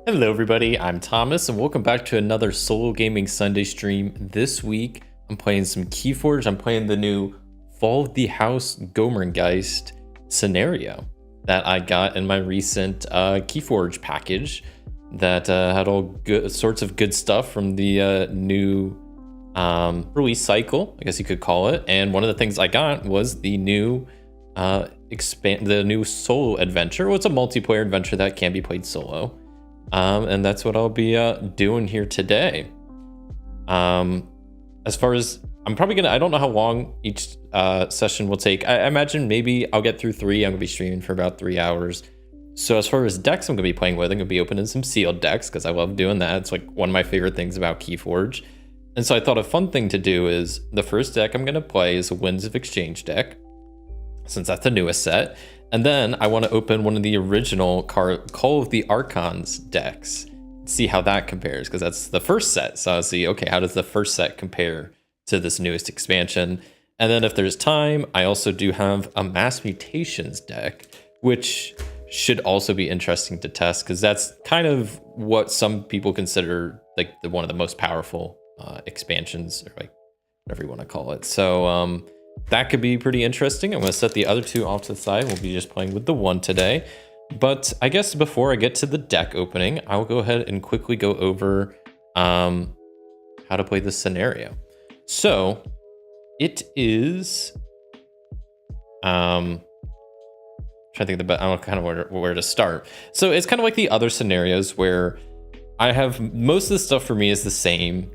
Hello everybody, I'm Thomas and welcome back to another Solo Gaming Sunday stream. This week I'm playing some KeyForge. I'm playing the new Fall of the House Gormengeist scenario that I got in my recent KeyForge package that had all sorts of good stuff from the new release cycle, I guess you could call it. And one of the things I got was the new the new solo adventure. Well, it's a multiplayer adventure that can be played solo. And that's what I'll be doing here today. As far as I'm probably gonna, I don't know how long each session will take. I imagine maybe I'll get through 3. I'm gonna be streaming for about 3 hours. So as far as decks I'm gonna be playing with, I'm gonna be opening some sealed decks because I love doing that. It's like one of my favorite things about KeyForge. And so I thought a fun thing to do is the first deck I'm gonna play is a Winds of Exchange deck, since that's the newest set. And then I want to open one of the original Call of the Archons decks, see how that compares, because that's the first set. So I'll see, okay, how does the first set compare to this newest expansion? And then if there's time, I also do have a Mass Mutations deck, which should also be interesting to test, because that's kind of what some people consider like one of the most powerful expansions, or like whatever you want to call it. So that could be pretty interesting. I'm going to set the other 2 off to the side. We'll be just playing with the 1 today. But I guess before I get to the deck opening, I'll go ahead and quickly go over how to play this scenario. So it is... trying to think of the I don't know kind of where to start. So it's kind of like the other scenarios where I have most of the stuff for me is the same.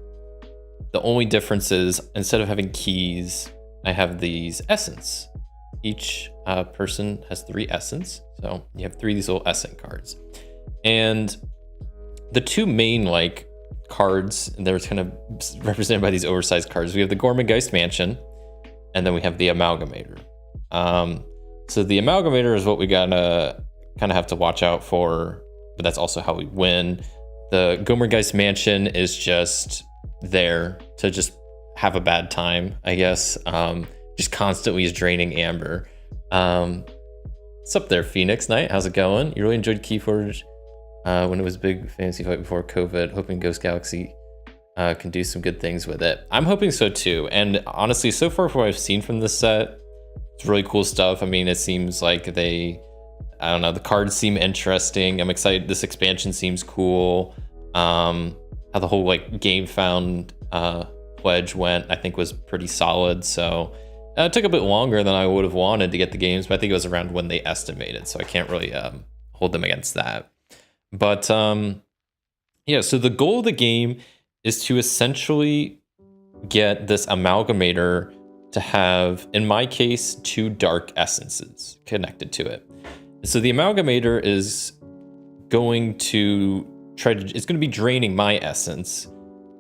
The only difference is instead of having keys, I have these essence. Each person has 3 essence. So you have 3 of these little essence cards. And the 2 main like cards, they're kind of represented by these oversized cards. We have the Gormengeist Mansion, and then we have the Amalgamator. So the Amalgamator is what we gotta kind of have to watch out for, but that's also how we win. The Gormengeist Mansion is just there to just have a bad time, I guess. Just constantly is draining amber. What's up there, Phoenix Knight? How's it going? You really enjoyed KeyForge when it was a big fantasy fight before COVID. Hoping Ghost Galaxy can do some good things with it. I'm hoping so too. And honestly, so far from what I've seen from this set, it's really cool stuff. I mean, it seems like I don't know, the cards seem interesting. I'm excited. This expansion seems cool. How the whole like game found pledge went, I think was pretty solid. So it took a bit longer than I would have wanted to get the games, but I think it was around when they estimated, so I can't really hold them against that. But yeah, so the goal of the game is to essentially get this Amalgamator to have, in my case, 2 dark essences connected to it. So the Amalgamator is going to it's going to be draining my essence,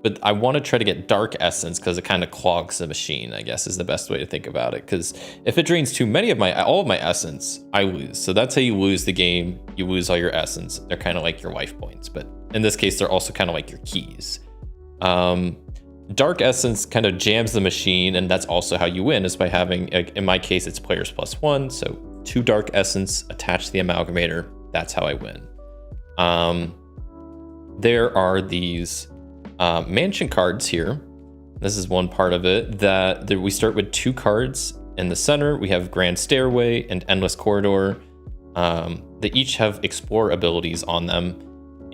but I want to try to get dark essence because it kind of clogs the machine, I guess is the best way to think about it. Because if it drains too many of all of my essence, I lose. So that's how you lose the game. You lose all your essence. They're kind of like your life points, but in this case, they're also kind of like your keys. Dark essence kind of jams the machine, and that's also how you win, is by having, in my case, it's players +1. So 2 dark essence attached to the Amalgamator. That's how I win. There are these mansion cards here. This is one part of it that we start with 2 cards in the center. We have Grand Stairway and Endless Corridor. They each have explore abilities on them,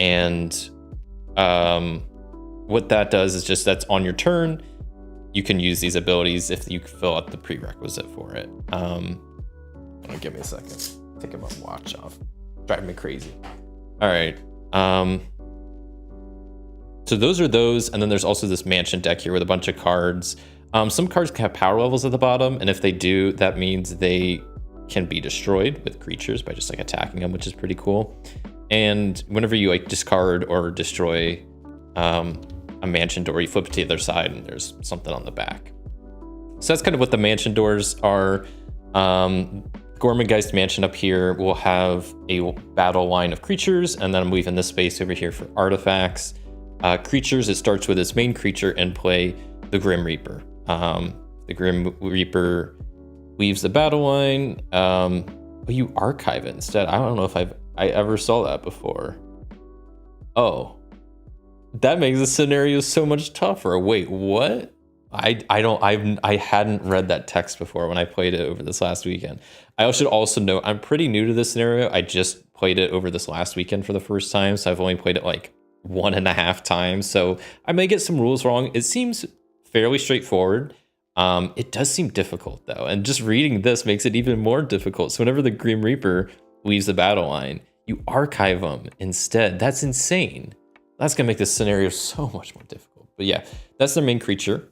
and what that does is just that's on your turn. You can use these abilities if you fill out the prerequisite for it. Give me a second. Taking my watch off. Driving me crazy. All right. So those are those, and then there's also this mansion deck here with a bunch of cards. Some cards can have power levels at the bottom, and if they do, that means they can be destroyed with creatures by just like attacking them, which is pretty cool. And whenever you like discard or destroy a mansion door, you flip it to the other side, and there's something on the back. So that's kind of what the mansion doors are. Gormengeist Mansion up here will have a battle line of creatures, and then I'm leaving this space over here for artifacts. Creatures, it starts with its main creature and play the Grim Reaper. The Grim Reaper leaves the battle line. You archive it instead. I don't know if I ever saw that before. Oh, that makes the scenario so much tougher. Wait, what? I hadn't read that text before when I played it over this last weekend. I should also note I'm pretty new to this scenario. I just played it over this last weekend for the first time, so I've only played it like 1.5 times. So I may get some rules wrong. It seems fairly straightforward. It does seem difficult though, and just reading this makes it even more difficult. So whenever the Grim Reaper leaves the battle line, you archive them instead. That's insane. That's gonna make this scenario so much more difficult. But yeah, that's their main creature.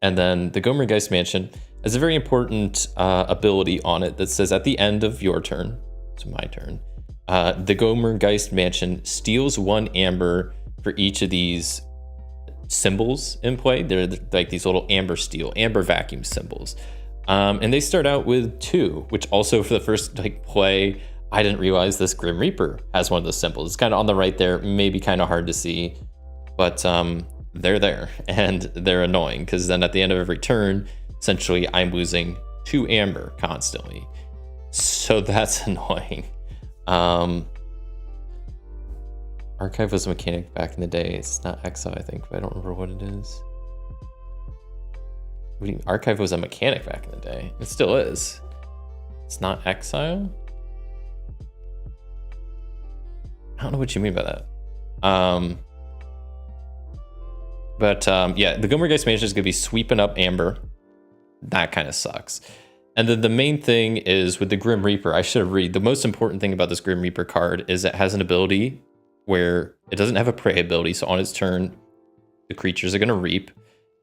And then the Gormengeist Mansion has a very important ability on it that says at the end of your turn, it's my turn, the Gormengeist Mansion steals 1 amber for each of these symbols in play. They're like these little amber vacuum symbols. And they start out with 2, which also for the first play, I didn't realize this Grim Reaper has one of those symbols. It's kind of on the right there, maybe kind of hard to see, but they're there and they're annoying because then at the end of every turn, essentially I'm losing 2 amber constantly. So that's annoying. Archive was a mechanic back in the day. It's not exile, I think, but I don't remember what it is. What do you mean? Archive was a mechanic back in the day. It still is. It's not exile? I don't know what you mean by that. Yeah, the Gormengeist Mansion is going to be sweeping up amber. That kind of sucks. And then the main thing is with the Grim Reaper, I should have read. The most important thing about this Grim Reaper card is it has an ability where it doesn't have a prey ability. So on its turn, the creatures are going to reap.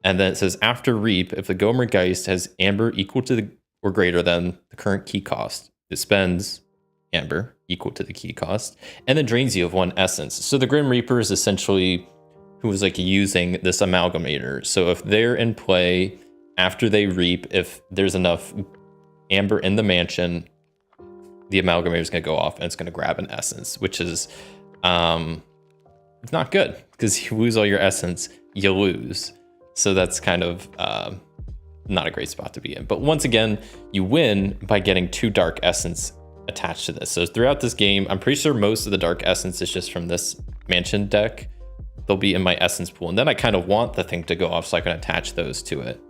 And then it says after reap, if the Gormengeist has amber equal to or greater than the current key cost, it spends amber equal to the key cost and then drains you of 1 essence. So the Grim Reaper is essentially who was using this amalgamator. So if they're in play after they reap, if there's enough amber in the mansion, the amalgamator is going to go off and it's going to grab an essence, which is not good because you lose all your essence, you lose. So that's kind of not a great spot to be in. But once again, you win by getting 2 dark essence attached to this. So throughout this game, I'm pretty sure most of the dark essence is just from this mansion deck. They'll be in my essence pool. And then I kind of want the thing to go off so I can attach those to it.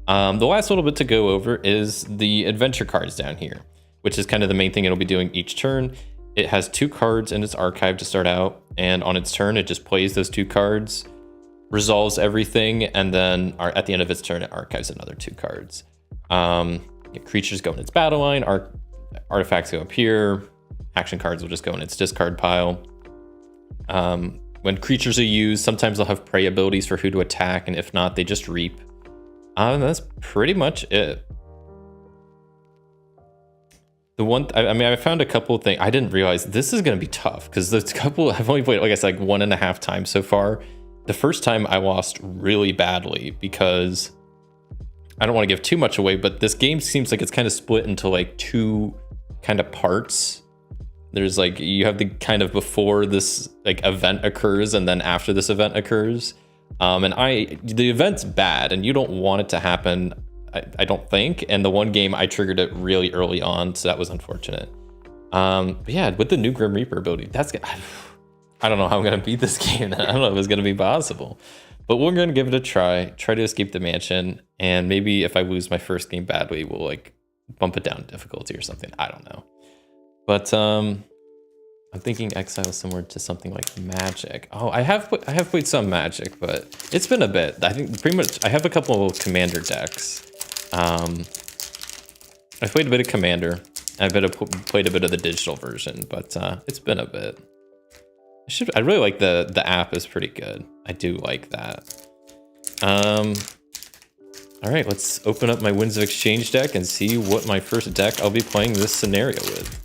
The last little bit to go over is the adventure cards down here, which is kind of the main thing it'll be doing each turn. It has 2 cards in its archive to start out. And on its turn, it just plays those 2 cards, resolves everything. And then at the end of its turn, it archives another 2 cards. Creatures go in its battle line. Artifacts go up here. Action cards will just go in its discard pile. When creatures are used, sometimes they'll have prey abilities for who to attack, and if not, they just reap. That's pretty much it. I found a couple of things. I didn't realize this is going to be tough because the couple I've only played, like I said, 1.5 times so far. The first time I lost really badly because I don't want to give too much away, but this game seems like it's kind of split into 2 kind of parts. There's you have the kind of before this event occurs and then after this event occurs. And the event's bad and you don't want it to happen, I don't think. And the one game I triggered it really early on, so that was unfortunate. But yeah, with the new Grim Reaper ability, I don't know how I'm gonna beat this game. I don't know if it's gonna be possible. But we're gonna give it a try to escape the mansion, and maybe if I lose my first game badly, we'll bump it down in difficulty or something. I don't know. But I'm thinking exile similar to something like Magic. Oh, I have played some Magic, but it's been a bit. I think pretty much I have a couple of Commander decks. I've played a bit of Commander. I've played a bit of the digital version, but it's been a bit. I really like the app is pretty good. I do like that. All right, let's open up my Winds of Exchange deck and see what my first deck I'll be playing this scenario with.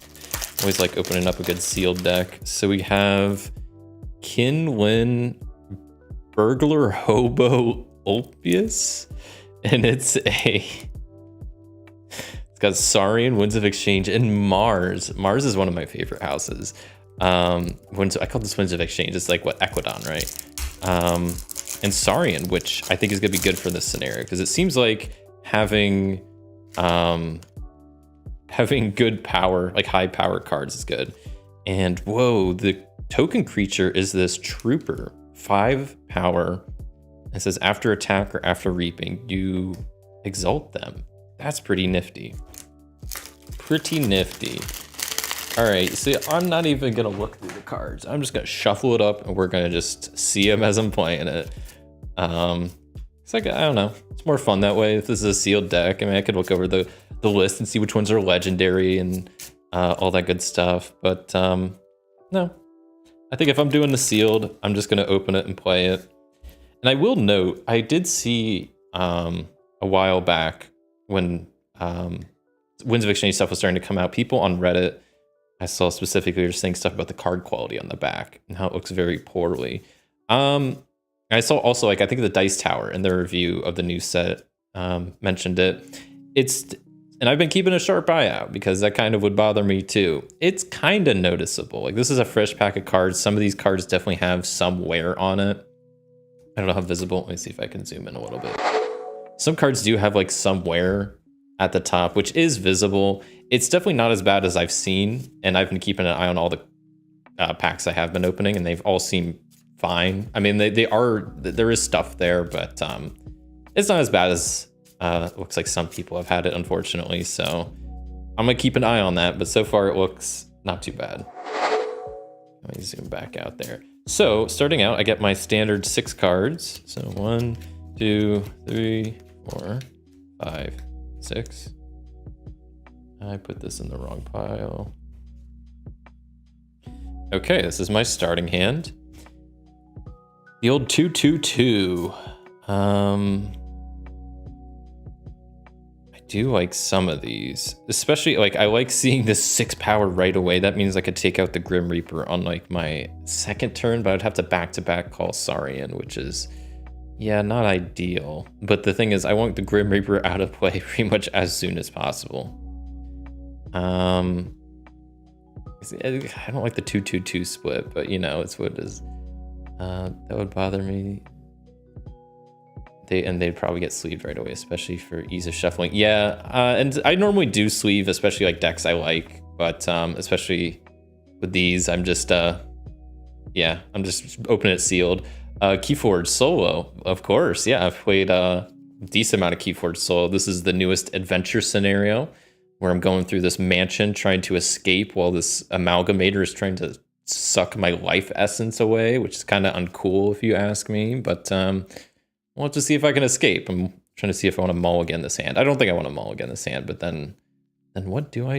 Always like opening up a good sealed deck. So we have Kinlin Burglar Hobo Ulpius, and it's got Saurian, Winds of Exchange, and Mars. Mars is one of my favorite houses. I call this Winds of Exchange. It's Equidon, right? And Saurian, which I think is going to be good for this scenario because it seems like having good power, high power cards is good. And whoa, the token creature is this trooper, 5 power. It says after attack or after reaping, you exalt them. That's pretty nifty. Pretty nifty. All right, so I'm not even gonna look through the cards. I'm just gonna shuffle it up and we're gonna just see them as I'm playing it. It's like, I don't know, it's more fun that way. If this is a sealed deck, I mean, I could look over the list and see which ones are legendary and all that good stuff. But no, I think if I'm doing the sealed, I'm just gonna open it and play it. And I will note, I did see a while back when Winds of Exchange stuff was starting to come out, people on Reddit, I saw specifically were saying stuff about the card quality on the back and how it looks very poorly. I saw also, like, I think the Dice Tower in their review of the new set mentioned it. And I've been keeping a sharp eye out because that kind of would bother me too. It's kind of noticeable. Like, this is a fresh pack of cards. Some of these cards definitely have some wear on it. I don't know how visible. Let me see if I can zoom in a little bit. Some cards do have like some wear at the top, which is visible. It's definitely not as bad as I've seen, and I've been keeping an eye on all the packs I have been opening, and they've all seemed fine. I mean, there is stuff there, but it's not as bad as it looks like some people have had it, unfortunately. So I'm gonna keep an eye on that, but so far it looks not too bad. Let me zoom back out there. So starting out, I get my standard 6 cards. So 1, 2, 3, 4, 5, 6. I put this in the wrong pile. Okay, this is my starting hand. The old 2/2/2. I do like some of these, especially like I like seeing this 6 power right away. That means I could take out the Grim Reaper on like my second turn, but I'd have to back call Saurian, which is, yeah, not ideal. But the thing is, I want the Grim Reaper out of play pretty much as soon as possible. I don't like the 2/2/2 split, but you know, it's what it is. That would bother me. They'd probably get sleeved right away, especially for ease of shuffling. Yeah, and I normally do sleeve, especially like decks I like, but especially with these, I'm just yeah, I'm just opening it sealed. KeyForge solo, of course. Yeah, I've played a decent amount of KeyForge solo. This is the newest adventure scenario where I'm going through this mansion trying to escape while this amalgamator is trying to suck my life essence away, which is kind of uncool if you ask me, but we'll have to see if I can escape. I'm trying to see if I want to mulligan this hand. I don't think I want to mulligan this hand, but then what do? I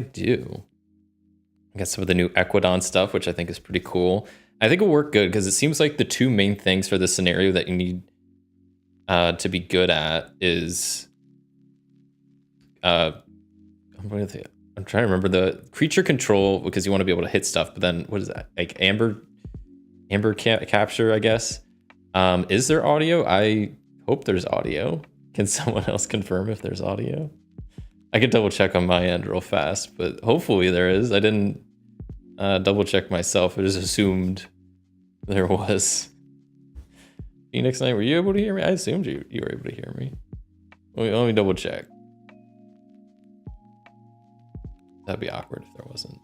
got some of the new Equidon stuff, which I think is pretty cool. I think it'll work good because it seems like the 2 main things for this scenario that you need to be good at is I'm trying to remember the creature control, because you want to be able to hit stuff, but then what is that? Like amber capture, I guess. Is there audio? I hope there's audio. Can someone else confirm if there's audio? I could double check on my end real fast, but hopefully there is. I didn't double check myself. I just assumed there was. Phoenix Knight, were you able to hear me? I assumed you were able to hear me. Let me double check. That'd be awkward if there wasn't.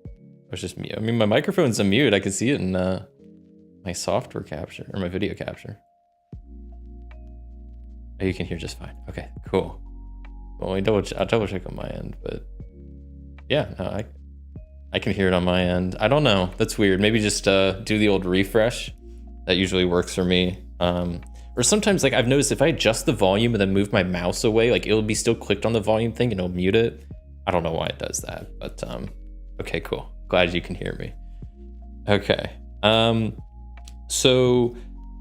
It was just me. I mean, my microphone's on mute. I can see it in my software capture, or my video capture. Oh, you can hear just fine. Okay, cool. Well, I'll double check on my end, but yeah, no, I can hear it on my end. I don't know. That's weird. Maybe just do the old refresh. That usually works for me. Or sometimes, like, I've noticed if I adjust the volume and then move my mouse away, like, it'll be still clicked on the volume thing and it'll mute it. I don't know why it does that, but okay, cool. Glad you can hear me. Okay. So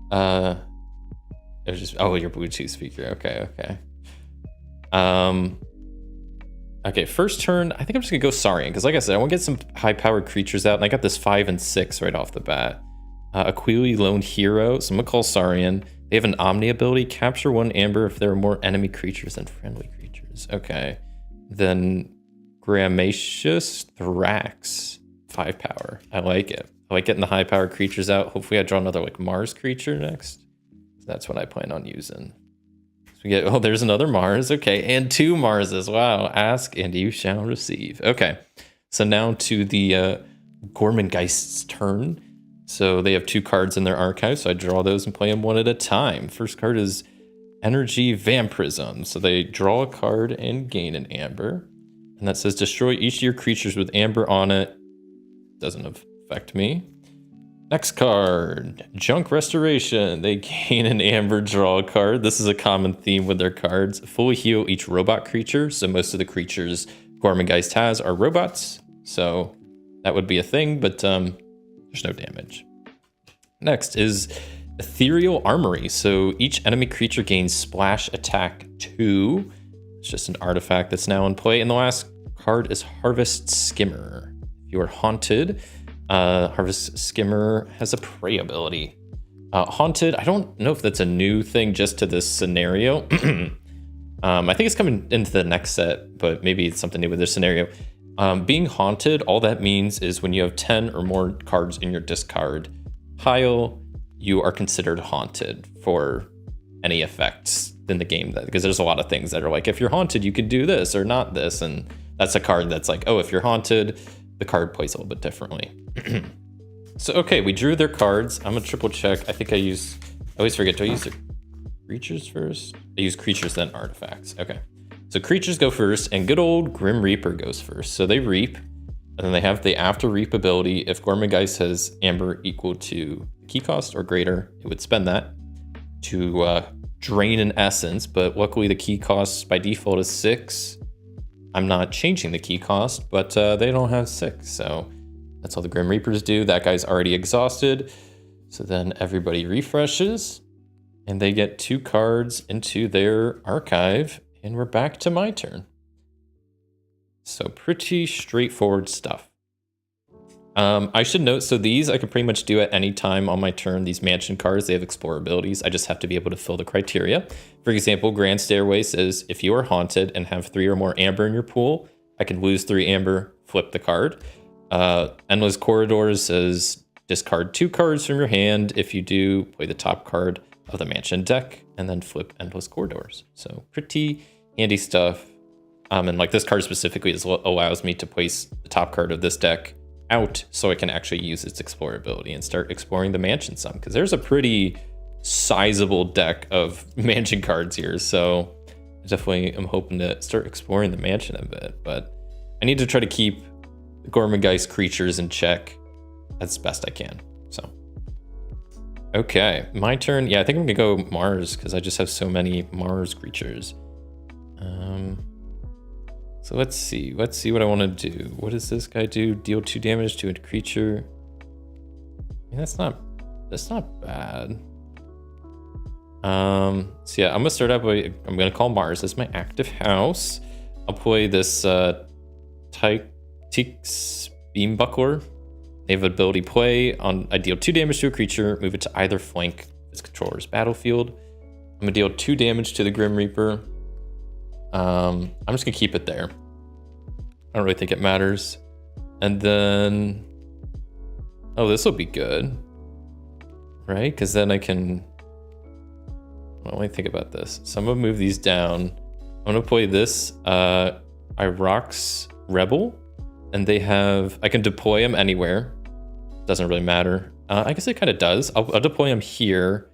it was just, oh, your Bluetooth speaker. Okay. Okay, first turn, I think I'm just gonna go Saurian, because like I said, I want to get some high-powered creatures out, and I got this 5 and 6 right off the bat. Aquili Lone Hero, so I'm gonna call Saurian. They have an Omni ability, capture 1 amber if there are more enemy creatures than friendly creatures. Okay. Then Gramacious Thrax, 5 power. I like it. I like getting the high-powered creatures out. Hopefully I draw another like Mars creature next. That's what I plan on using. So we get, oh, there's another Mars. Okay, and 2 Marses. Wow. Ask and you shall receive. Okay. So now to the Gormengeist's turn. So they have 2 cards in their archive, so I draw those and play them one at a time. First card is Energy Vampirism. So they draw a card and gain an amber. And that says destroy each of your creatures with amber on it. Doesn't affect me. Next card, Junk Restoration. They gain an amber, draw a card. This is a common theme with their cards. Fully heal each robot creature. So most of the creatures Gormengeist has are robots. So that would be a thing, but there's no damage. Next is Ethereal Armory. So each enemy creature gains Splash Attack 2. It's just an artifact that's now in play. And the last card is Harvest Skimmer. If you are haunted, Harvest Skimmer has a prey ability. Haunted, I don't know if that's a new thing just to this scenario. I think it's coming into the next set, but maybe it's something new with this scenario. Being haunted, all that means is when you have 10 or more cards in your discard pile, you are considered haunted for any effects in the game. Because there's a lot of things that are like, if you're haunted, you can do this or not this. And that's a card that's like, oh, if you're haunted, the card plays a little bit differently. So, okay, we drew their cards. I'm gonna triple check. I think I always forget, do I use the creatures first? I use creatures, then artifacts. Okay. So creatures go first, and good old Grim Reaper goes first. So they reap, and then they have the after reap ability. If Gormengeist has amber equal to key cost or greater, it would spend that to drain an essence, but luckily the key cost by default is 6. I'm not changing the key cost, but they don't have 6, so that's all the Grim Reapers do. That guy's already exhausted, so then everybody refreshes, and they get 2 cards into their archive, and we're back to my turn. So pretty straightforward stuff. I should note, so these I can pretty much do at any time on my turn. These mansion cards, they have Explorer abilities. I just have to be able to fill the criteria. For example, Grand Stairway says, if you are haunted and have 3 or more amber in your pool, I can lose 3 amber, flip the card. Endless Corridors says, discard 2 cards from your hand. If you do, play the top card of the mansion deck and then flip Endless Corridors. So pretty handy stuff. And like this card specifically allows me to place the top card of this deck out so I can actually use its Explorer ability and start exploring the mansion some, because there's a pretty sizable deck of mansion cards here. So I definitely am hoping to start exploring the mansion a bit, but I need to try to keep the Gormengeist creatures in check as best I can. So, okay, my turn. Yeah, I think I'm gonna go Mars because I just have so many Mars creatures. So let's see what I want to do. What does this guy do? Deal 2 damage to a creature. I mean, that's not bad. So yeah, I'm gonna start out by, I'm gonna call Mars as my active house. I'll play this Tyk's Beambuckler. They have ability play on, I deal 2 damage to a creature, move it to either flank of its controller's battlefield. I'm gonna deal 2 damage to the Grim Reaper. I'm just gonna keep it there. I don't really think it matters. And then, oh, this will be good, right? Because then I can, well, let me think about this. So I'm gonna move these down. I'm gonna play this Irox Rebel, and they have, I can deploy them anywhere. Doesn't really matter. I guess it kind of does. I'll deploy them here.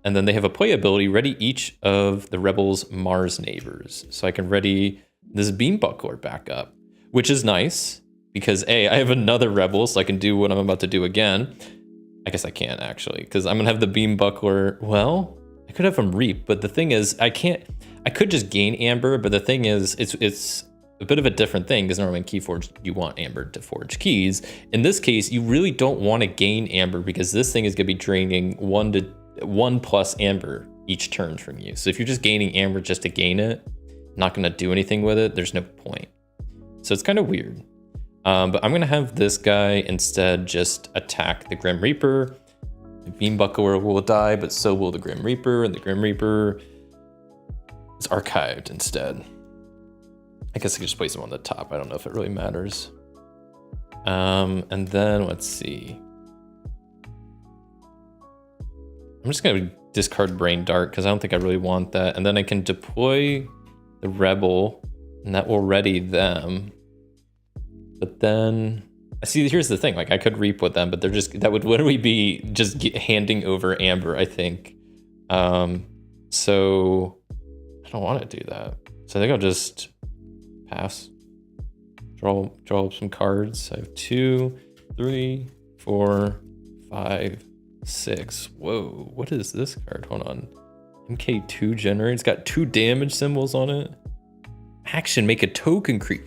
And then they have a play ability, ready each of the Rebels' Mars neighbors. So I can ready this Beambuckler back up, which is nice because A, I have another Rebel, so I can do what I'm about to do again. I guess I can't actually, because I'm gonna have the Beambuckler. Well, I could have him reap, but the thing is, I could just gain amber, but the thing is, it's a bit of a different thing because normally in KeyForge, you want amber to forge keys. In this case, you really don't want to gain amber because this thing is gonna be draining 1 plus amber each turn from you. So if you're just gaining amber just to gain it, not going to do anything with it, there's no point. So it's kind of weird. But I'm going to have this guy instead just attack the Grim Reaper. The Beambuckler will die, but so will the Grim Reaper, and the Grim Reaper is archived instead. I guess I could just place him on the top. I don't know if it really matters. And then let's see. I'm just going to discard Brain Dart because I don't think I really want that. And then I can deploy the Rebel, and that will ready them. But then See, here's the thing. Like, I could reap with them, but that would literally be just handing over Amber, I think. So I don't want to do that. So I think I'll just pass. Draw up some cards. I have 2, 3, 4, 5, 6. Whoa, what is this card? Hold on. MK2 generator. It's got 2 damage symbols on it. Action, make a token creep.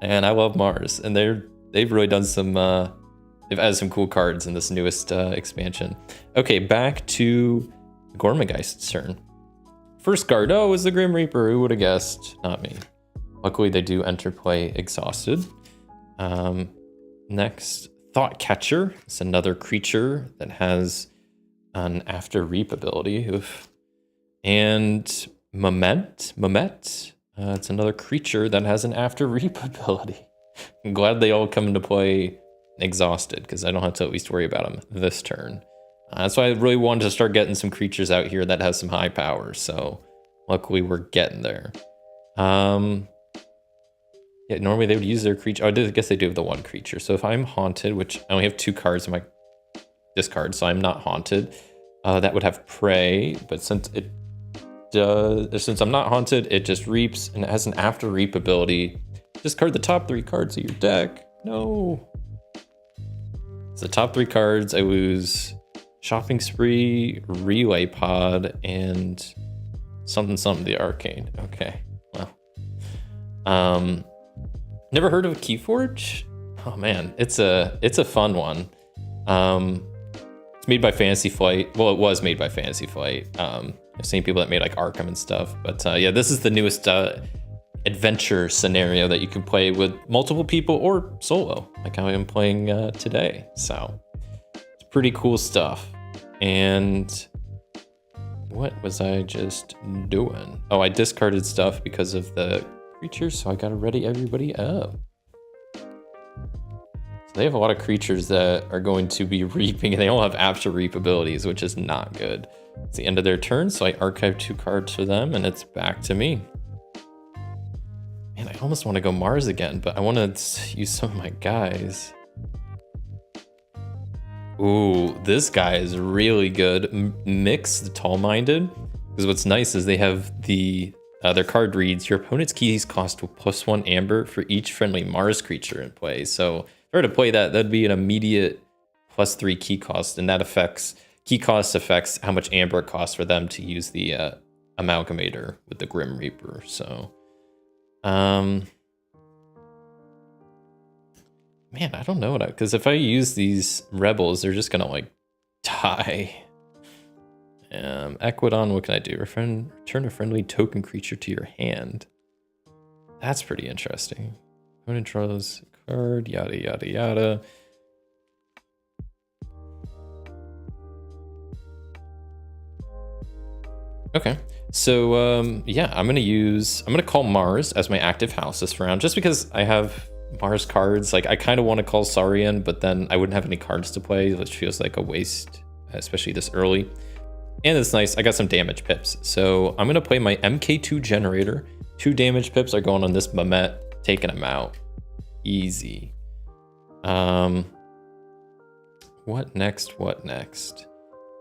And I love Mars, and they've really done some. They've added some cool cards in this newest expansion. Okay, back to Gormengeist's turn. First card, oh, it was the Grim Reaper. Who would have guessed? Not me. Luckily, they do enter play exhausted. Next, Thought Catcher. It's another creature that has an after reap ability. Oof. And Mamet. It's another creature that has an after reap ability. I'm glad they all come into play exhausted, because I don't have to at least worry about them this turn. That's why I really wanted to start getting some creatures out here that has some high power. So luckily we're getting there. Yeah, normally they would use their creature. Oh, I guess they do have the 1 creature. So if I'm haunted, which I only have 2 cards in my discard, so I'm not haunted, that would have prey. But since I'm not haunted, it just reaps, and it has an after reap ability. Discard the top 3 cards of your deck. No. So the top 3 cards, I lose Shopping Spree, Relay Pod, and something the Arcane. Okay, well. Never heard of KeyForge? Oh man, it's a fun one. It's made by Fantasy Flight. Well, it was made by Fantasy Flight. I've seen people that made like Arkham and stuff, but yeah, this is the newest adventure scenario that you can play with multiple people or solo, like how I'm playing today. So it's pretty cool stuff. And what was I just doing? Oh, I discarded stuff because of the creatures, so I gotta ready everybody up. So they have a lot of creatures that are going to be reaping, and they all have after reap abilities, which is not good. It's the end of their turn, so I archive 2 cards for them, and it's back to me. Man, I almost want to go Mars again, but I want to use some of my guys. Ooh, this guy is really good. Mix the Tall-Minded, because what's nice is they have their card reads, your opponent's keys cost +1 amber for each friendly Mars creature in play. So if I were to play that, that'd be an immediate +3 key cost, and that key cost affects how much amber it costs for them to use the amalgamator with the Grim Reaper. So man, I don't know because if I use these rebels, they're just gonna like die. Equidon, what can I do? Return a friendly token creature to your hand. That's pretty interesting. Opponent draws a card, yada yada yada. Okay, so yeah, I'm gonna call Mars as my active house this round, just because I have Mars cards. Like I kind of want to call Saurian, but then I wouldn't have any cards to play, which feels like a waste, especially this early. And it's nice, I got some damage pips. So I'm gonna play my MK2 generator. 2 damage pips are going on this Mamet, taking him out. Easy. What next?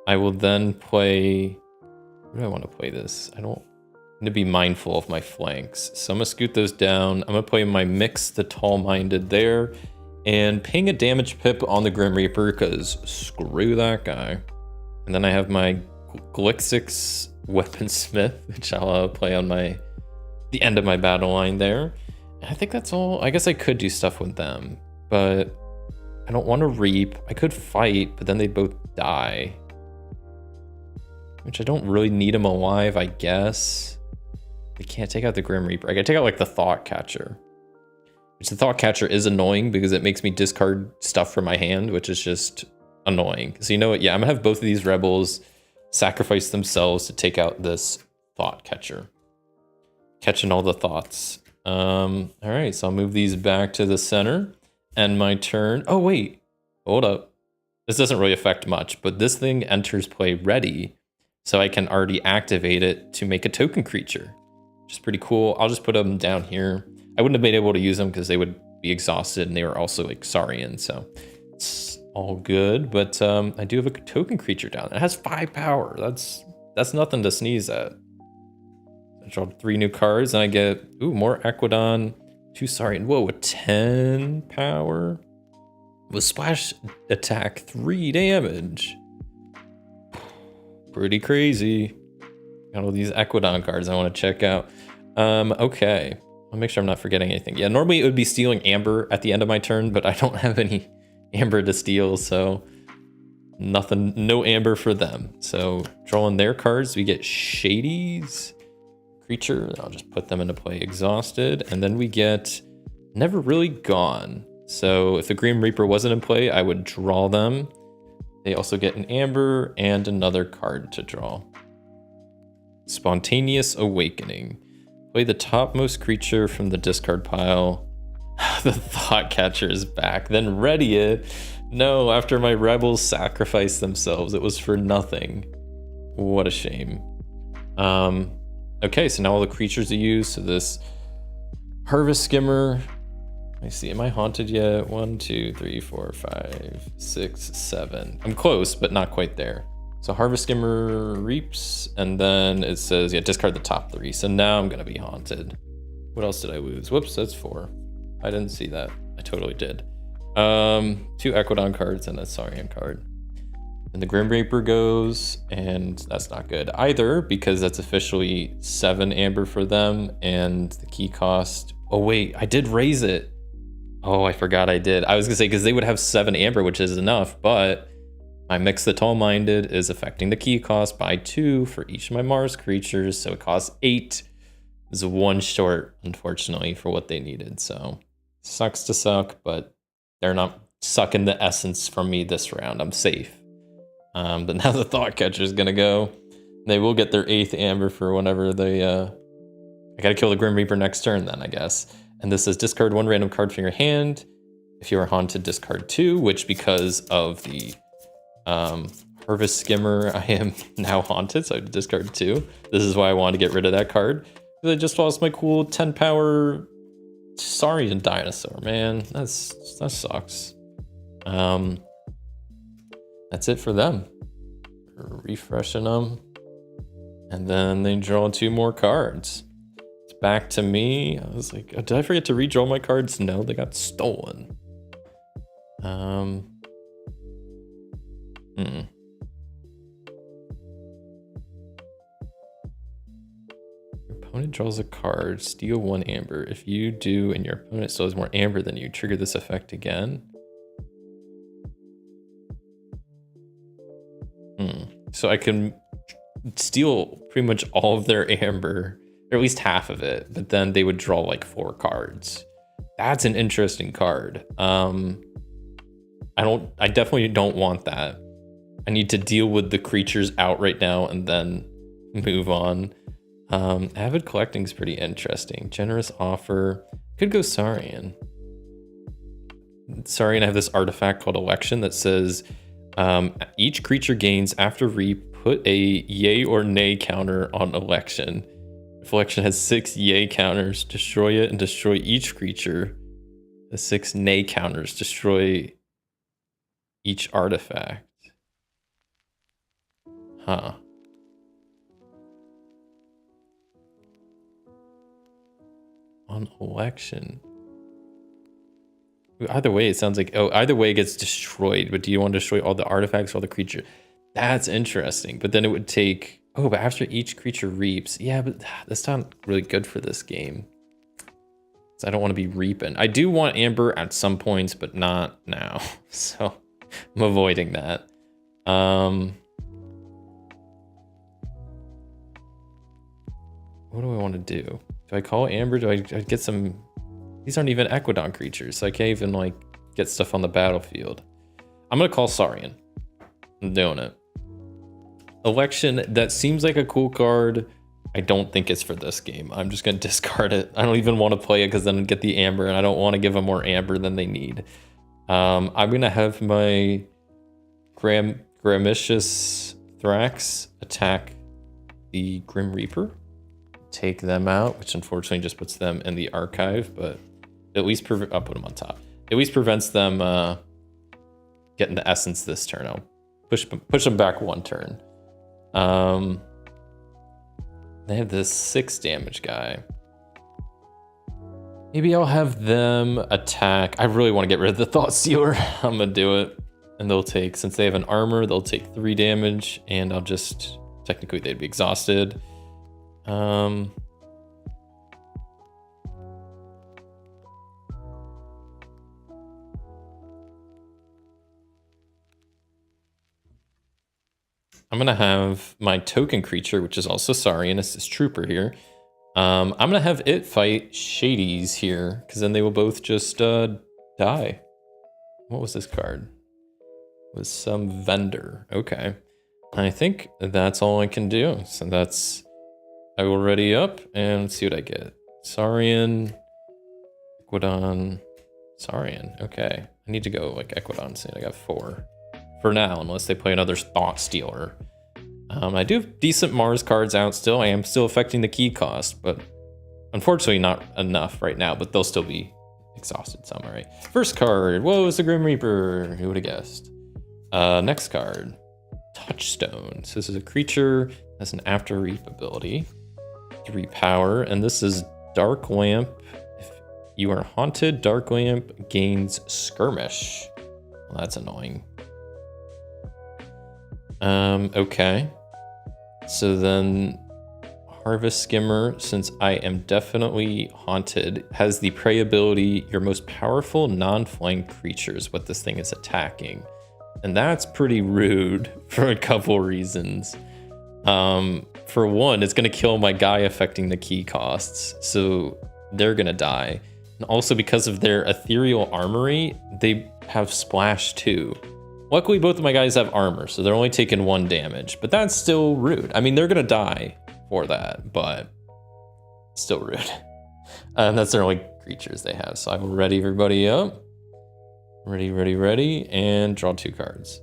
I will then play, where do I want to play this? I need to be mindful of my flanks. So I'm gonna scoot those down. I'm gonna play my Mix the Tall-Minded there and ping a damage pip on the Grim Reaper, because screw that guy. And then I have my Glixix Weaponsmith, which I'll play on the end of my battle line there. And I think that's all. I guess I could do stuff with them, but I don't want to reap. I could fight, but then they'd both die, which I don't really need them alive, I guess. I can't take out the Grim Reaper. I can take out like the Thought Catcher, which the Thought Catcher is annoying because it makes me discard stuff from my hand, which is just annoying. So you know what? Yeah, I'm gonna have both of these rebels sacrifice themselves to take out this Thought Catcher. Catching all the thoughts. All right, so I'll move these back to the center. And my turn. Oh, wait. Hold up. This doesn't really affect much, but this thing enters play ready, so I can already activate it to make a token creature, which is pretty cool. I'll just put them down here. I wouldn't have been able to use them because they would be exhausted, and they were also like Saurian, so it's all good. But I do have a token creature down. It has 5 power. That's nothing to sneeze at. I draw 3 new cards, and I get more Equidon, 2 Saurian. Whoa, with 10 power with splash attack, 3 damage. Pretty crazy. Got all these Equidon cards I want to check out. Okay. I'll make sure I'm not forgetting anything. Yeah, normally it would be stealing Amber at the end of my turn, but I don't have any Amber to steal, so nothing, no Amber for them. So drawing their cards, we get Shady's creature. I'll just put them into play, exhausted. And then we get Never Really Gone. So if the Grim Reaper wasn't in play, I would draw them. They also get an Amber and another card to draw. Spontaneous Awakening. Play the topmost creature from the discard pile. The Thought Catcher is back. Then ready it. No, after my rebels sacrificed themselves, it was for nothing. What a shame. Okay, so now all the creatures to use. So this Harvest Skimmer. Let me see, am I haunted yet? 1, 2, 3, 4, 5, 6, 7. I'm close, but not quite there. So Harvest Skimmer reaps, and then it says, yeah, discard the top 3. So now I'm gonna be haunted. What else did I lose? Whoops, that's 4. I didn't see that. I totally did. 2 Equidon cards and a Saurian card. And the Grim Reaper goes, and that's not good either, because that's officially 7 Amber for them, and the key cost. Oh wait, I did raise it. Oh, I forgot I did. I was gonna say, because they would have 7 Amber, which is enough, but my Mix the Tall-Minded is affecting the key cost by 2 for each of my Mars creatures, so it costs 8. It's 1 short, unfortunately, for what they needed. So sucks to suck, but they're not sucking the essence from me this round. I'm safe. But now the Thought Catcher is gonna go. They will get their 8th Amber for whenever they. I gotta kill the Grim Reaper next turn, then I guess. And this says discard 1 random card from your hand. If you are haunted, discard 2. Which, because of the Harvest Skimmer, I am now haunted, so I have to discard 2. This is why I wanted to get rid of that card. I just lost my cool 10 power Saurian dinosaur, man. That sucks. That's it for them. Refreshing them. And then they draw 2 more cards. It's back to me. I was like, did I forget to redraw my cards? No, they got stolen. Your opponent draws a card, steal 1 Amber. If you do and your opponent still has more Amber than you, trigger this effect again. So I can steal pretty much all of their Amber, or at least half of it, but then they would draw like 4 cards. That's an interesting card. I definitely don't want that. I need to deal with the creatures out right now and then move on. Avid collecting is pretty interesting. Generous offer. Could go Saurian. Saurian, I have this artifact called Election that says each creature gains after reap, put a yay or nay counter on Election. If Election has 6 yay counters, destroy it and destroy each creature. The 6 nay counters, destroy each artifact. Huh. On Election. Either way, it sounds like, either way it gets destroyed, but do you want to destroy all the artifacts, all the creature? That's interesting, but then it would take, but after each creature reaps. Yeah, but that's not really good for this game. So I don't want to be reaping. I do want Amber at some points, but not now. So I'm avoiding that. What do I want to do? Do I call Amber? Do I get some... These aren't even Equidon creatures, so I can't even like get stuff on the battlefield. I'm gonna call Saurian. I'm doing it. Election, that seems like a cool card. I don't think it's for this game. I'm just gonna discard it. I don't even want to play it because then I'd get the Amber, and I don't want to give them more Amber than they need. I'm gonna have my Gramicious Thrax attack the Grim Reaper. Take them out, which unfortunately just puts them in the archive, but at least I'll put them on top. At least prevents them getting the essence this turn. I'll push them back 1 turn. They have this 6 damage guy. Maybe I'll have them attack. I really want to get rid of the Thought Stealer. I'm gonna do it. And they'll take, since they have an armor, they'll take 3 damage, and I'll just, technically they'd be exhausted. I'm gonna have my token creature, which is also Saurian, it's this trooper here. I'm gonna have it fight Shadies here, because then they will both just die. What was this card? It was some vendor. Okay. I think that's all I can do. So that's, I will ready up and let's see what I get. Saurian, Equidon, Saurian. Okay. I need to go like Equidon soon. I got 4 for now, unless they play another Thought Stealer. I do have decent Mars cards out still. I am still affecting the key cost, but unfortunately not enough right now, but they'll still be exhausted some, all right? First card, whoa, it's the Grim Reaper. Who would have guessed? Next card, Touchstone. So this is a creature that has an After Reap ability, 3 power, and this is Dark Lamp. If you are haunted, Dark Lamp gains Skirmish. Well, that's annoying. Okay. So then Harvest Skimmer, since I am definitely haunted, has the prey ability, your most powerful non-flying creatures, what this thing is attacking. And that's pretty rude for a couple reasons. For one, it's gonna kill my guy affecting the key costs, so they're gonna die. And also because of their ethereal armory, they have splash too. Luckily, both of my guys have armor, so they're only taking 1 damage, but that's still rude. I mean, they're gonna die for that, but still rude. And that's their only creatures they have. So I will ready everybody up. Ready, and draw 2 cards.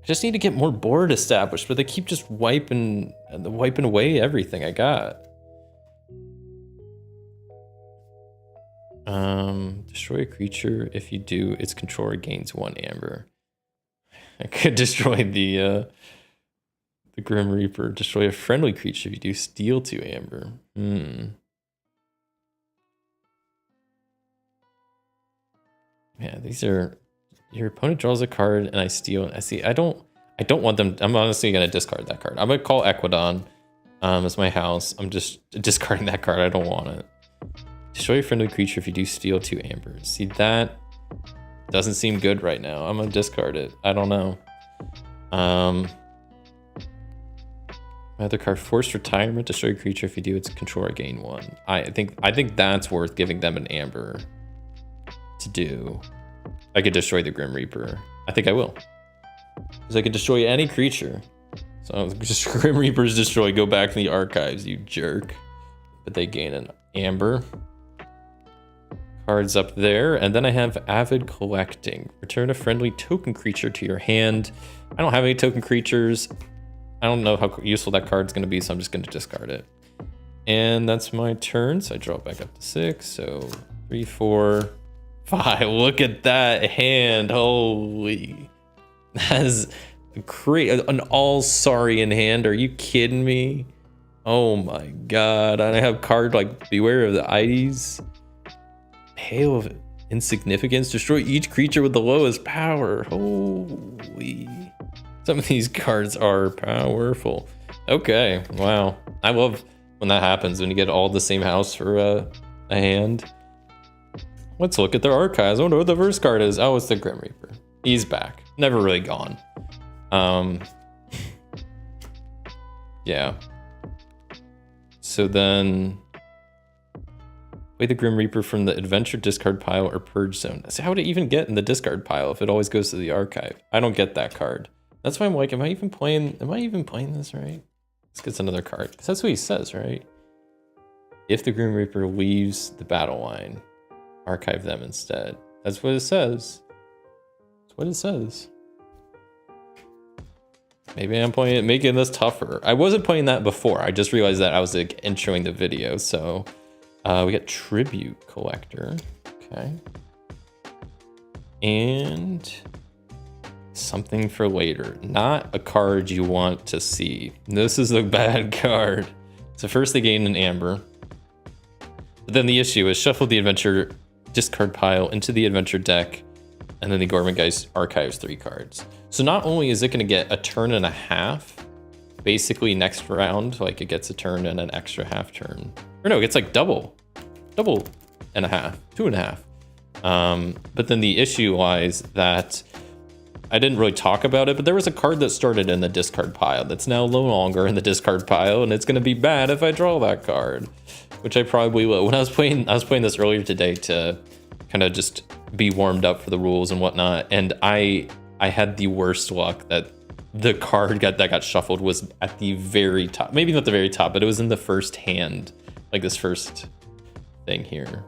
I just need to get more board established, but they keep just wiping away everything I got. Destroy a creature. If you do, its controller gains 1 amber. I could destroy the Grim Reaper. Destroy a friendly creature if you do, steal 2 amber. Yeah, these are, your opponent draws a card and I steal. I see. I don't want them. I'm honestly gonna discard that card. I'm gonna call Equidon as my house. I'm just discarding that card. I don't want it. Destroy a friendly creature if you do steal 2 amber. See, that doesn't seem good right now. I'm gonna discard it. I don't know. My other card, Forced Retirement. Destroy a creature if you do its controller gain 1. I think that's worth giving them an amber to do. I could destroy the Grim Reaper. I think I will. Because I could destroy any creature. So just Grim Reaper's destroy, go back to the archives, you jerk. But they gain an amber. Cards up there, and then I have Avid Collecting. Return a friendly token creature to your hand. I don't have any token creatures. I don't know how useful that card's gonna be, so I'm just gonna discard it. And that's my turn, so I draw it back up to 6, so 3, 4, 5. Look at that hand, holy. That is an all Saurian hand, are you kidding me? Oh my god, and I have card like Beware of the Ides. Hail of Insignificance. Destroy each creature with the lowest power. Holy. Some of these cards are powerful. Okay, wow. I love when that happens, when you get all the same house for a hand. Let's look at their archives. I wonder what the first card is. Oh, it's the Grim Reaper. He's back. Never really gone. Yeah. So then play the Grim Reaper from the adventure discard pile or purge zone. So how would it even get in the discard pile if it always goes to the archive? I don't get that card. That's why I'm like, am I even playing this right? Let's get another card. Because that's what he says, right? If the Grim Reaper leaves the battle line, archive them instead. That's what it says. That's what it says. Maybe I'm playing it, making this tougher. I wasn't playing that before. I just realized that I was like introing the video, so we got Tribute Collector. Okay. And something for later. Not a card you want to see. This is a bad card. So first they gain an amber. But then the issue is shuffle the adventure discard pile into the adventure deck, and then the Gormengeist archives 3 cards. So not only is it going to get a turn and a half, basically next round, like it gets a turn and an extra half turn. Or no, it gets like double and a half, 2.5. But then the issue lies that I didn't really talk about it, but there was a card that started in the discard pile that's now no longer in the discard pile, and it's going to be bad if I draw that card, which I probably will. When I was playing this earlier today to kind of just be warmed up for the rules and whatnot, and I had the worst luck that the card that got shuffled was at the very top. Maybe not the very top, but it was in the first hand, like this first thing here.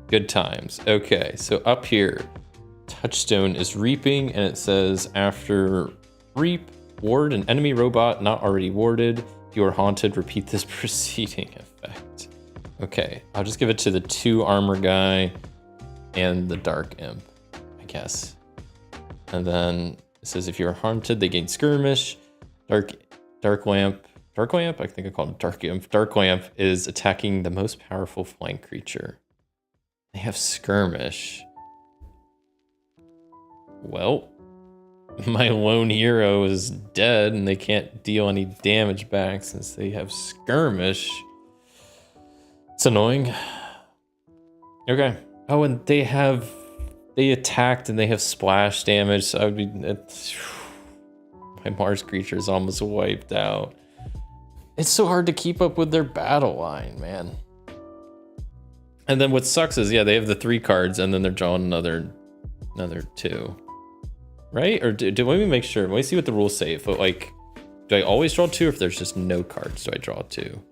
Good times. Okay, so up here, touchstone is reaping, and it says after reap, ward an enemy robot not already warded. If you are haunted, repeat this preceding effect. Okay, I'll just give it to the 2 armor guy and the dark imp, I guess. And then it says if you are haunted, they gain skirmish. Dark lamp. I think I called him dark imp. Dark lamp is attacking the most powerful flying creature. They have skirmish. Well, my lone hero is dead and they can't deal any damage back since they have skirmish. It's annoying. Okay. Oh, and they attacked and they have splash damage, so I would be... my Mars creature is almost wiped out. It's so hard to keep up with their battle line, man. And then what sucks is, yeah, they have the 3 cards and then they're drawing another 2. Right? Or let me make sure. Let me see what the rules say. If like, do I always draw 2, or if there's just no cards, do I draw 2?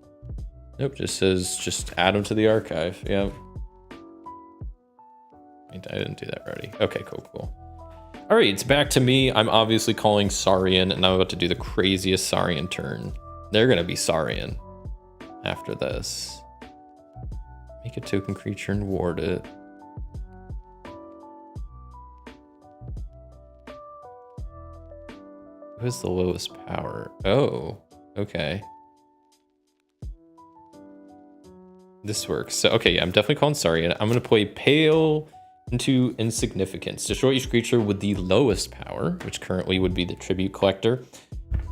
Nope, just says just add them to the archive. Yep. I didn't do that already. Okay, cool. All right, it's back to me. I'm obviously calling Saurian, and I'm about to do the craziest Saurian turn. They're gonna be Saurian after this. Make a token creature and ward it. Who has the lowest power? Oh, okay. This works. So, okay, yeah, I'm definitely calling Saurian. I'm going to play Pale into Insignificance. Destroy each creature with the lowest power, which currently would be the Tribute Collector.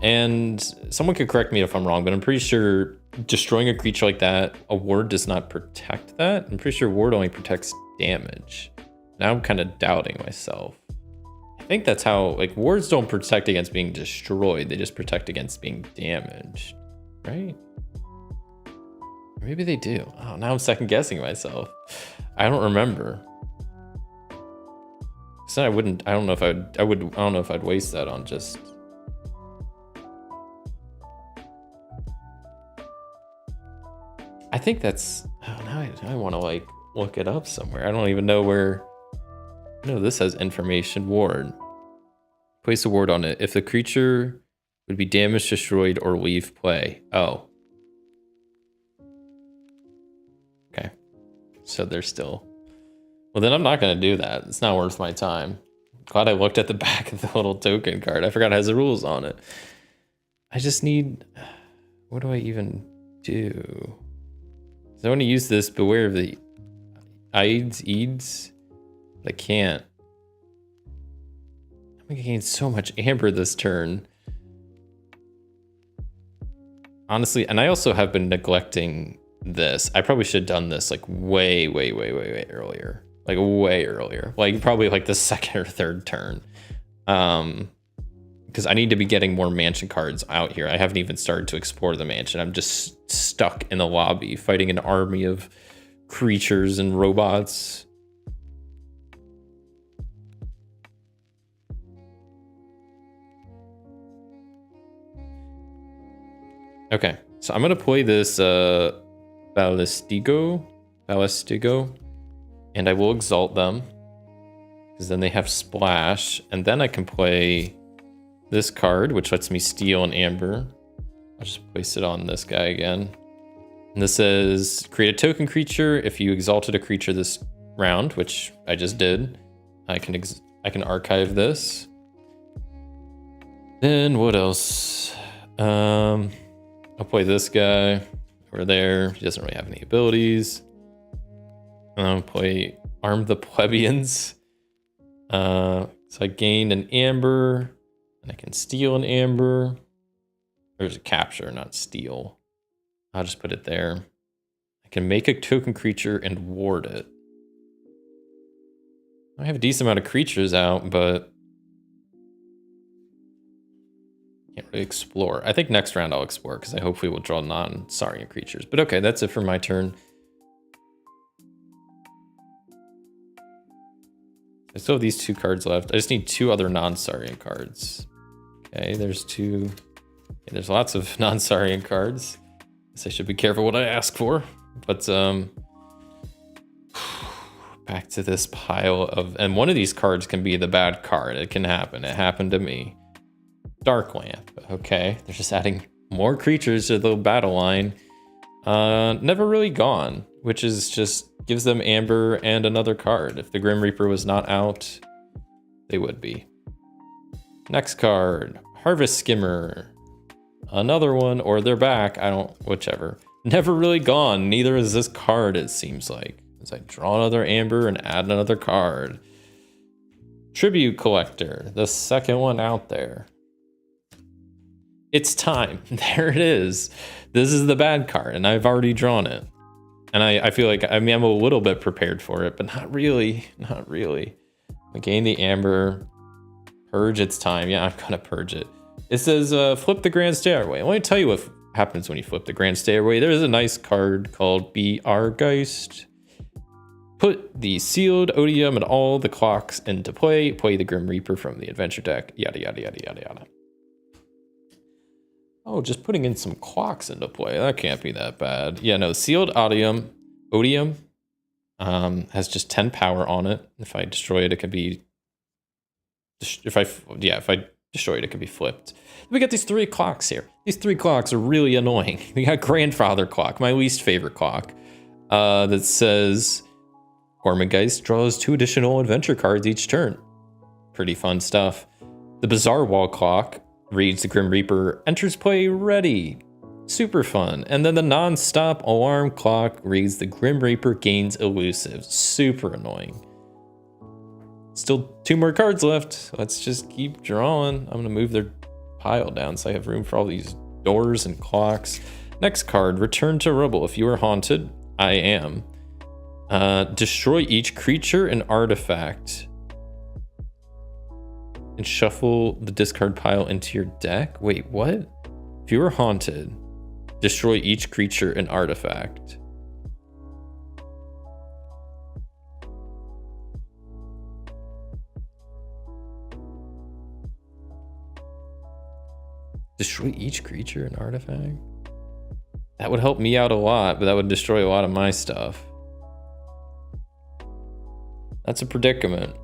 And someone could correct me if I'm wrong, but I'm pretty sure destroying a creature like that, a ward does not protect that. I'm pretty sure ward only protects damage. Now I'm kind of doubting myself. I think that's how, like, wards don't protect against being destroyed. They just protect against being damaged, right? Or maybe they do. Oh, now I'm second guessing myself. I don't remember. So I don't know if I'd waste that on just... I think that's... Oh, now I want to, like, look it up somewhere. I don't even know where... No, this has information ward. Place a ward on it. If the creature would be damaged, destroyed, or leave play. Oh. Okay. So they're still... Well, then I'm not going to do that. It's not worth my time. Glad I looked at the back of the little token card. I forgot it has the rules on it. I just need... What do I even do? So I want to use this Beware of the Eads. I can't. I'm going to gain so much amber this turn. Honestly, and I also have been neglecting this. I probably should have done this like way earlier. Like way earlier. Like probably like the second or third turn. Because I need to be getting more mansion cards out here. I haven't even started to explore the mansion. I'm just stuck in the lobby fighting an army of creatures and robots. Okay, so I'm gonna play this Ballistigo, and I will exalt them because then they have splash, and then I can play this card, which lets me steal an amber. I'll just place it on this guy again. And this says create a token creature. If you exalted a creature this round, which I just did, I can archive this. Then what else? I'll play this guy over there. He doesn't really have any abilities. I'll play Arm the Plebeians. So I gained an amber, and I can steal an amber. There's a capture, not steal. I'll just put it there. I can make a token creature and ward it. I have a decent amount of creatures out, but can't really explore. I think next round I'll explore because I hopefully will draw non-Saurian creatures. But okay, that's it for my turn. I still have these 2 cards left. I just need 2 other non-Saurian cards. Okay, there's 2. Okay, there's lots of non-Saurian cards. Guess I should be careful what I ask for. But back to this pile of, and one of these cards can be the bad card. It can happen. It happened to me. Dark Lamp. Okay, they're just adding more creatures to the battle line. Never really gone, which is just gives them amber and another card. If the Grim Reaper was not out, they would be. Next card, Harvest Skimmer. Another one, or they're back. Whichever. Never really gone. Neither is this card, it seems like. As I draw another amber and add another card. Tribute Collector, the second one out there. It's time. There it is. This is the bad card, and I've already drawn it. And I feel like, I'm a little bit prepared for it, but not really. Not really. I gain the amber. Purge, it's time. Yeah, I'm gonna purge it. It says, flip the Grand Stairway. Let me tell you what happens when you flip the Grand Stairway. There's a nice card called Boardgames. Put the sealed odium and all the clocks into play. Play the Grim Reaper from the adventure deck. Yada, yada, yada, yada, yada. Oh, just putting in some clocks into play. That can't be that bad. Yeah, no, sealed odium has just 10 power on it. If I destroy it, it can be... If I destroy it, it can be flipped. We got these 3 clocks here. These 3 clocks are really annoying. We got Grandfather Clock, my least favorite clock, that says Gormengeist draws 2 additional adventure cards each turn. Pretty fun stuff. The Bizarre Wall Clock reads the Grim Reaper enters play ready. Super fun. And then the Non-Stop Alarm Clock reads the Grim Reaper gains elusive. Super annoying. Still 2 more cards left. Let's just keep drawing. I'm gonna move their pile down so I have room for all these doors and clocks. Next card, Return to Rubble. If you are haunted, I am. Destroy each creature and artifact. And shuffle the discard pile into your deck. Wait, what? If you are haunted, destroy each creature and artifact. Destroy each creature and artifact? That would help me out a lot, but that would destroy a lot of my stuff. That's a predicament.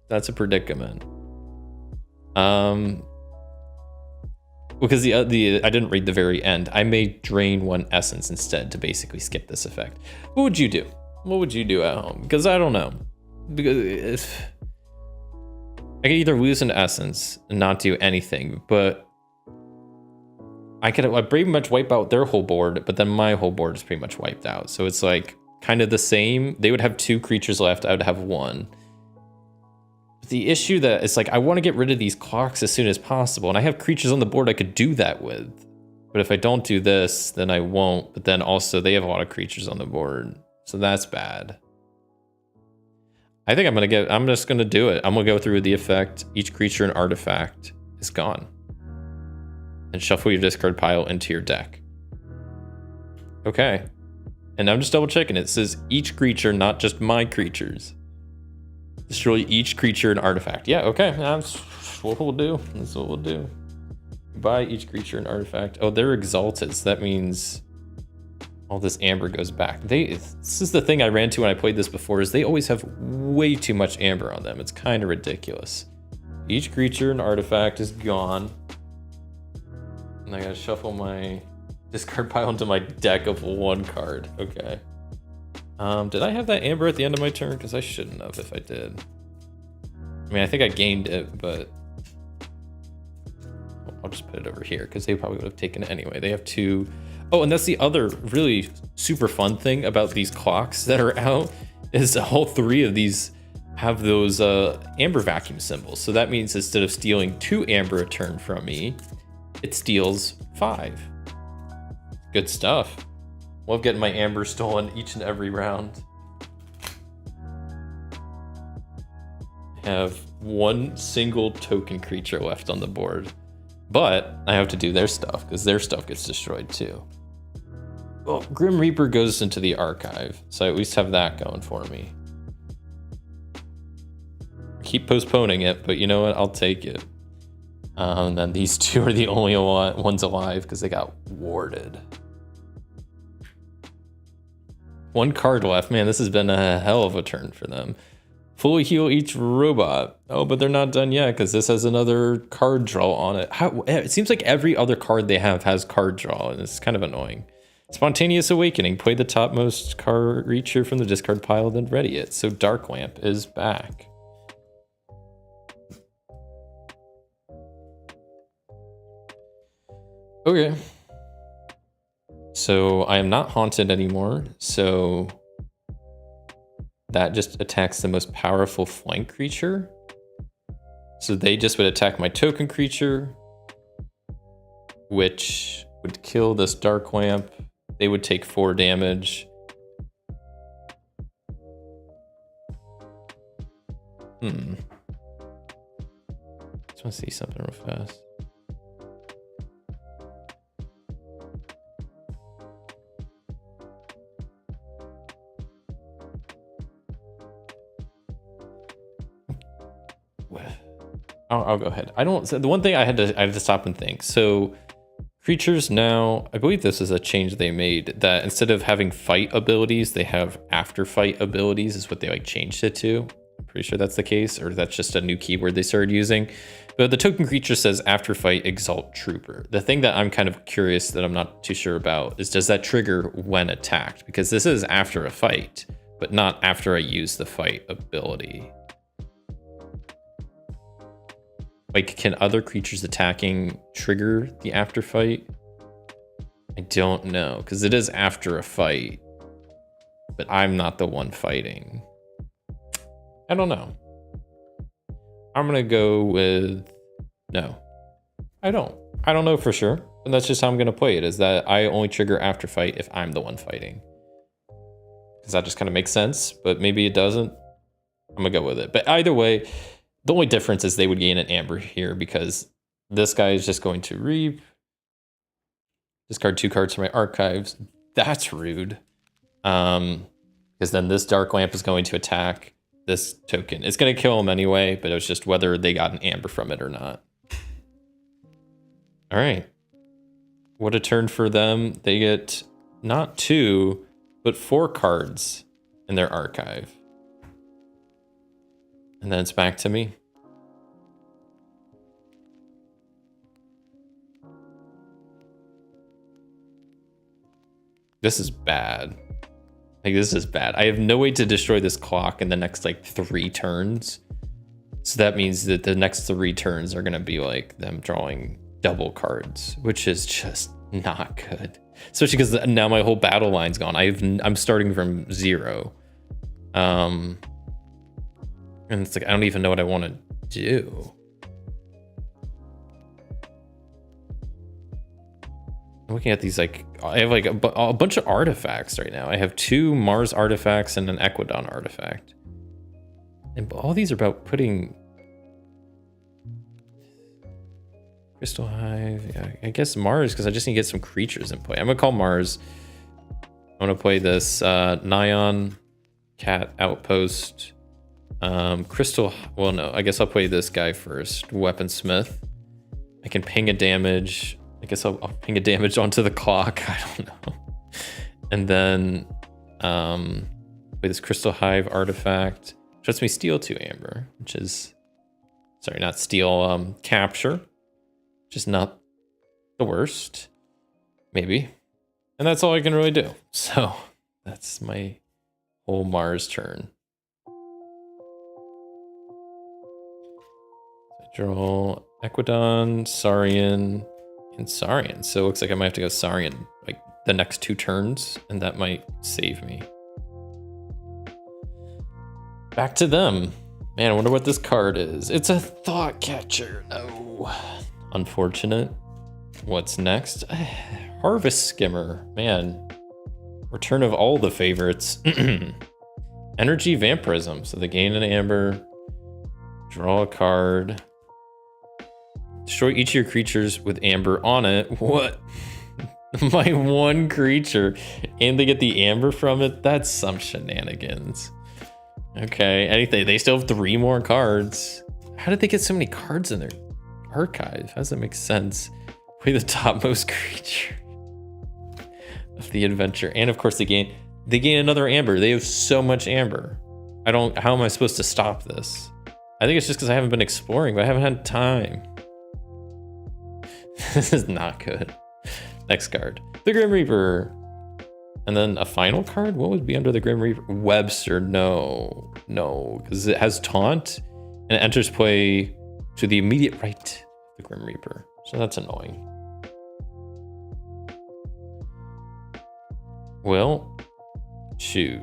That's a predicament. Because I didn't read the very end. I may drain 1 essence instead to basically skip this effect. What would you do? What would you do at home? Because I don't know. Because if I could either lose an essence and not do anything, but I pretty much wipe out their whole board, but then my whole board is pretty much wiped out. So it's like kind of the same. They would have 2 creatures left. I would have 1. But the issue that it's like, I want to get rid of these clocks as soon as possible. And I have creatures on the board I could do that with. But if I don't do this, then I won't. But then also they have a lot of creatures on the board. So that's bad. I think I'm just going to do it. I'm going to go through the effect. Each creature and artifact is gone. And shuffle your discard pile into your deck. Okay. And I'm just double checking. It says each creature, not just my creatures. Destroy each creature and artifact. Yeah, okay. That's what we'll do. That's what we'll do. Buy each creature and artifact. Oh, they're exalted. So that means all this amber goes back. This is the thing I ran to when I played this before, is they always have way too much amber on them. It's kind of ridiculous. Each creature and artifact is gone. And I gotta shuffle my Discard pile into my deck of 1 card. Okay. Did I have that amber at the end of my turn? Because I shouldn't have if I did. I mean, I think I gained it, but I'll just put it over here because they probably would have taken it anyway. They have 2. Oh, and that's the other really super fun thing about these clocks that are out is all 3 of these have those amber vacuum symbols. So that means instead of stealing 2 amber a turn from me, it steals 5. Good stuff. Love getting my amber stolen each and every round. I have 1 single token creature left on the board, but I have to do their stuff because their stuff gets destroyed too. Well, Grim Reaper goes into the archive, so I at least have that going for me. Keep postponing it, but you know what? I'll take it. And then these 2 are the only ones alive because they got warded. 1 card left. Man, this has been a hell of a turn for them. Fully heal each robot. Oh, but they're not done yet because this has another card draw on it. It seems like every other card they have has card draw, and it's kind of annoying. Spontaneous Awakening. Play the topmost card creature from the discard pile, then ready it. So Dark Lamp is back. Okay. So I am not haunted anymore, so that just attacks the most powerful flank creature. So they just would attack my token creature, which would kill this Dark Lamp. They would take 4 damage. Just want to see something real fast. I'll go ahead. So the one thing I had to stop and think. So creatures now, I believe this is a change they made, that instead of having fight abilities, they have after fight abilities is what they like changed it to. I'm pretty sure that's the case, or that's just a new keyword they started using. But the token creature says after fight exalt trooper. The thing that I'm kind of curious that I'm not too sure about is, does that trigger when attacked? Because this is after a fight, but not after I use the fight ability. Like, can other creatures attacking trigger the after fight? I don't know, because it is after a fight, but I'm not the one fighting. I don't know. I'm gonna go with no. I don't know for sure, and that's just how I'm gonna play it, is that I only trigger after fight if I'm the one fighting. Because that just kind of makes sense, but maybe it doesn't. I'm gonna go with it. But either way, the only difference is they would gain an amber here because this guy is just going to reap. Discard 2 cards from my archives. That's rude. Because then this Dark Lamp is going to attack this token. It's going to kill him anyway, but it was just whether they got an amber from it or not. All right. What a turn for them. They get not 2, but 4 cards in their archive. And then it's back to me. This is bad. Like, this is bad. I have no way to destroy this clock in the next, like, 3 turns. So that means that the next 3 turns are going to be, like, them drawing double cards, which is just not good. Especially because now my whole battle line's gone. I'm starting from 0. And it's like, I don't even know what I want to do. I'm looking at these, like, I have like a bunch of artifacts right now. I have 2 Mars artifacts and an Equidon artifact. And all these are about putting Crystal Hive. Yeah, I guess Mars, because I just need to get some creatures in play. I'm gonna call Mars. I'm gonna play this Nyan Cat Outpost. Crystal, well, no, I guess I'll play this guy first. Weaponsmith. I can ping a damage. I guess I'll ping a damage onto the clock. I don't know. And then play this Crystal Hive artifact, which lets me steal 2 amber, which is, sorry, not steal, capture, which is not the worst. Maybe. And that's all I can really do. So that's my whole Mars turn. I draw Equidon, Saurian, and Saurian. So it looks like I might have to go Saurian like the next 2 turns, and that might save me. Back to them. Man, I wonder what this card is. It's a Thought Catcher. No. Unfortunate. What's next? Harvest Skimmer. Man. Return of all the favorites. Energy Vampirism. So they gain an amber. Draw a card. Destroy each of your creatures with amber on it. What? My one creature. And they get the amber from it? That's some shenanigans. Okay, anything. They still have 3 more cards. How did they get so many cards in their archive? How does that make sense? Play the topmost creature of the adventure. And of course they gain another amber. They have so much amber. How am I supposed to stop this? I think it's just because I haven't been exploring, but I haven't had time. This is not good. Next card. The Grim Reaper. And then a final card? What would be under the Grim Reaper? Webster, no, because it has Taunt and it enters play to the immediate right of the Grim Reaper. So that's annoying. Well, shoot.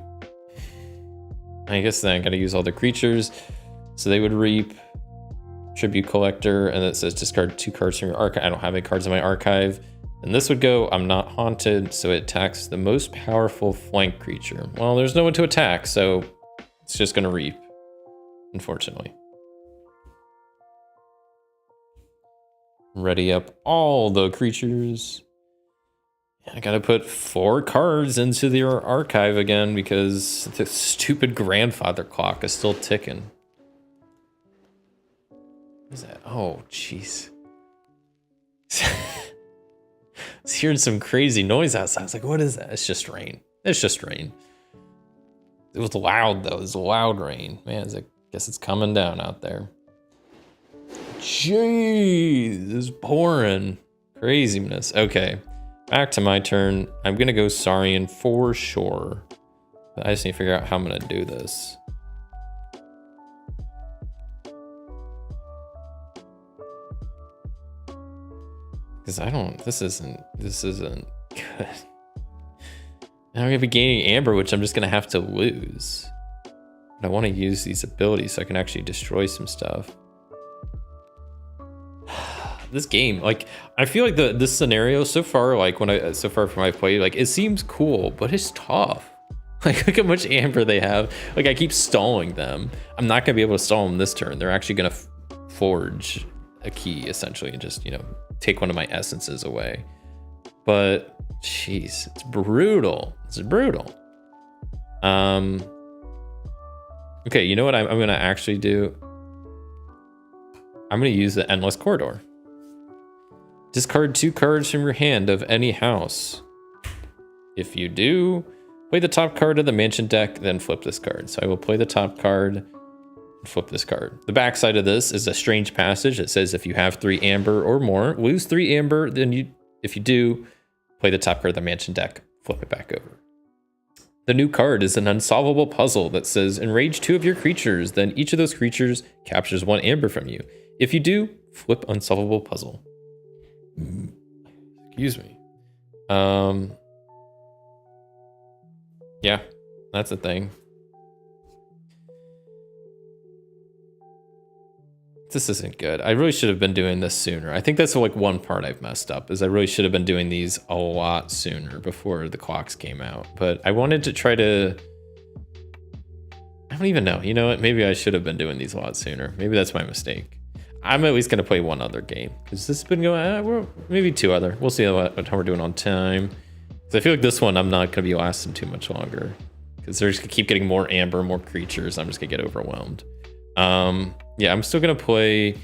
I guess then I gotta use all the creatures. So they would reap Tribute Collector, and it says discard 2 cards from your archive. I don't have any cards in my archive. And this would go, I'm not haunted, so it attacks the most powerful flank creature. Well, there's no one to attack, so it's just gonna reap, unfortunately. Ready up all the creatures. I gotta put 4 cards into their archive again because the stupid grandfather clock is still ticking. What is that? Oh, jeez. I was hearing some crazy noise outside. I was like, what is that? It's just rain. It's just rain. It was loud, though. It was loud rain. Man, I guess it's coming down out there. Jeez, it's pouring. Craziness. Okay, back to my turn. I'm going to go Saurian for sure. But I just need to figure out how I'm going to do this. Because this isn't good. Now I'm gonna be gaining amber, which I'm just gonna have to lose. But I want to use these abilities so I can actually destroy some stuff. This game, like, I feel like this scenario so far, like so far from my play, like it seems cool, but it's tough. Like, look how much amber they have. Like, I keep stalling them. I'm not gonna be able to stall them this turn. They're actually gonna forge a key essentially and just, take one of my essences away. But jeez, it's brutal. It's brutal. Okay, you know what I'm gonna actually do? I'm gonna use the Endless Corridor. Discard 2 cards from your hand of any house. If you do, play the top card of the mansion deck, then flip this card. So I will play the top card and flip this card. The backside of this is a strange passage that says if you have 3 amber or more, lose 3 amber, then if you do, play the top card of the mansion deck, flip it back over. The new card is an unsolvable puzzle that says enrage 2 of your creatures, then each of those creatures captures 1 amber from you. If you do, flip unsolvable puzzle. Excuse me. Yeah, that's a thing. This isn't good. I really should have been doing this sooner. I think that's like one part I've messed up, is I really should have been doing these a lot sooner before the clocks came out. But I wanted to try to... I don't even know. You know what? Maybe I should have been doing these a lot sooner. Maybe that's my mistake. I'm at least going to play one other game. Because this has been going... maybe 2 other. We'll see how we're doing on time. Because I feel like this one I'm not going to be lasting too much longer. Because they're just going to keep getting more amber, more creatures. I'm just going to get overwhelmed. Yeah, I'm still gonna play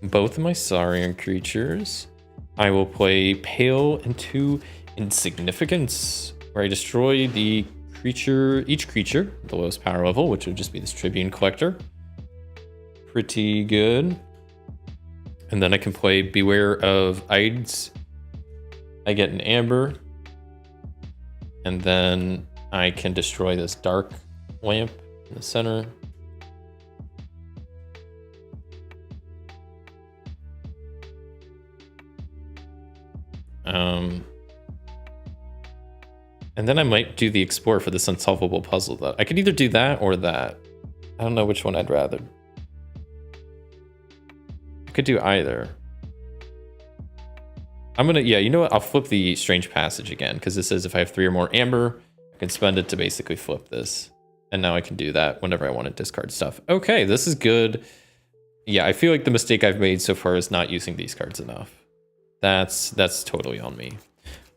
both of my Saurian creatures. I will play Pale into Insignificance, where I destroy each creature, the lowest power level, which would just be this Tribune Collector. Pretty good. And then I can play Beware of Ides. I get an amber. And then I can destroy this dark lamp in the center. And then I might do the explore for this unsolvable puzzle though. I could either do that or that. I don't know which one I'd rather. I could do either. I'm gonna, yeah, you know what? I'll flip the strange passage again because it says if I have 3 or more amber, I can spend it to basically flip this. And now I can do that whenever I want to discard stuff. Okay, this is good. Yeah, I feel like the mistake I've made so far is not using these cards enough. That's totally on me.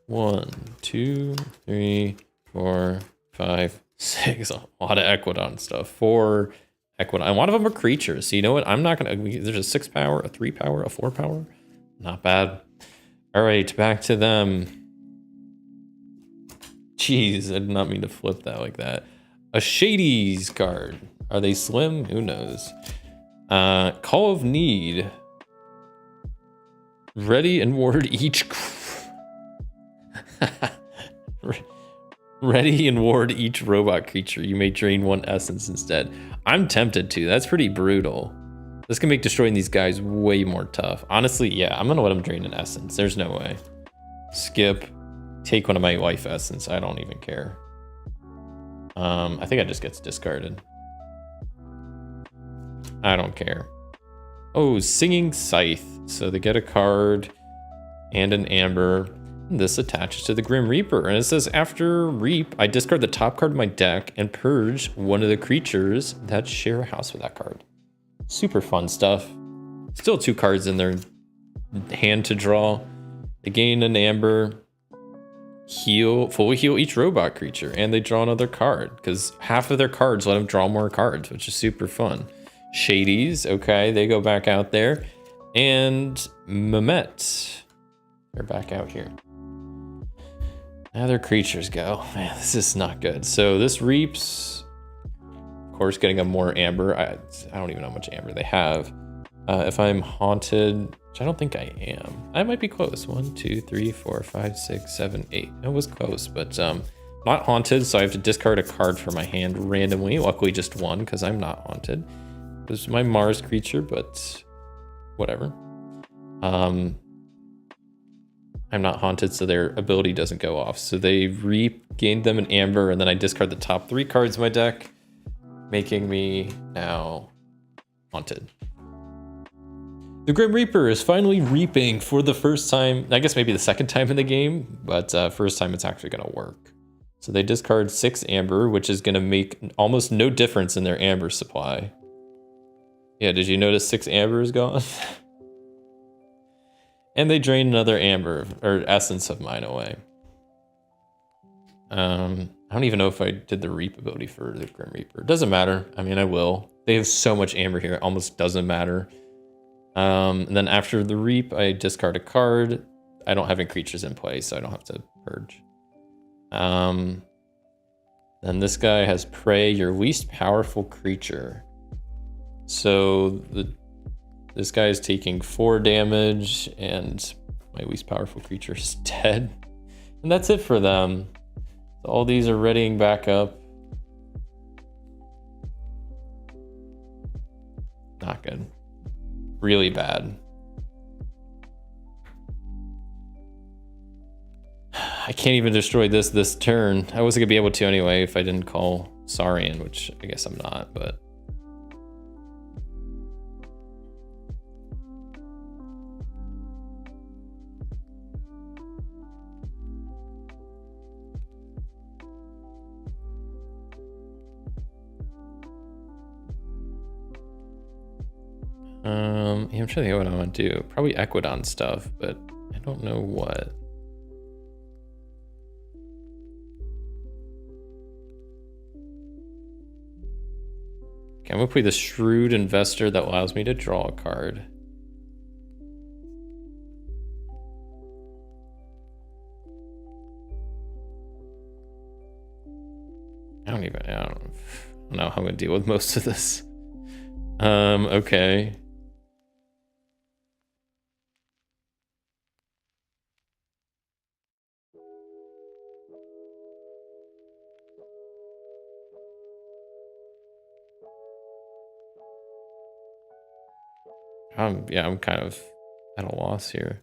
1, 2, 3, 4, 5, 6. A lot of Equidon stuff. 4 Equidon. And one of them are creatures. So you know what? I'm not gonna. There's a 6 power, a 3 power, a 4 power. Not bad. All right, back to them. Jeez, I did not mean to flip that like that. A Shady's card. Are they slim? Who knows? Call of Need. Ready and ward each. Ready and ward each robot creature. You may drain 1 essence instead. I'm tempted to. That's pretty brutal. This can make destroying these guys way more tough. Honestly, yeah, I'm gonna let them drain an essence. There's no way. Skip. Take 1 of my life essence. I don't even care. I think it just gets discarded. I don't care. Oh, Singing Scythe. So they get a card and an amber. This attaches to the Grim Reaper, and it says after Reap, I discard the top card of my deck and purge 1 of the creatures that share a house with that card. Super fun stuff. Still 2 cards in their hand to draw. They gain an amber, fully heal each robot creature, and they draw another card, because half of their cards let them draw more cards, which is super fun. Shadies, okay, they go back out there. And Mehmet, they're back out here. Now their creatures go. Man, this is not good. So this reaps, of course, getting a more amber. I don't even know how much amber they have. If I'm haunted, which I don't think I am. I might be close. 1, 2, 3, 4, 5, 6, 7, 8. It was close, but not haunted, so I have to discard a card from my hand randomly. Luckily, just 1, because I'm not haunted. This is my Mars creature, but whatever. I'm not haunted, so their ability doesn't go off. So they gained them an amber, and then I discard the top 3 cards of my deck, making me now haunted. The Grim Reaper is finally reaping for the first time. I guess maybe the second time in the game, but first time it's actually going to work. So they discard 6 amber, which is going to make almost no difference in their amber supply. Yeah, did you notice 6 amber is gone? And they drain another amber, or essence of mine away. I don't even know if I did the Reap ability for the Grim Reaper. It doesn't matter. I mean, I will. They have so much amber here, it almost doesn't matter. And then after the Reap, I discard a card. I don't have any creatures in play, so I don't have to purge. Then this guy has Prey, your least powerful creature. So this guy is taking 4 damage, and my least powerful creature is dead. And that's it for them. So all these are readying back up. Not good. Really bad. I can't even destroy this turn. I wasn't gonna be able to anyway if I didn't call Saurian, which I guess I'm not, but. Yeah, I'm trying to think of what I want to do. Probably Equidon stuff, but I don't know what. Okay, I'm gonna play the Shrewd Investor that allows me to draw a card. I don't know how I'm gonna deal with most of this. Okay. Yeah, I'm kind of at a loss here.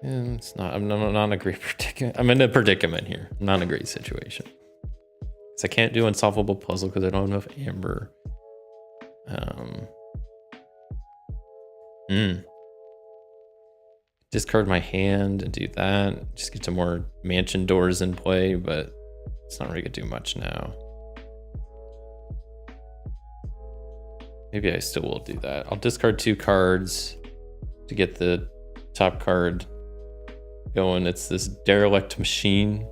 And it's not. I'm not in a great predicament. I'm in a predicament here. I'm not in a great situation. I can't do unsolvable puzzle because I don't have enough amber. Discard my hand and do that. Just get some more mansion doors in play, but it's not really gonna do much now. Maybe I still will do that. I'll discard 2 cards to get the top card going. It's this derelict machine.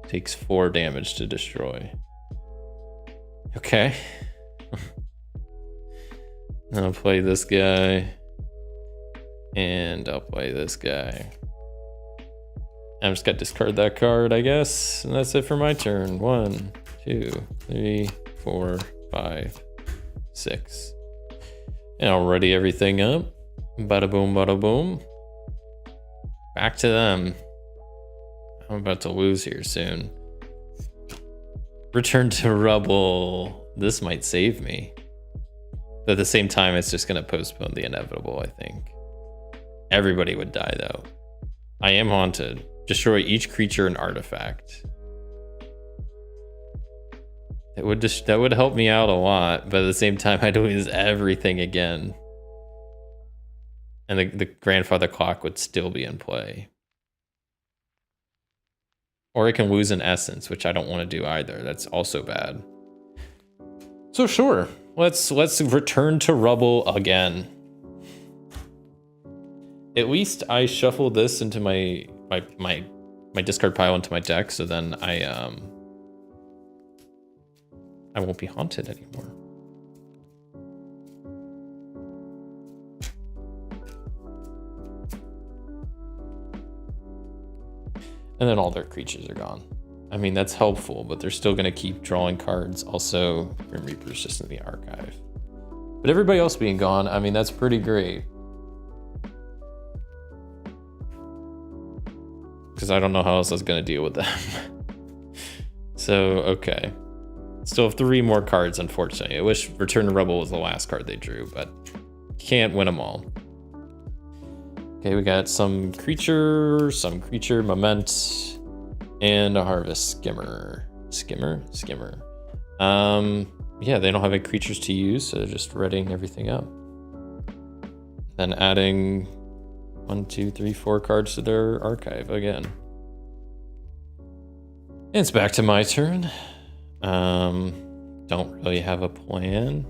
Takes 4 damage to destroy. Okay. Then I'll play this guy. And I'll play this guy. I'm just gonna discard that card, I guess. And that's it for my turn. 1, 2, 3, 4, 5, 6. And I'll ready everything up. Bada boom, bada boom. Back to them. I'm about to lose here soon. Return to rubble. This might save me. But at the same time, it's just gonna postpone the inevitable, I think. Everybody would die though. I am haunted. Destroy each creature and artifact. That would help me out a lot, but at the same time I'd lose everything again. And the grandfather clock would still be in play. Or I can lose an essence, which I don't want to do either. That's also bad. So sure, let's return to rubble again. At least I shuffle this into my discard pile into my deck, so then I won't be haunted anymore. And then all their creatures are gone. I mean, that's helpful, but they're still gonna keep drawing cards. Also, Grim Reaper's just in the archive. But everybody else being gone, I mean, that's pretty great. Because I don't know how else I was gonna deal with them. So, okay. Still have 3 more cards, unfortunately. I wish Return to Rebel was the last card they drew, but can't win them all. Okay, we got some creature, Moment, and a Harvest Skimmer. Skimmer? Yeah, they don't have any creatures to use, so they're just readying everything up. Then adding 1, 2, 3, 4 cards to their archive again. And it's back to my turn. Don't really have a plan.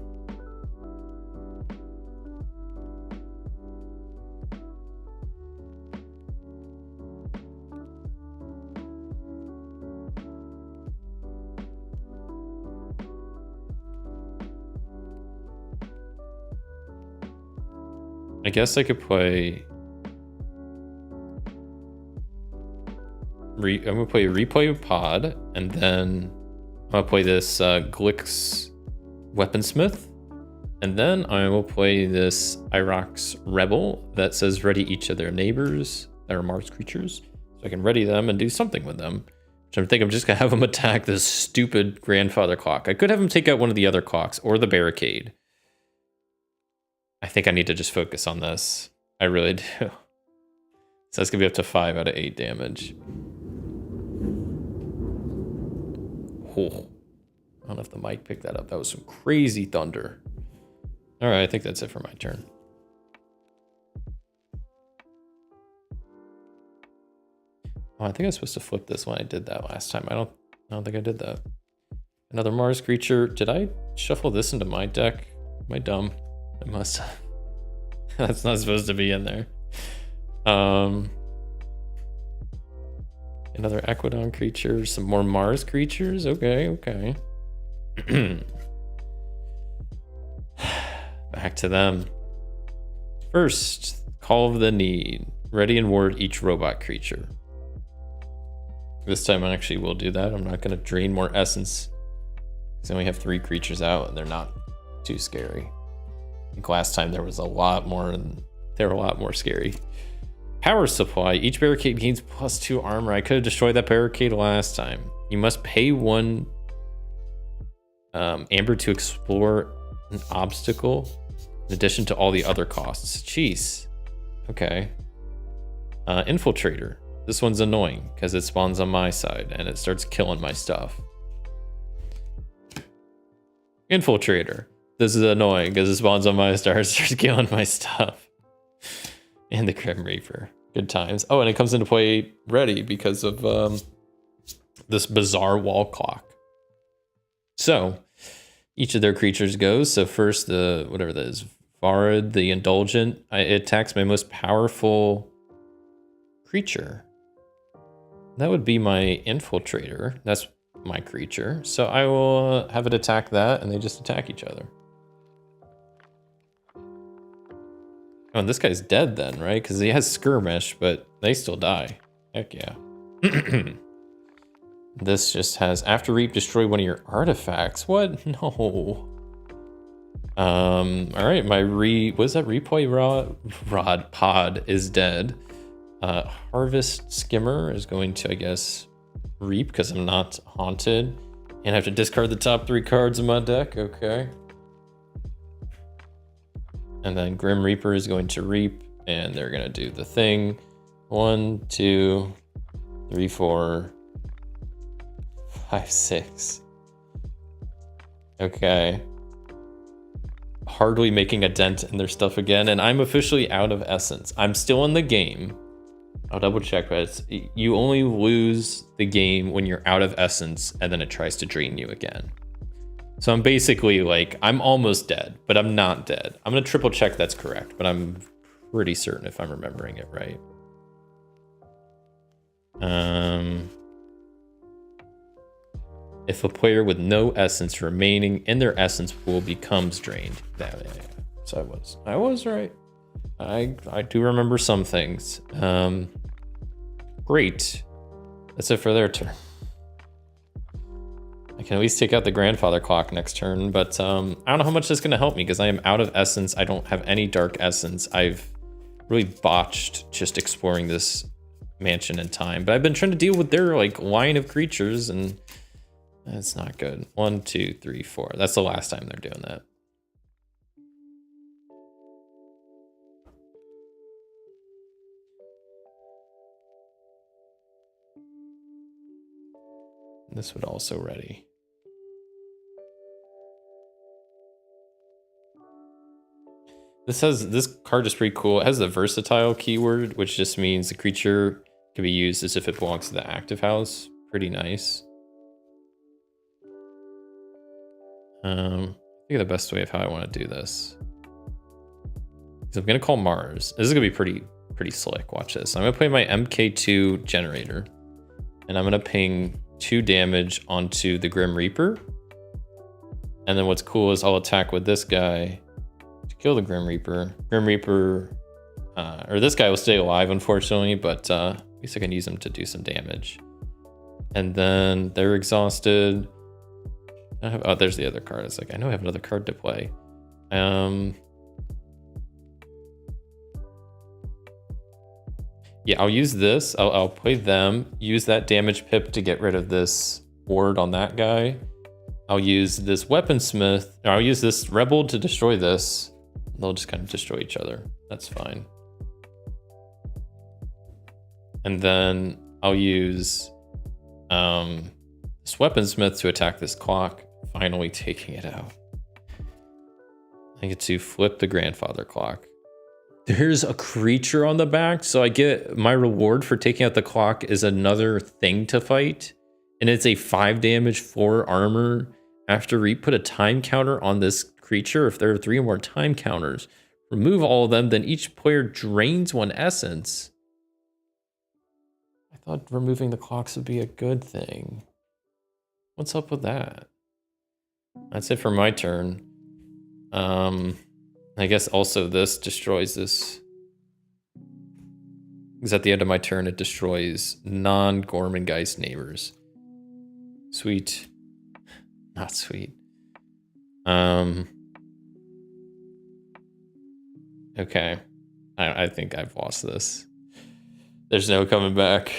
I guess I could play. I'm gonna play Replay Pod, and then I'm gonna play this Glix Weaponsmith, and then I will play this Irox Rebel that says ready each of their neighbors that are Mars creatures, so I can ready them and do something with them. Which I think I'm just gonna have them attack this stupid grandfather clock. I could have them take out one of the other clocks or the barricade. I think I need to just focus on this. I really do. So that's gonna be up to 5 out of 8 damage. Oh, I don't know if the mic picked that up. That was some crazy thunder. All right, I think that's it for my turn. Oh, I think I was supposed to flip this when I did that last time. I don't think I did that. Another Mars creature. Did I shuffle this into my deck? Am I dumb? I must have. That's not supposed to be in there. Another Aquadon creature, some more Mars creatures. Okay. Back to them. First, Call of the Need. Ready and ward each robot creature. This time I actually will do that. I'm not going to drain more essence, because I only have 3 creatures out and they're not too scary. I think last time there was a lot more and they were a lot more scary. Power supply. Each barricade gains +2 armor. I could have destroyed that barricade last time. You must pay 1 amber to explore an obstacle in addition to all the other costs. Jeez. Okay. Infiltrator. This one's annoying because it spawns on my side and it starts killing my stuff. Infiltrator. This is annoying because it spawns on my side and starts killing my stuff. And the Grim Reaper. Good times. Oh, and it comes into play ready because of this bizarre wall clock. So, each of their creatures goes. So first, the whatever that is, Varad, the Indulgent. It attacks my most powerful creature. That would be my Infiltrator. That's my creature. So I will have it attack that, and they just attack each other. Oh, and this guy's dead then, right? Because he has skirmish, but they still die. Heck yeah. This just has after reap, destroy one of your artifacts. What? No. All right, my what is that? Replay rod pod is dead. Harvest skimmer is going to, I guess, reap because I'm not haunted, and I have to discard the top 3 cards of my deck. Okay. And then Grim Reaper is going to reap, and they're gonna do the thing. 1, 2, 3, 4, 5, 6. Okay. Hardly making a dent in their stuff again, and I'm officially out of essence. I'm still in the game. I'll double check, but you only lose the game when you're out of essence, and then it tries to drain you again. So I'm basically like, I'm almost dead, but I'm not dead. I'm gonna triple check that's correct, but I'm pretty certain if I'm remembering it right. If a player with no essence remaining in their essence pool becomes drained. Yeah. So I was right. I do remember some things. Great. That's it for their turn. I can at least take out the grandfather clock next turn, but I don't know how much that's going to help me because I am out of essence. I don't have any dark essence. I've really botched just exploring this mansion in time, but I've been trying to deal with their like line of creatures, and that's not good. 1, 2, 3, 4. That's the last time they're doing that. This would also ready. This card is pretty cool. It has the versatile keyword, which just means the creature can be used as if it belongs to the active house. Pretty nice. I think the best way of how I want to do this is I'm gonna call Mars. This is gonna be pretty slick. Watch this. I'm gonna play my MK2 generator, and I'm gonna ping 2 damage onto the Grim Reaper. And then what's cool is I'll attack with this guy to kill the Grim Reaper. Grim Reaper, or this guy will stay alive, unfortunately, but at least I can use him to do some damage. And then they're exhausted. Oh, there's the other card. It's like, I know I have another card to play. Yeah, I'll use this. I'll play them, use that damage pip to get rid of this ward on that guy. I'll use this weaponsmith, or I'll use this rebel to destroy this. They'll just kind of destroy each other. That's fine. And then I'll use this weaponsmith to attack this clock, finally taking it out. I get to flip the grandfather clock. There's a creature on the back, so I get my reward for taking out the clock is another thing to fight, and it's a 5 damage, 4 armor. After we put a time counter on this creature, if there are 3 or more time counters, remove all of them, then each player drains 1 essence. I thought removing the clocks would be a good thing. What's up with that? That's it for my turn. I guess also this destroys this. Because at the end of my turn, it destroys non-Gormengeist neighbors. Sweet. Not sweet. Okay. I think I've lost this. There's no coming back.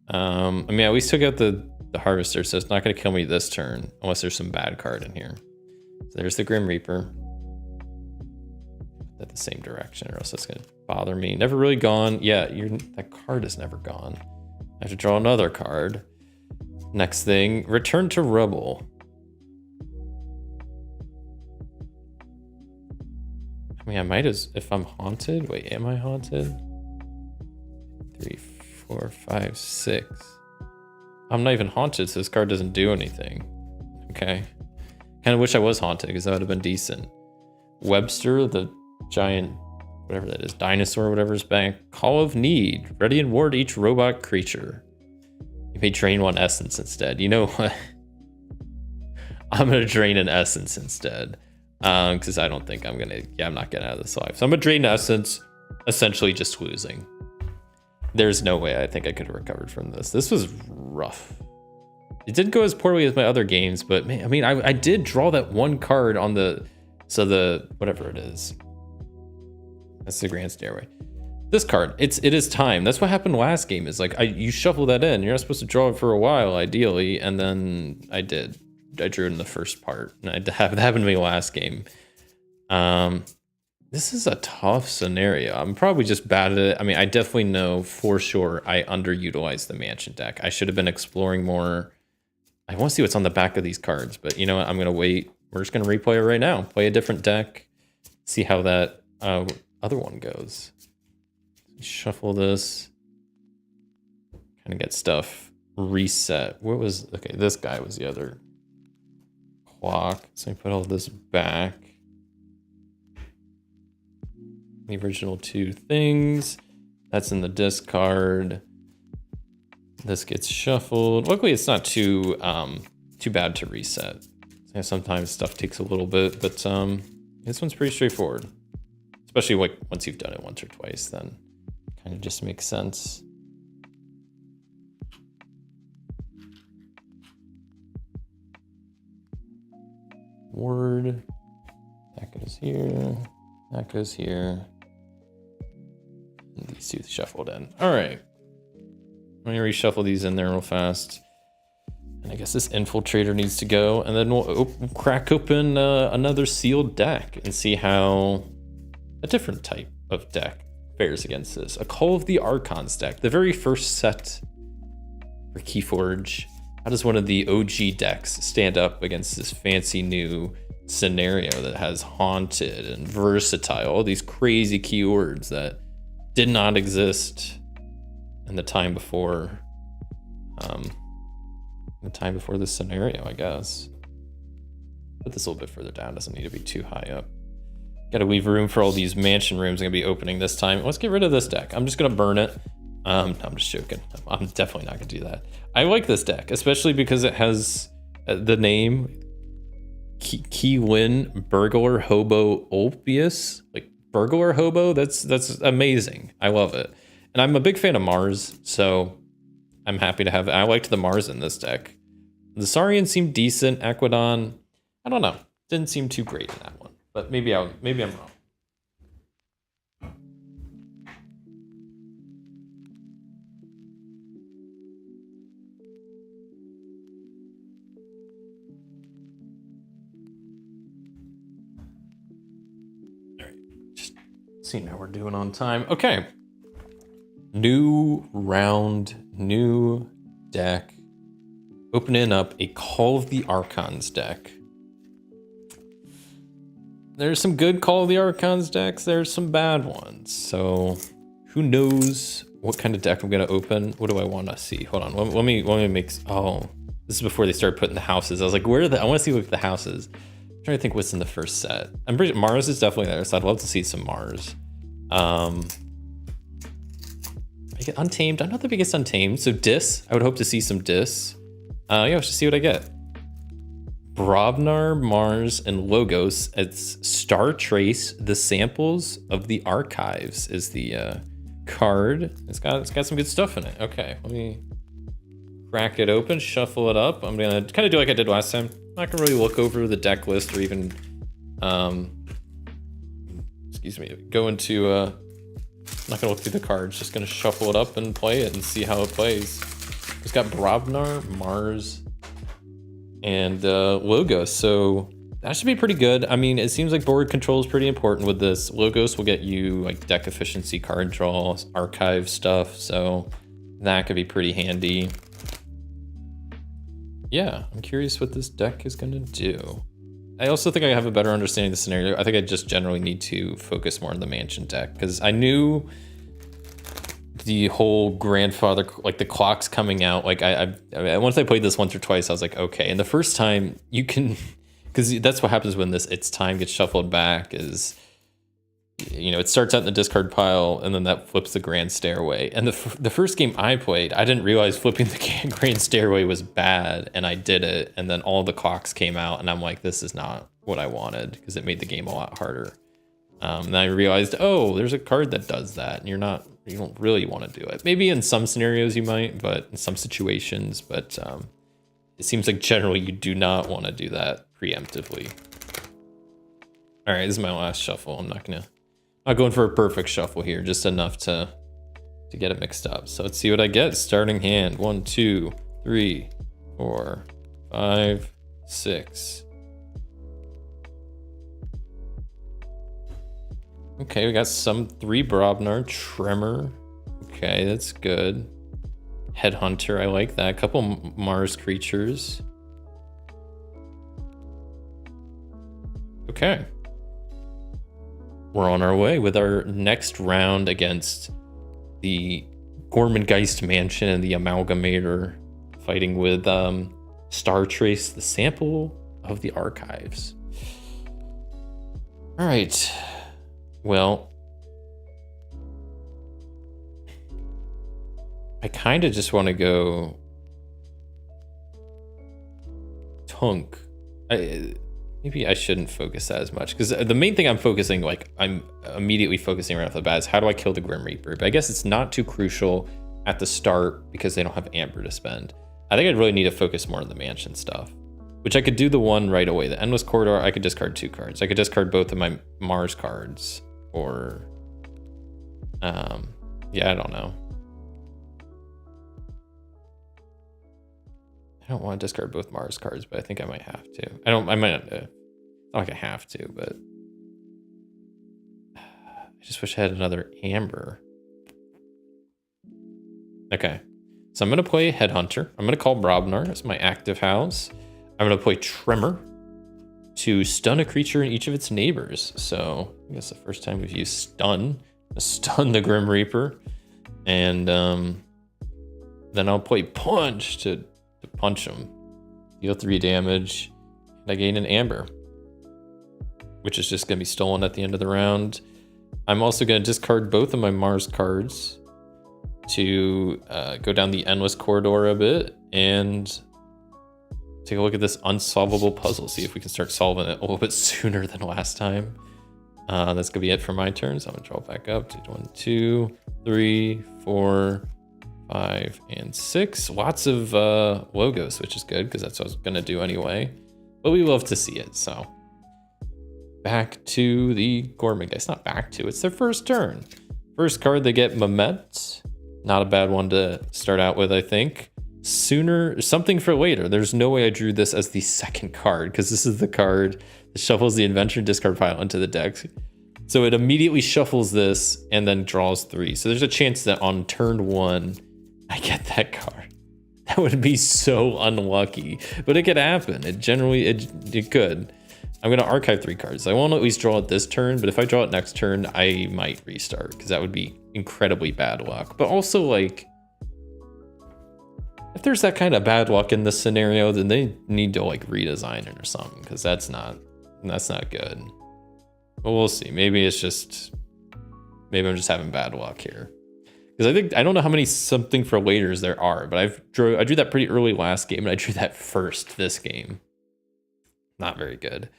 I mean, I always took out the Harvester, so it's not going to kill me this turn unless there's some bad card in here. So there's the Grim Reaper. At the same direction, or else it's going to bother me. Never really gone. Yeah, that card is never gone. I have to draw another card. Next thing, return to Rubble. I mean, I might as if I'm haunted. Wait, am I haunted? 3, 4, 5, 6. I'm not even haunted, so this card doesn't do anything. Okay. Kind of wish I was haunted because that would have been decent. Webster, the giant, whatever that is, dinosaur, whatever is back. Call of Need. Ready and ward each robot creature. You may drain 1 essence instead. You know what? I'm going to drain an essence instead. Because I don't think I'm not getting out of this life. So I'm going to drain essence, essentially just losing. There's no way I think I could have recovered from this. This was rough. It didn't go as poorly as my other games, but man, I mean, I did draw that one card on the whatever it is. That's the Grand Stairway. This card, it is time. That's what happened last game. Is like you shuffle that in. You're not supposed to draw it for a while, ideally, and then I did. I drew it in the first part, and that happened to me last game. This is a tough scenario. I'm probably just bad at it. I mean, I definitely know for sure I underutilized the mansion deck. I should have been exploring more. I want to see what's on the back of these cards, but you know what? I'm gonna wait. We're just gonna replay it right now. Play a different deck. See how that other one goes. Shuffle this. Kind of get stuff reset. What was okay? This guy was the other clock. So I put all this back. The original 2 things. That's in the discard. This gets shuffled. Luckily, it's not too bad to reset. So sometimes stuff takes a little bit, but this one's pretty straightforward. Especially like once you've done it once or twice, then kind of just makes sense. Word. That goes here. That goes here. And these 2 shuffled in. All right. Let me reshuffle these in there real fast. And I guess this infiltrator needs to go. And then we'll crack open another sealed deck and see how a different type of deck fares against this. A Call of the Archons deck. The very first set for KeyForge. How does one of the OG decks stand up against this fancy new scenario that has haunted and versatile, all these crazy keywords that did not exist in the time before this scenario, I guess. Put this a little bit further down, doesn't need to be too high up. Gotta leave room for all these mansion rooms I'm gonna be opening this time. Let's get rid of this deck. I'm just gonna burn it. No, I'm just joking. I'm definitely not gonna do that. I like this deck, especially because it has the name Keywin Burglar Hobo Olpius. Like Burglar Hobo, that's amazing. I love it. And I'm a big fan of Mars, so I'm happy to have it. I liked the Mars in this deck. The Saurian seemed decent. Aquadon, I don't know. Didn't seem too great in that one. But maybe I'm wrong. Seeing how we're doing on time. Okay. New round, new deck. Opening up a Call of the Archons deck. There's some good Call of the Archons decks. There's some bad ones. So who knows what kind of deck I'm gonna open? What do I want to see? Hold on. Let me make. Oh, this is before they started putting the houses. I was like, where are the? I want to see what the houses. I'm trying to think what's in the first set. I'm pretty Mars is definitely there, so I'd love to see some Mars. I get Untamed. I'm not the biggest Untamed, so Dis. I would hope to see some Dis. Yeah, let's just see what I get. Brobnar, Mars, and Logos. It's Star Trace. The Samples of the Archives is the card. It's got some good stuff in it. Okay, let me crack it open, shuffle it up. I'm gonna kind of do like I did last time. I'm not gonna really look over the deck list or even, excuse me, go into I'm not gonna look through the cards, just gonna shuffle it up and play it and see how it plays. It's got Brobnar, Mars, and Logos, so that should be pretty good. I mean, it seems like board control is pretty important with this. Logos will get you like deck efficiency, card draw, archive stuff, so that could be pretty handy. Yeah, I'm curious what this deck is gonna do. I also think I have a better understanding of the scenario. I think I just generally need to focus more on the mansion deck, because I knew the whole grandfather, like the clocks coming out, like I once I played this once or twice, I was like, okay. And the first time you can, because that's what happens when this It's Time gets shuffled back is, you know, it starts out in the discard pile and then that flips the grand stairway. And the first game I played, I didn't realize flipping the grand stairway was bad, and I did it, and then all the clocks came out and I'm like, this is not what I wanted, because it made the game a lot harder. And I realized, oh, there's a card that does that, and you don't really want to do it. Maybe in some scenarios you might, but in some situations, but it seems like generally you do not want to do that preemptively. All right, this is my last shuffle. I'm not going for a perfect shuffle here, just enough to get it mixed up. So let's see what I get. Starting hand, 1, 2, 3, 4, 5, 6. Okay, we got some 3 Brobnar, Tremor. Okay, that's good. Headhunter, I like that. A couple Mars creatures. Okay. We're on our way with our next round against the Gormengeist Mansion and the Amalgamator, fighting with Star Trace, the sample of the archives. All right. Well, I kind of just want to go Tunk. Maybe I shouldn't focus that as much, because the main thing I'm focusing, like I'm immediately focusing right off the bat, is how do I kill the Grim Reaper? But I guess it's not too crucial at the start because they don't have Amber to spend. I think I'd really need to focus more on the mansion stuff, which I could do the one right away. The Endless Corridor, I could discard 2 cards. I could discard both of my Mars cards, or yeah, I don't know. I don't want to discard both Mars cards, but I think I might have to. I might not, not like I have to, but I just wish I had another Amber. Okay, so I'm going to play Headhunter. I'm going to call Brobnar as my active house. I'm going to play Tremor to stun a creature in each of its neighbors. So I guess the first time we've used stun. Stun the Grim Reaper. And then I'll play Punch to punch him. Deal 3 damage. And I gain an Amber, which is just going to be stolen at the end of the round. I'm also going to discard both of my Mars cards to go down the Endless Corridor a bit and take a look at this unsolvable puzzle. See if we can start solving it a little bit sooner than last time. That's gonna be it for my turn. So I'm gonna draw back up to 1, 2, 3, 4, 5, and 6. Lots of logos, which is good because that's what I was gonna do anyway. But we love to see it. So back to the Gormengeist. Not back to, it's their first turn. First card they get, Mamet. Not a bad one to start out with, I think. Sooner, something for later. There's no way I drew this as the second card, because this is the card that shuffles the adventure discard pile into the deck. So it immediately shuffles this and then draws 3. So there's a chance that on turn 1, I get that card. That would be so unlucky, but it could happen. It could. I'm gonna archive 3 cards. I won't at least draw it this turn, but if I draw it next turn, I might restart, because that would be incredibly bad luck. But also, like, if there's that kind of bad luck in this scenario, then they need to like redesign it or something, because that's not good. But we'll see. Maybe I'm just having bad luck here, because I don't know how many something for laters there are, but I drew that pretty early last game, and I drew that first this game. Not very good.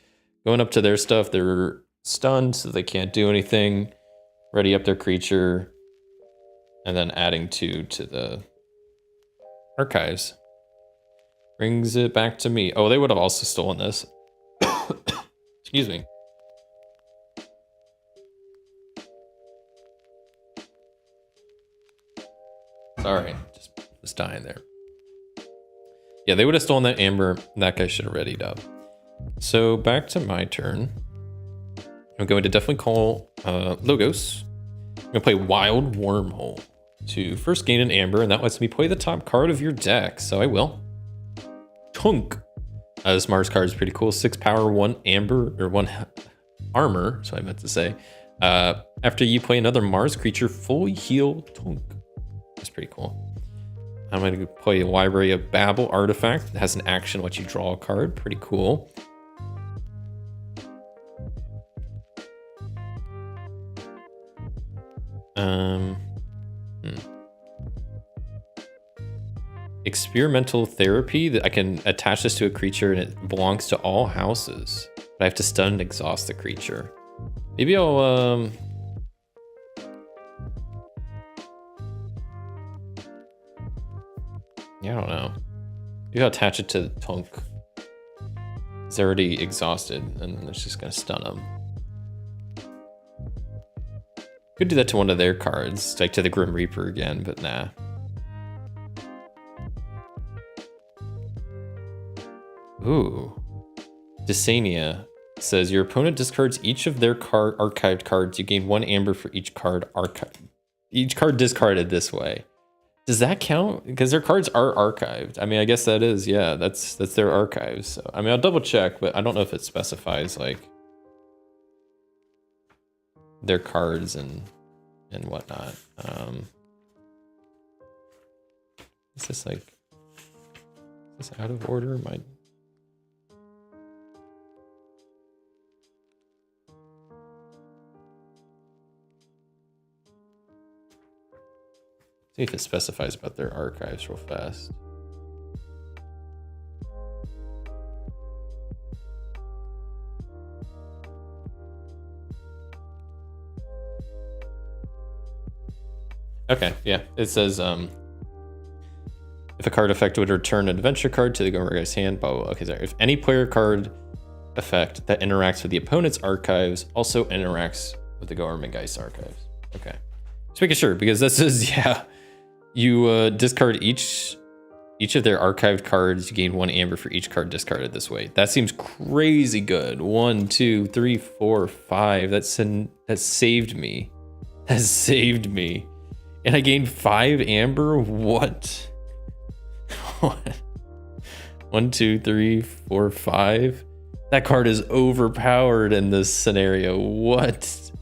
Going up to their stuff, they're stunned, so they can't do anything. Ready up their creature, and then adding 2 to the archives. Brings it back to me. Oh, they would have also stolen this. Excuse me. Sorry, just was dying there. Yeah, they would have stolen that amber. That guy should have readied up. So back to my turn. I'm going to definitely call Logos. I'm going to play Wild Wormhole to first gain an amber, and that lets me play the top card of your deck, so I will. Tunk. This Mars card is pretty cool. 6 power, 1 amber, or 1 armor, so I meant to say. After you play another Mars creature, fully heal Tunk. That's pretty cool. I'm going to play a Library of Babel artifact. It has an action, lets you draw a card. Pretty cool. Experimental therapy, that I can attach this to a creature and it belongs to all houses. But I have to stun and exhaust the creature. Maybe I'll yeah, I don't know. Maybe I'll attach it to Tunk. He's already exhausted and it's just gonna stun him. Could do that to one of their cards, like to the Grim Reaper again, but nah. Ooh. Dysania says your opponent discards each of their archived cards. You gain 1 amber for each card each card discarded this way. Does that count? Because their cards are archived. I mean, I guess that is, yeah, that's their archives. So, I mean, I'll double check, but I don't know if it specifies like their cards and whatnot. Is this like, is this out of order? See if it specifies about their archives real fast. Okay, yeah, it says if a card effect would return an adventure card to the Gormengeist hand, blah, blah, blah. Okay, sorry. If any player card effect that interacts with the opponent's archives also interacts with the Gormengeist archives. Okay, just making sure, because this says, yeah, you discard each of their archived cards. You gain 1 amber for each card discarded this way. That seems crazy good. 1, 2, 3, 4, 5. That saved me. That saved me. And I gained 5 amber? What? What? 1, 2, 3, 4, 5. That card is overpowered in this scenario. What?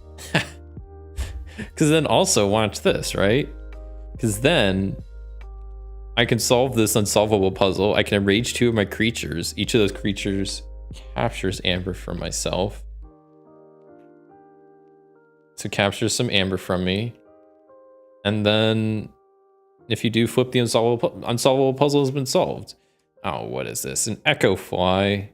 Because then also watch this, right? Because then I can solve this unsolvable puzzle. I can enrage 2 of my creatures. Each of those creatures captures amber from myself. So captures some amber from me. And then if you do flip the unsolvable puzzle has been solved. Oh, what is this? An Echo Fly.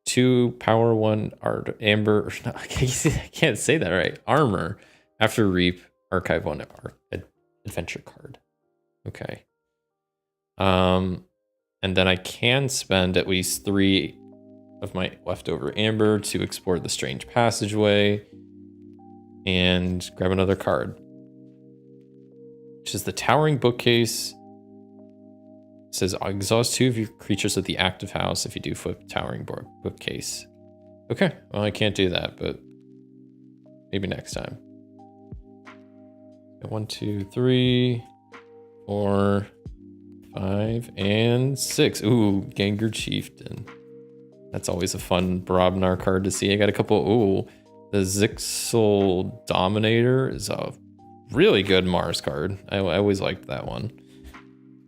2 power, 1 art amber. No, I can't say that right. Armor. After Reap, archive 1 adventure card. Okay. And then I can spend at least 3 of my leftover amber to explore the strange passageway and grab another card, which is the Towering Bookcase. It says exhaust 2 of your creatures of the active house if you do flip Towering Bookcase. Okay, well, I can't do that, but maybe next time. 1, 2, 3, 4, 5, and 6. Ooh, Gengar Chieftain. That's always a fun Brobnar card to see. I got a couple. Ooh, the Zixel Dominator is a really good Mars card. I always liked that one.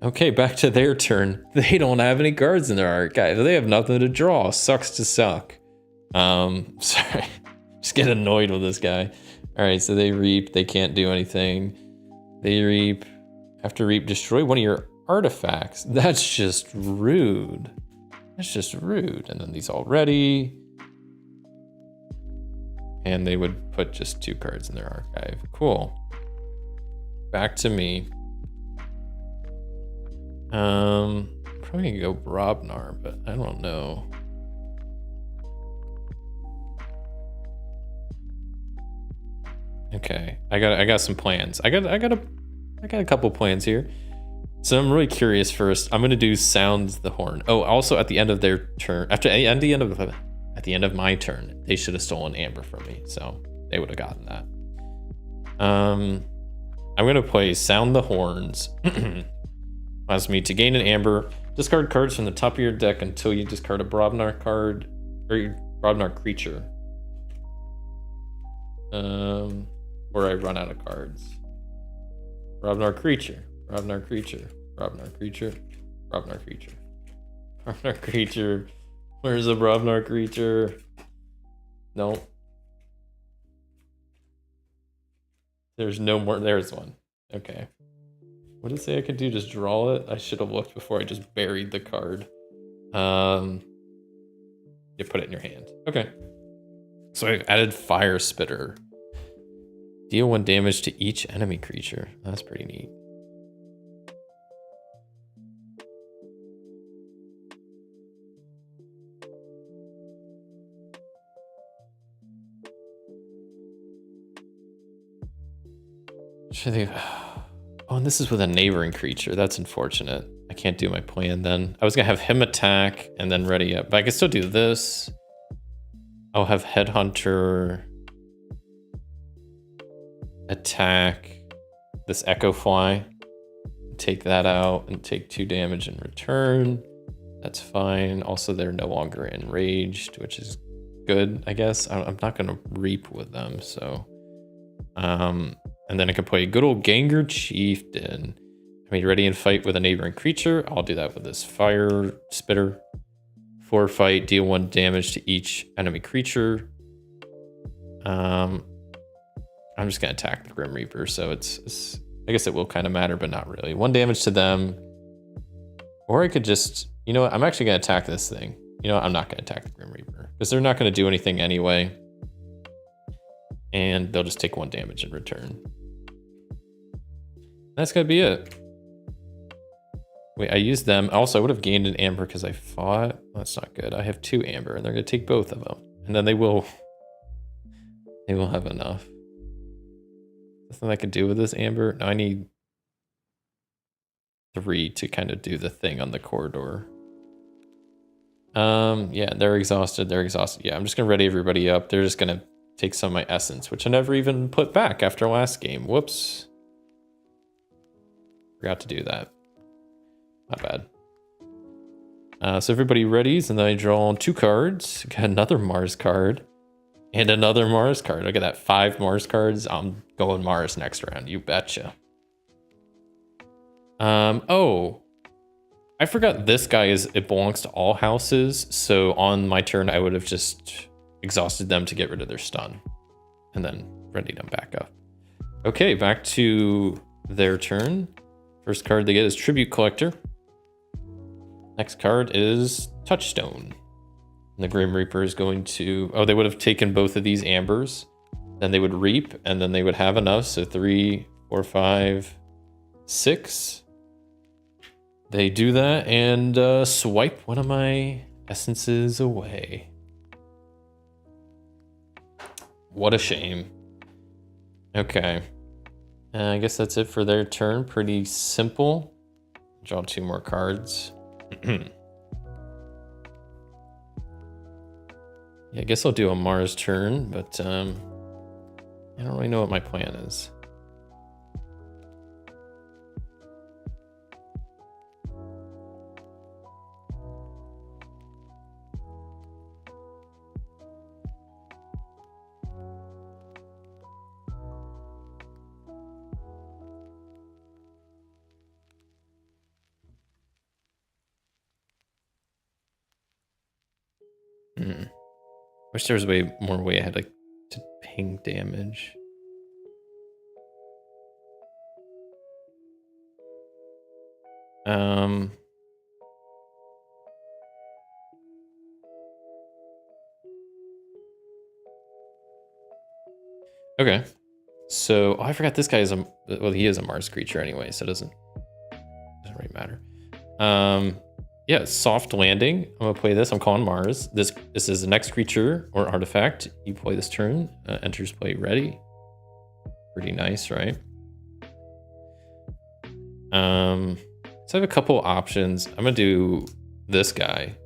Okay, back to their turn. They don't have any cards in their archive. They have nothing to draw. Sucks to suck. Sorry. Just get annoyed with this guy. All right, so they reap. They can't do anything. They reap. After reap, destroy one of your artifacts. That's just rude. That's just rude. And then these all ready. And they would put just 2 cards in their archive. Cool. Back to me. Probably gonna go Brobnar, but I don't know. Okay, I got some plans. I got a couple plans here. So I'm really curious first. I'm gonna do sound the horn. Oh, also at the end of their turn, at the end of my turn, they should have stolen amber from me, so they would have gotten that. I'm gonna play sound the horns. Allows me to gain an amber. Discard cards from the top of your deck until you discard a Brobnar card or your Brobnar creature. Or I run out of cards. Brobnar creature. Brobnar creature. Brobnar creature. Brobnar creature. Brobnar creature. Where's the Brobnar creature? No. There's no more. There's one. Okay. What did it say I could do? Just draw it? I should have looked before I just buried the card. You put it in your hand. Okay. So I've added Fire Spitter. Deal 1 damage to each enemy creature. That's pretty neat. Oh, and this is with a neighboring creature. That's unfortunate. I can't do my plan then. I was gonna have him attack and then ready up, but I can still do this. I'll have Headhunter attack this Echo Fly. Take that out and take 2 damage in return. That's fine. Also, they're no longer enraged, which is good, I guess. I'm not gonna reap with them, so. And then I can play a good old Gengar Chieftain. I mean, ready and fight with a neighboring creature. I'll do that with this Fire Spitter. 4 fight, deal 1 damage to each enemy creature. I'm just gonna attack the Grim Reaper, so it's I guess it will kind of matter, but not really. 1 damage to them. Or I could just, you know what, I'm actually gonna attack this thing. You know what, I'm not gonna attack the Grim Reaper, because they're not gonna do anything anyway. And they'll just take 1 damage in return. That's gonna be it. Wait, I used them. Also, I would have gained an amber because I fought. Well, that's not good. I have 2 amber, and they're gonna take both of them, and then they will have enough. Nothing I could do with this amber. Now I need 3 to kind of do the thing on the corridor. Yeah, they're exhausted. They're exhausted. Yeah, I'm just gonna ready everybody up. They're just gonna take some of my essence, which I never even put back after last game. Whoops. Forgot to do that. Not bad. So everybody readies, and then I draw 2 cards. Got another Mars card. And another Mars card. Look at that, 5 Mars cards. I'm going Mars next round, you betcha. Oh. I forgot this guy it belongs to all houses, so on my turn I would have just exhausted them to get rid of their stun. And then readied them back up. Okay, back to their turn. First card they get is Tribute Collector. Next card is Touchstone. And the Grim Reaper is going to... Oh, they would have taken both of these ambers. Then they would reap, and then they would have enough. So 3, 4, 5, 6. They do that and swipe one of my essences away. What a shame. Okay. I guess that's it for their turn. Pretty simple. Draw 2 more cards. Yeah, I guess I'll do a Mars turn, but I don't really know what my plan is. Wish there was a more way I had like to ping damage. Okay. So I forgot this guy is he is a Mars creature anyway, so it doesn't really matter. Yeah, soft landing. I'm gonna play this. I'm calling Mars. This is the next creature or artifact you play this turn. Enters play ready. Pretty nice, right? So I have a couple options. I'm gonna do this guy.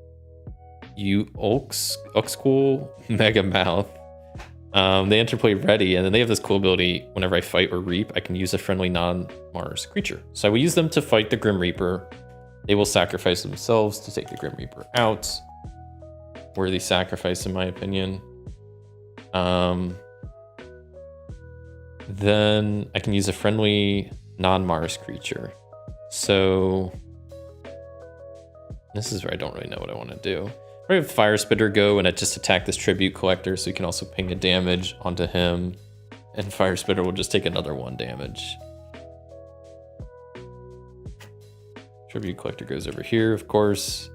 You Uxcool Mega Mouth. They interplay ready, and then they have this cool ability. Whenever I fight or reap, I can use a friendly non-Mars creature. So I will use them to fight the Grim Reaper. They will sacrifice themselves to take the Grim Reaper out. Worthy sacrifice, in my opinion. Then I can use a friendly non-Mars creature. So this is where I don't really know what I want to do. I have Fire Spitter go, and I just attack this Tribute Collector, so you can also ping a damage onto him, and Fire Spitter will just take another 1 damage. Tribute Collector goes over here, of course.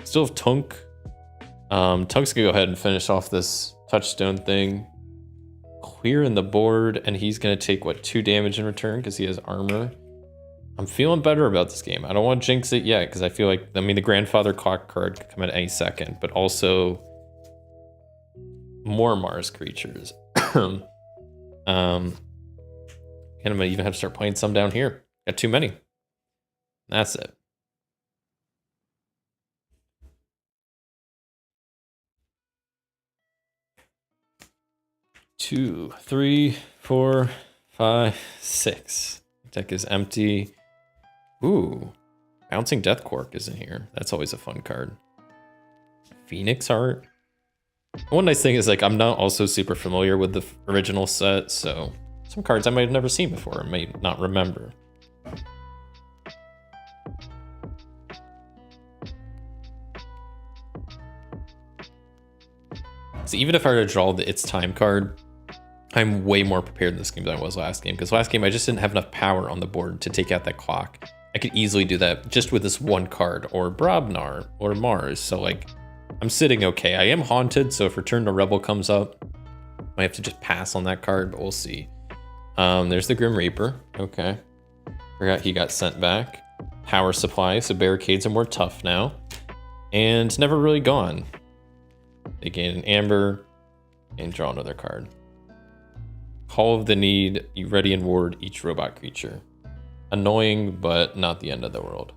Still have Tunk. Tunk's gonna go ahead and finish off this touchstone thing. Clearing the board, and he's gonna take, what, 2 damage in return because he has armor. I'm feeling better about this game. I don't want to jinx it yet because I feel like, I mean, the Grandfather Clock card could come at any second, but also more Mars creatures. And I'm gonna even have to start playing some down here. Got too many. That's it. Two, three, 4, 5, 6. Deck is empty. Ooh, Bouncing Death Quark is in here. That's always a fun card. Phoenix Heart. One nice thing is, like, I'm not also super familiar with the original set, so some cards I might have never seen before and may not remember. So even if I were to draw the It's Time card, I'm way more prepared in this game than I was last game, because last game I just didn't have enough power on the board to take out that clock. I could easily do that just with this one card, or Brobnar, or Mars, so like, I'm sitting okay. I am haunted, so if Return to Rebel comes up, I have to just pass on that card, but we'll see. There's the Grim Reaper, okay. Forgot he got sent back. Power supply, so barricades are more tough now. And never really gone. They gain an amber, and draw another card. Call of the Need, you ready and ward each robot creature. Annoying, but not the end of the world.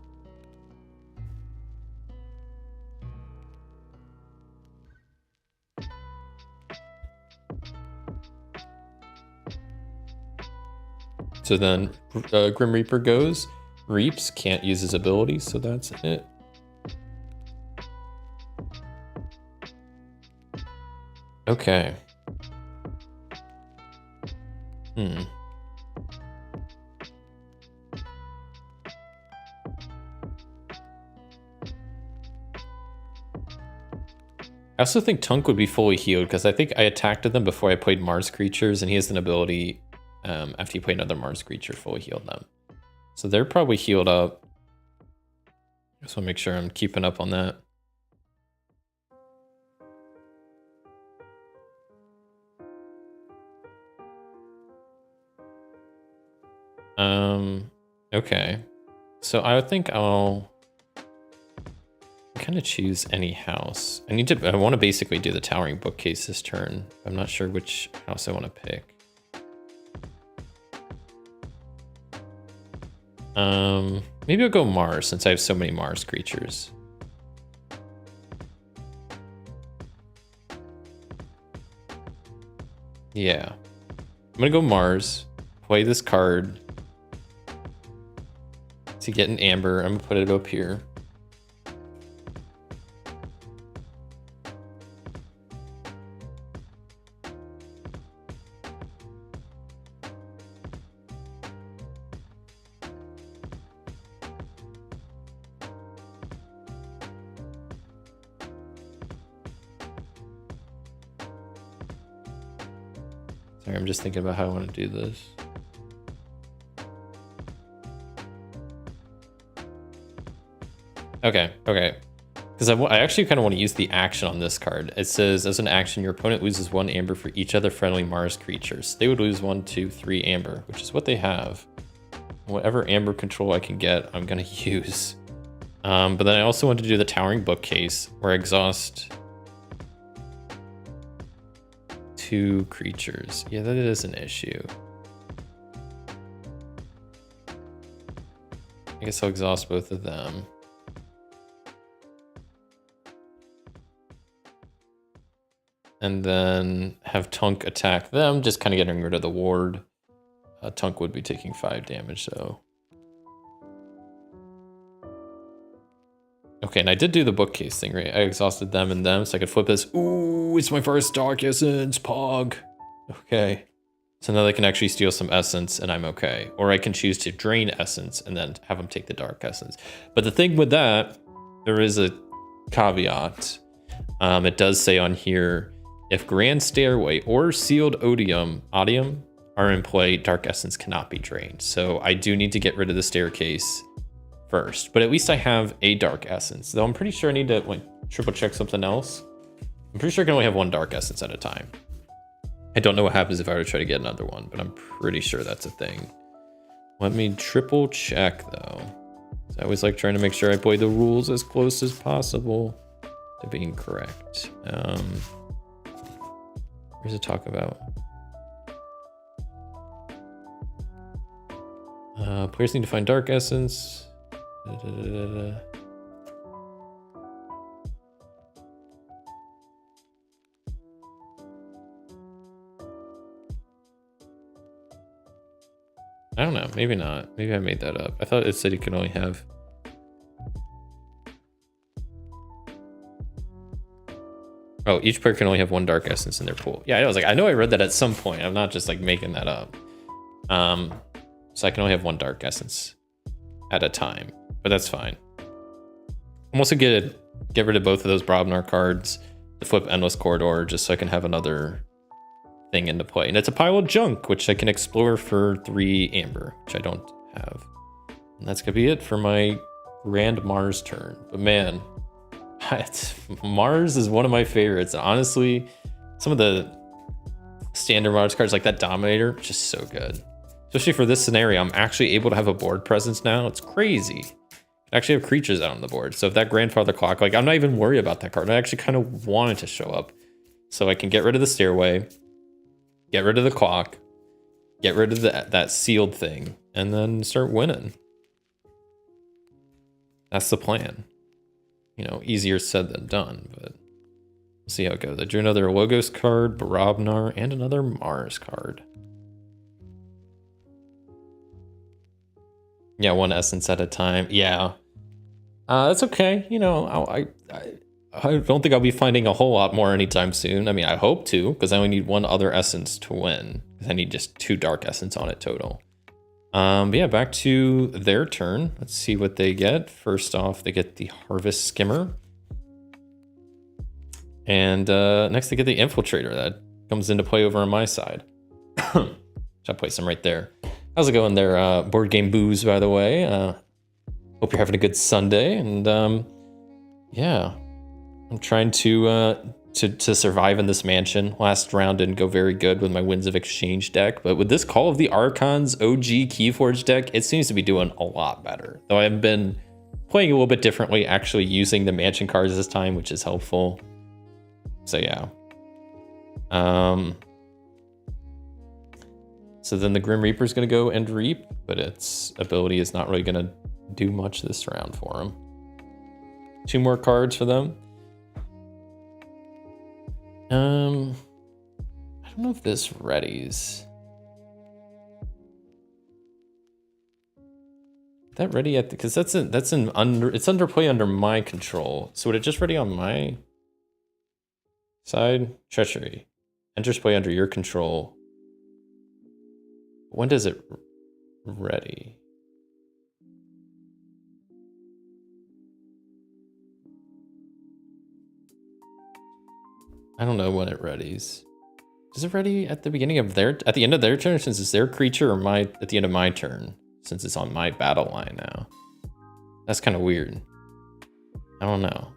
So then Grim Reaper goes, reaps, can't use his ability, so that's it. Okay. I also think Tunk would be fully healed because I think I attacked them before I played Mars creatures, and he has an ability after you play another Mars creature, fully healed them. So they're probably healed up. Just want to make sure I'm keeping up on that. Okay. So I think I'll kind of choose any house. I want to basically do the Towering Bookcase this turn. I'm not sure which house I want to pick. Maybe I'll go Mars since I have so many Mars creatures. Yeah. I'm gonna go Mars, play this card to get an amber. I'm gonna put it up here. Sorry, I'm just thinking about how I want to do this. Okay. Because I actually kind of want to use the action on this card. It says, as an action, your opponent loses 1 amber for each other friendly Mars creatures. They would lose 1, 2, 3 amber, which is what they have. Whatever amber control I can get, I'm going to use. But then I also want to do the Towering Bookcase, where I exhaust 2 creatures. Yeah, that is an issue. I guess I'll exhaust both of them. And then have Tunk attack them, just kind of getting rid of the ward. Tunk would be taking 5 damage, though. Okay, and I did do the bookcase thing, right? I exhausted them and them, so I could flip this. Ooh, it's my first Dark Essence, Pog. Okay. So now they can actually steal some Essence, and I'm okay. Or I can choose to drain Essence, and then have them take the Dark Essence. But the thing with that, there is a caveat. It does say on here, if Grand Stairway or Sealed Odium are in play, Dark Essence cannot be drained. So I do need to get rid of the staircase first, but at least I have a Dark Essence. Though I'm pretty sure I need to like triple check something else. I'm pretty sure I can only have 1 Dark Essence at a time. I don't know what happens if I were to try to get another one, but I'm pretty sure that's a thing. Let me triple check though. I always like trying to make sure I play the rules as close as possible to being correct. Where's it talk about? Players need to find Dark Essence. I don't know, maybe not. Maybe I made that up. I thought it said you could only have... Oh, each player can only have 1 Dark Essence in their pool. Yeah, I was like, I know I read that at some point. I'm not just like making that up. So I can only have 1 Dark Essence at a time, but that's fine. I'm also get rid of both of those Brobnar cards to flip Endless Corridor just so I can have another thing into play. And it's a pile of junk, which I can explore for 3 Amber, which I don't have. And that's gonna be it for my Grand Mars turn. But man, Mars is one of my favorites. Honestly, some of the standard Mars cards like that Dominator, just so good. Especially for this scenario, I'm actually able to have a board presence now. It's crazy. I actually have creatures out on the board. So if that Grandfather Clock, like I'm not even worried about that card. I actually kind of want it to show up. So I can get rid of the stairway, get rid of the clock, get rid of that sealed thing, and then start winning. That's the plan. You know, easier said than done, but we'll see how it goes. I drew another Logos card, Barabnar, and another Mars card. Yeah, 1 essence at a time. Yeah. That's okay. You know, I don't think I'll be finding a whole lot more anytime soon. I mean, I hope to, because I only need 1 other essence to win. Because I need just 2 dark essence on it total. But yeah, back to their turn. Let's see what they get. First off, they get the Harvest Skimmer. And next they get the Infiltrator. That comes into play over on my side. I'll place them right there. How's it going there, Board Game Booze, by the way? Hope you're having a good Sunday. And yeah, I'm trying to survive in this mansion. Last round didn't go very good with my Winds of Exchange deck, but with this Call of the Archons OG KeyForge deck, it seems to be doing a lot better. Though I've been playing a little bit differently, actually using the mansion cards this time, which is helpful. So yeah. So then the Grim Reaper is going to go and reap, but its ability is not really going to do much this round for him. 2 more cards for them. I don't know if this readies. That ready at the, because it's under play under my control. So would it just ready on my side? Treachery. Enters play under your control. When does it ready? I don't know when it readies. Does it ready at the beginning of at the end of their turn, since it's their creature, or at the end of my turn, since it's on my battle line now? That's kind of weird. I don't know.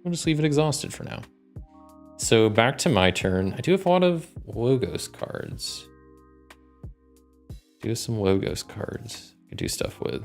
We'll just leave it exhausted for now. So back to my turn. I do have a lot of Logos cards. Do have some Logos cards I can do stuff with.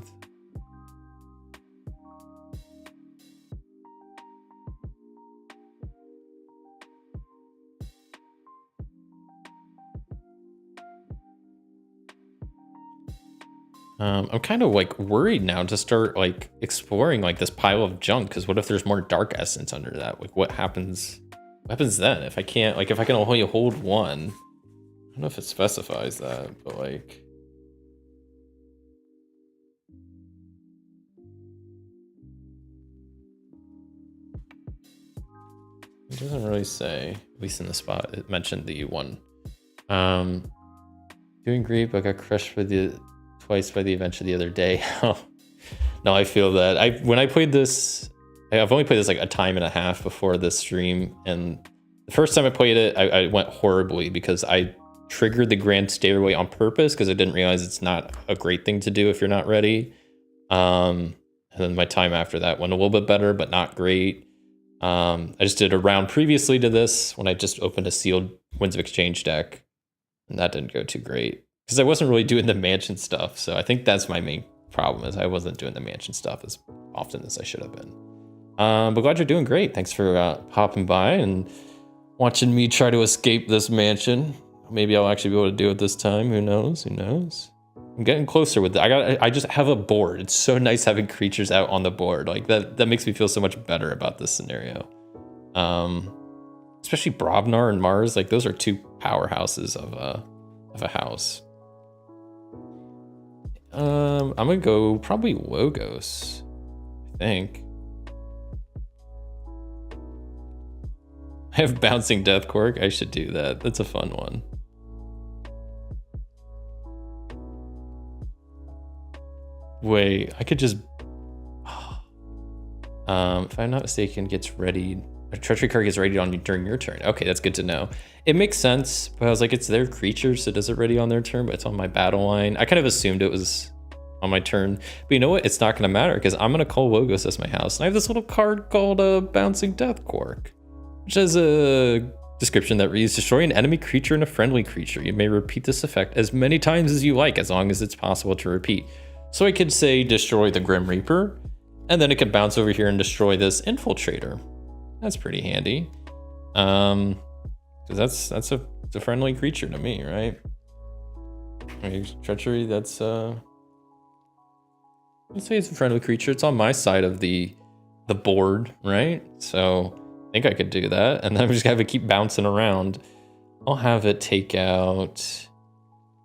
I'm kind of like worried now to start like exploring like this pile of junk, because what if there's more dark essence under that? Like what happens? What happens then if I can't, like if I can only hold one? I don't know if it specifies that, but like. It doesn't really say, at least in the spot. It mentioned the one. Doing great, but got crushed by twice by the adventure the other day. No, I feel that. When I played this, I've only played this like a time and a half before this stream, and the first time I played it, I went horribly because I triggered the Grand Stairway on purpose because I didn't realize it's not a great thing to do if you're not ready. And then my time after that went a little bit better, but not great. I just did a round previously to this when I just opened a sealed Winds of Exchange deck, and that didn't go too great because I wasn't really doing the mansion stuff. So I think that's my main problem, is I wasn't doing the mansion stuff as often as I should have been. But glad you're doing great. Thanks for popping by and watching me try to escape this mansion. Maybe I'll actually be able to do it this time. Who knows? Who knows? I'm getting closer with it. I just have a board. It's so nice having creatures out on the board. Like that makes me feel so much better about this scenario. Especially Brobnar and Mars, like those are two powerhouses of a house. I'm gonna go probably Logos, I think. I have Bouncing Death Cork. I should do that. That's a fun one. Wait, I could just... if I'm not mistaken, gets ready... A treachery card gets ready on you during your turn. Okay, that's good to know. It makes sense, but I was like, it's their creature, so does it ready on their turn, but it's on my battle line. I kind of assumed it was on my turn. But you know what? It's not going to matter, because I'm going to call Logos as my house. And I have this little card called Bouncing Death Cork, which has a description that reads, destroy an enemy creature and a friendly creature. You may repeat this effect as many times as you like, as long as it's possible to repeat. So I could say destroy the Grim Reaper, and then it could bounce over here and destroy this Infiltrator. That's pretty handy. Because that's a friendly creature to me, right? Treachery, that's let's say it's a friendly creature. It's on my side of the board, right? So I think I could do that, and then I'm just gonna have to keep bouncing around. I'll have it take out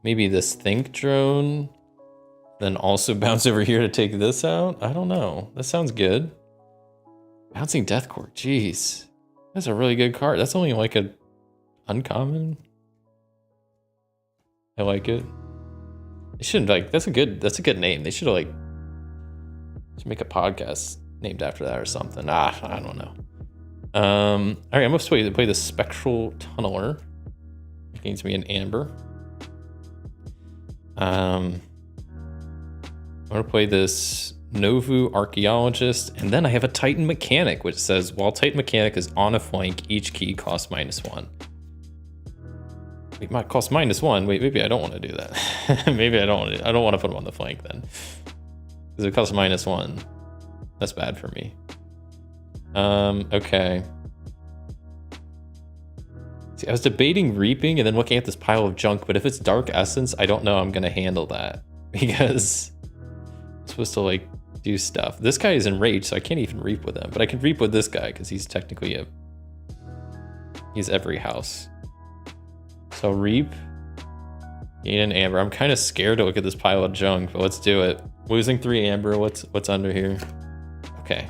maybe this Think Drone, then also bounce over here to take this out. I don't know. That sounds good. Bouncing Death Cork, jeez. That's a really good card. That's only like a uncommon. I like it. They shouldn't like, that's a good name. They should have like, should make a podcast named after that or something. I don't know. All right, I'm supposed to play the Spectral Tunneler. It gains me an Amber. I'm gonna play this Novu Archaeologist, and then I have a Titan Mechanic, which says while Titan Mechanic is on a flank, each key costs -1. It might cost -1. Wait, maybe I don't want to do that. Maybe I don't want to put them on the flank then, because it costs -1. That's bad for me. Okay. See, I was debating Reaping and then looking at this pile of junk, but if it's Dark Essence, I don't know I'm gonna handle that, because I'm supposed to like do stuff. This guy is enraged, so I can't even reap with him, but I can reap with this guy because he's technically he's every house. So reap, gain an Amber. I'm kind of scared to look at this pile of junk, but let's do it. Losing 3 Amber. What's under here? Okay,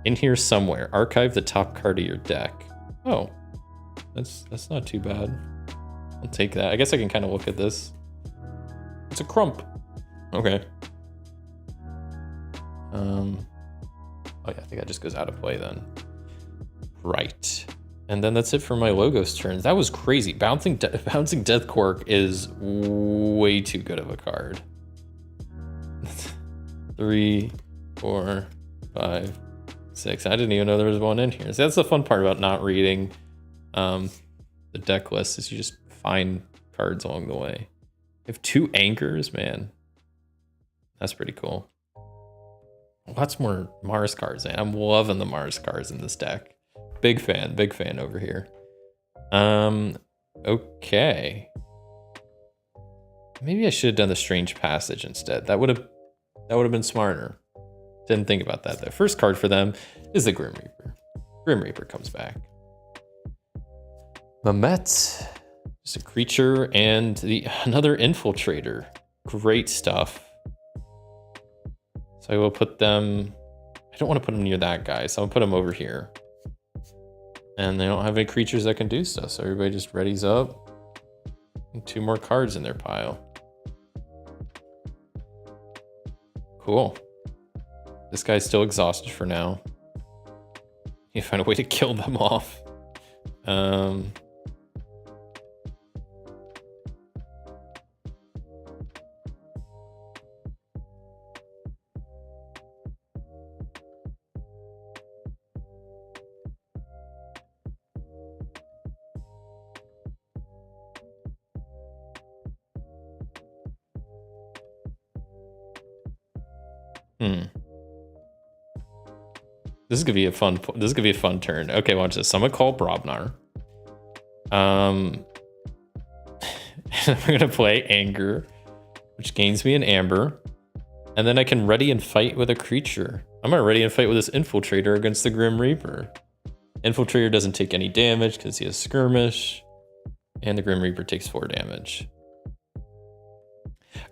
in here somewhere. Archive the top card of your deck. Oh, that's not too bad. I'll take that. I guess I can kind of look at this. It's a crump. Okay. Oh yeah, I think that just goes out of play then. Right. And then that's it for my Logos turns. That was crazy. Bouncing Death Cork is way too good of a card. 3, 4, 5, 6. I didn't even know there was one in here. So that's the fun part about not reading the deck list, is you just find cards along the way. I have 2 Anchors, man. That's pretty cool. Lots more Mars cards. I'm loving the Mars cards in this deck. Big fan over here. Okay. Maybe I should have done the Strange Passage instead. That would have been smarter. Didn't think about that though. First card for them is the Grim Reaper. Grim Reaper comes back. Mamet, just a creature, and another Infiltrator. Great stuff. So I will put them. I don't want to put them near that guy, so I'll put them over here. And they don't have any creatures that can do stuff, so everybody just readies up. And 2 more cards in their pile. Cool. This guy's still exhausted for now. You find a way to kill them off. This is gonna be a fun turn. Okay, watch this. So I'm gonna call Brobnar. I'm gonna play Anger, which gains me an Amber, and then I can ready and fight with a creature. I'm gonna ready and fight with this Infiltrator against the Grim Reaper. Infiltrator doesn't take any damage because he has Skirmish, and the Grim Reaper takes 4 damage.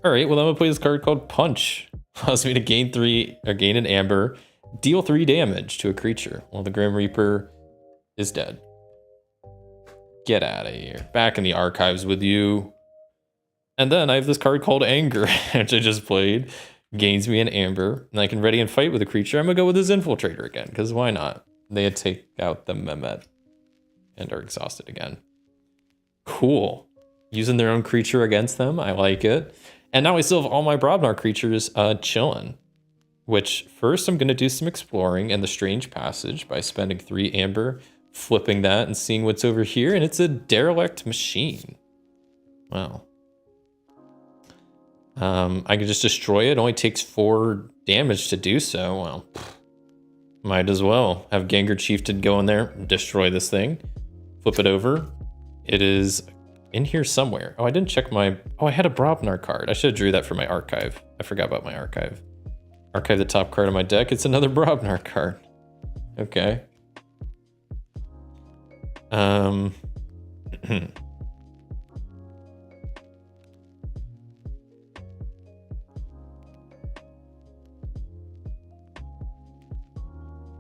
All right, well I'm gonna play this card called Punch. Allows me to gain an Amber, deal 3 damage to a creature while the Grim Reaper is dead. Get out of here. Back in the archives with you. And then I have this card called Anger, which I just played. Gains me an Amber, and I can ready and fight with a creature. I'm gonna go with this Infiltrator again, because why not? They take out the Mehmet and are exhausted again. Cool. Using their own creature against them. I like it. And now I still have all my Brobnar creatures chilling. Which first I'm gonna do some exploring in the Strange Passage by spending 3 Amber, flipping that and seeing what's over here, and it's a Derelict Machine. Wow. I can just destroy it. It only takes 4 damage to do so. Well, might as well have Gengar Chieftain go in there, destroy this thing, flip it over. It is in here somewhere. Oh, I didn't check my... Oh, I had a Brobnar card. I should have drew that for my archive. I forgot about my archive. Archive the top card of my deck. It's another Brobnar card. Okay.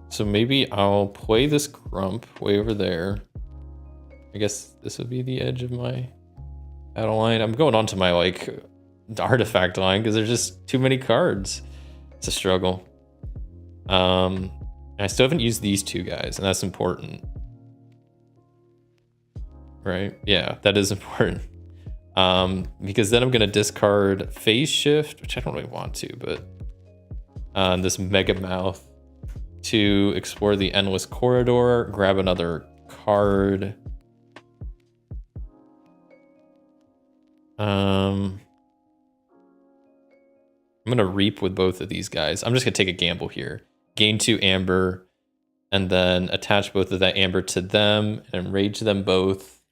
So maybe I'll play this Grump way over there. I guess this would be the edge of my battle line. I'm going on to my like artifact line because there's just too many cards. It's a struggle. I still haven't used these 2 guys, and that's important. Right? Yeah, that is important. Because then I'm gonna discard Phase Shift, which I don't really want to, but this Mega Mouth to explore the Endless Corridor, grab another card. I'm gonna Reap with both of these guys. I'm just gonna take a gamble here. Gain 2 Amber, and then attach both of that Amber to them and enrage them both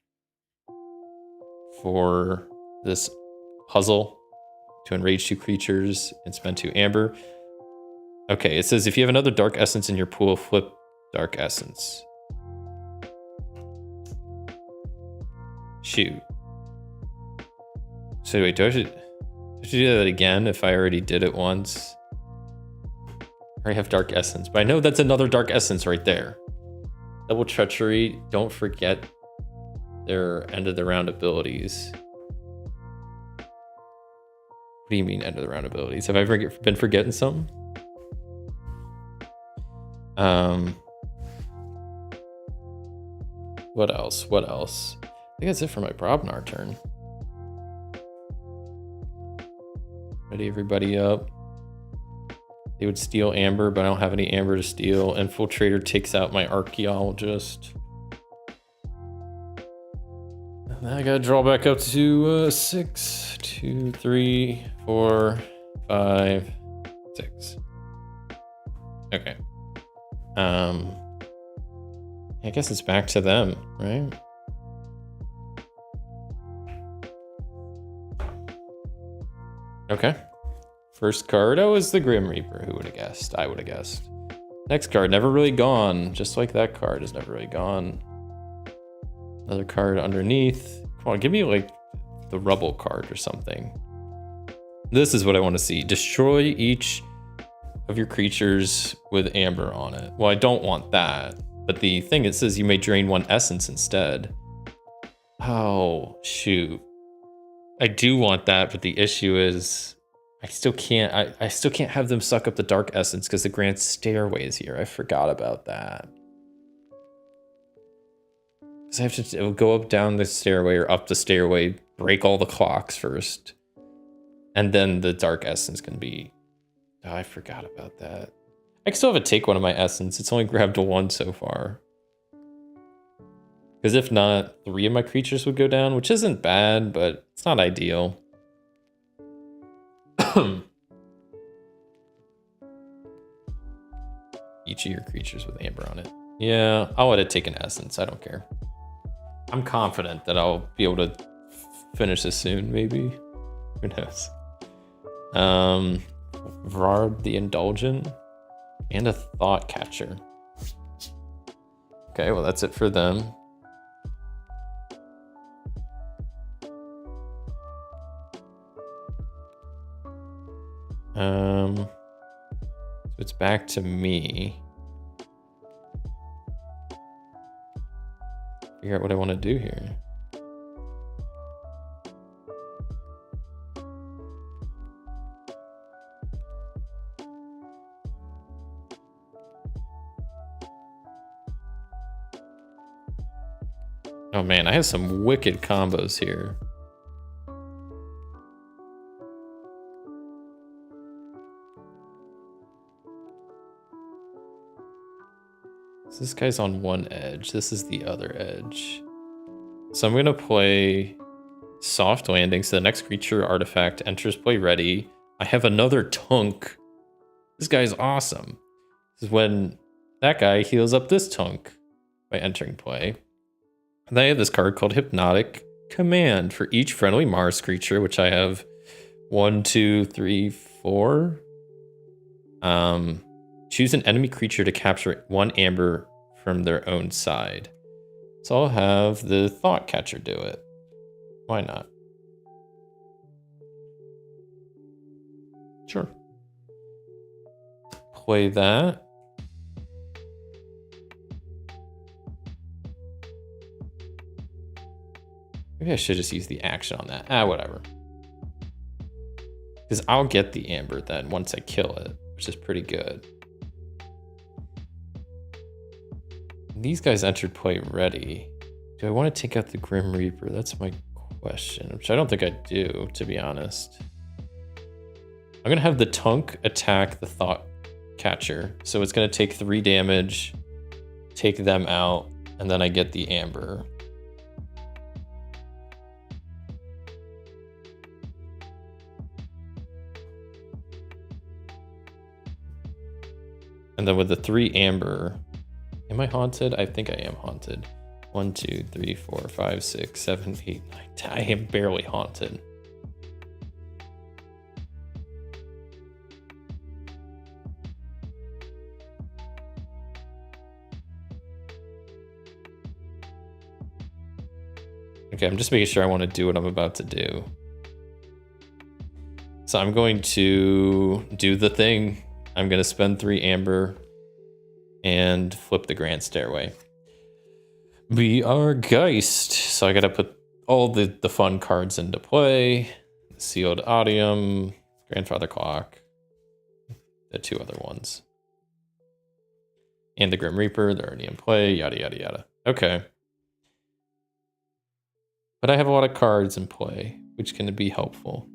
for this puzzle to enrage 2 creatures and spend 2 Amber. Okay, it says if you have another Dark Essence in your pool, flip Dark Essence. Shoot. So wait, do I should do that again if I already did it once? I already have Dark Essence, but I know that's another Dark Essence right there. Double Treachery, don't forget their end of the round abilities. What do you mean end of the round abilities? Have I been forgetting something? What else? What else? I think that's it for my Brobnar turn. Ready everybody up. They would steal Amber, but I don't have any Amber to steal. Infiltrator takes out my Archaeologist. And then I gotta draw back up to 6, 2, 3, 4, 5, 6. Okay. I guess it's back to them, right? Okay. First card, oh, is the Grim Reaper. Who would have guessed? I would have guessed. Next card, never really gone. Just like that card is never really gone. Another card underneath. Come on, give me like the rubble card or something. This is what I want to see. Destroy each of your creatures with amber on it. Well, I don't want that. But the thing, it says you may drain 1 essence instead. Oh, shoot. I do want that, but the issue is I still can't I still can't have them suck up the dark essence because the Grand Stairway is here. I forgot about that. Because I have to go up down the stairway or up the stairway, break all the clocks first. And then the dark essence can be... Oh, I forgot about that. I can still have to take one of my essence. It's only grabbed 1 so far. Because if not, 3 of my creatures would go down, which isn't bad, but it's not ideal. Each of your creatures with amber on it. Yeah, I'll let it take an essence. I don't care. I'm confident that I'll be able to finish this soon, maybe. Who knows? Vrard the Indulgent and a Thought Catcher. Okay, well that's it for them. So it's back to me. Figure out what I want to do here. Oh man, I have some wicked combos here. This guy's on one edge. This is the other edge. So I'm going to play Soft Landing. So the next creature artifact enters play ready. I have another Tunk. This guy's awesome. This is when that guy heals up this Tunk by entering play. And then I have this card called Hypnotic Command. For each friendly Mars creature, which I have 1, 2, 3, 4. Choose an enemy creature to capture 1 amber from their own side. So I'll have the Thought Catcher do it. Why not? Sure. Play that. Maybe I should just use the action on that. Whatever. Because I'll get the amber then once I kill it, which is pretty good. These guys entered play ready. Do I want to take out the Grim Reaper? That's my question, which I don't think I do, to be honest. I'm going to have the Tunk attack the Thought Catcher. So it's going to take 3 damage, take them out, and then I get the amber. And then with the 3 amber... Am I haunted? I think I am haunted. 1, 2, 3, 4, 5, 6, 7, 8, 9, 10. I am barely haunted. Okay, I'm just making sure I want to do what I'm about to do. So I'm going to do the thing. I'm going to spend 3 amber and flip the Grand Stairway. We are Geist. So I gotta put all the fun cards into play. Sealed Odium, Grandfather Clock, the 2 other ones. And the Grim Reaper, they're already in play, yada yada yada. Okay. But I have a lot of cards in play, which can be helpful.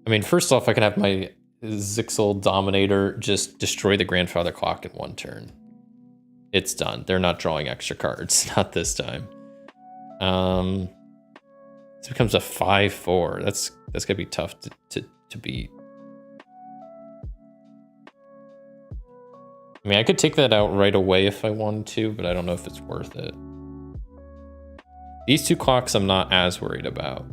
I mean, first off, I can have my Zixel Dominator just destroy the Grandfather Clock in 1 turn. It's done. They're not drawing extra cards. Not this time. This becomes a 5/4. That's gonna be tough to beat. I mean, I could take that out right away if I wanted to, but I don't know if it's worth it. These 2 clocks I'm not as worried about.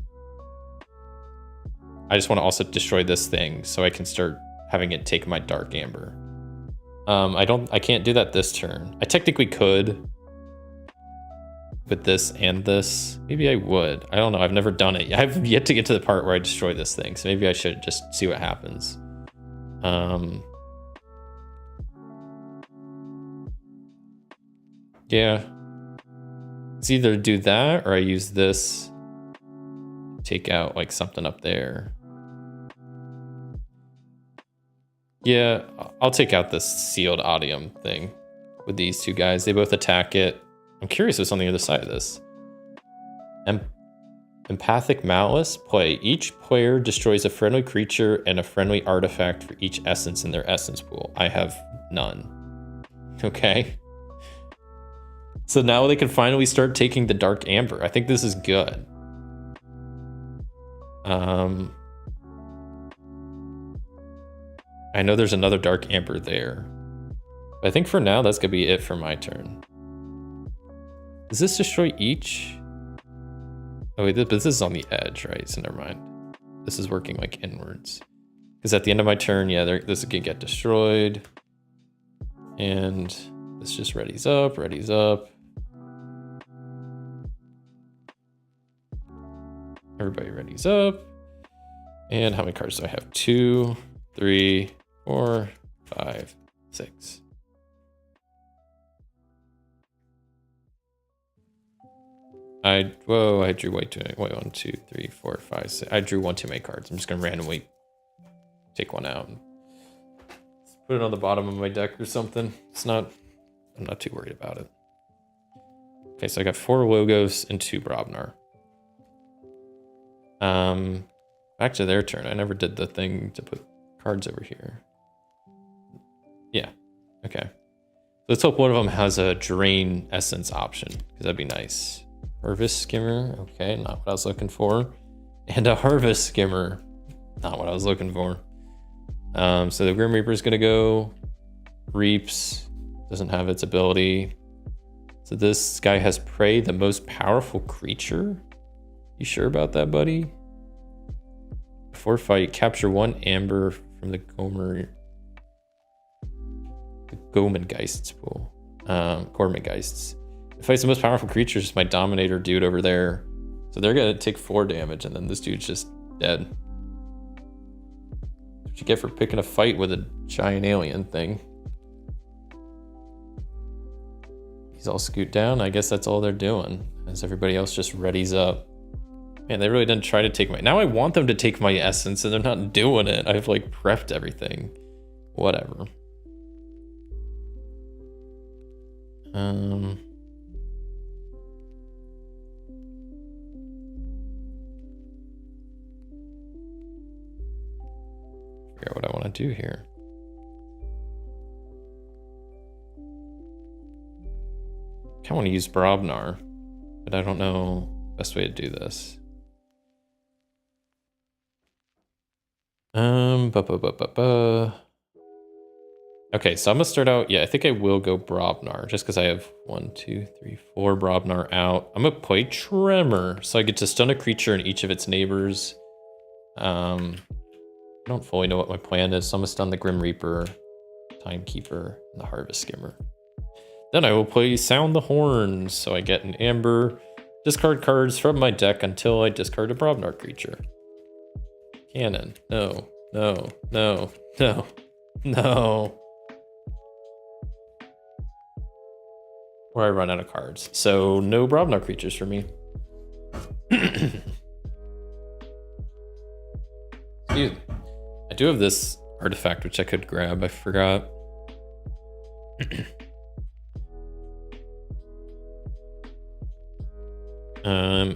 I just want to also destroy this thing so I can start having it take my dark amber. I can't do that this turn. I technically could with this and this. Maybe I would. I don't know. I've never done it. I've yet to get to the part where I destroy this thing. So maybe I should just see what happens. Yeah. It's either do that or I use this, take out like something up there. Yeah, I'll take out this sealed odium thing with these two guys. They both attack it. I'm curious what's on the other side of this. Empathic Malice. Play. Each player destroys a friendly creature and a friendly artifact for each essence in their essence pool. I have none. Okay. So now they can finally start taking the Dark Amber. I think this is good. I know there's another Dark Amber there. But I think for now, that's going to be it for my turn. Does this destroy each? Oh, wait, but this is on the edge, right? So never mind. This is working like inwards. Because at the end of my turn, yeah, this can get destroyed. And this just readies up, readies up. Everybody readies up. And how many cards do I have? 2, 3, 4, 5, 6. I drew way too many. Wait, 1, 2, 3, 4, 5, 6. I drew one too many cards. I'm just gonna randomly take one out and put it on the bottom of my deck or something. I'm not too worried about it. Okay, so I got 4 logos and 2 Brobnar. Back to their turn. I never did the thing to put cards over here. Yeah, okay. Let's hope one of them has a drain essence option, because that'd be nice. Harvest Skimmer, okay, not what I was looking for. And a Harvest Skimmer, not what I was looking for. So the Grim Reaper is gonna go. Reaps, doesn't have its ability. So this guy has Prey, the most powerful creature. You sure about that, buddy? Before fight, capture 1 amber from the Gormengeists pool. Gormengeists. It fights the most powerful creature, just my Dominator dude over there. So they're gonna take 4 damage, and then this dude's just dead. That's what you get for picking a fight with a giant alien thing. He's all scoot down. I guess that's all they're doing, as everybody else just readies up. Man, they really didn't try to take my... Now I want them to take my essence, and they're not doing it. I've, like, prepped everything. Whatever. Figure out what I want to do here. I kind of want to use Brobnar, but I don't know the best way to do this. Okay, so I'm gonna start out. Yeah, I think I will go Brobnar just because I have 1, 2, 3, 4 Brobnar out. I'm gonna play Tremor, so I get to stun a creature and each of its neighbors. I don't fully know what my plan is, so I'm gonna stun the Grim Reaper, Timekeeper, and the Harvest Skimmer. Then I will play Sound the Horns, so I get an Amber. Discard cards from my deck until I discard a Brobnar creature. Cannon. No, no, no, no, no. Or I run out of cards. So no Brobnar creatures for me. Dude, I do have this artifact which I could grab. I forgot.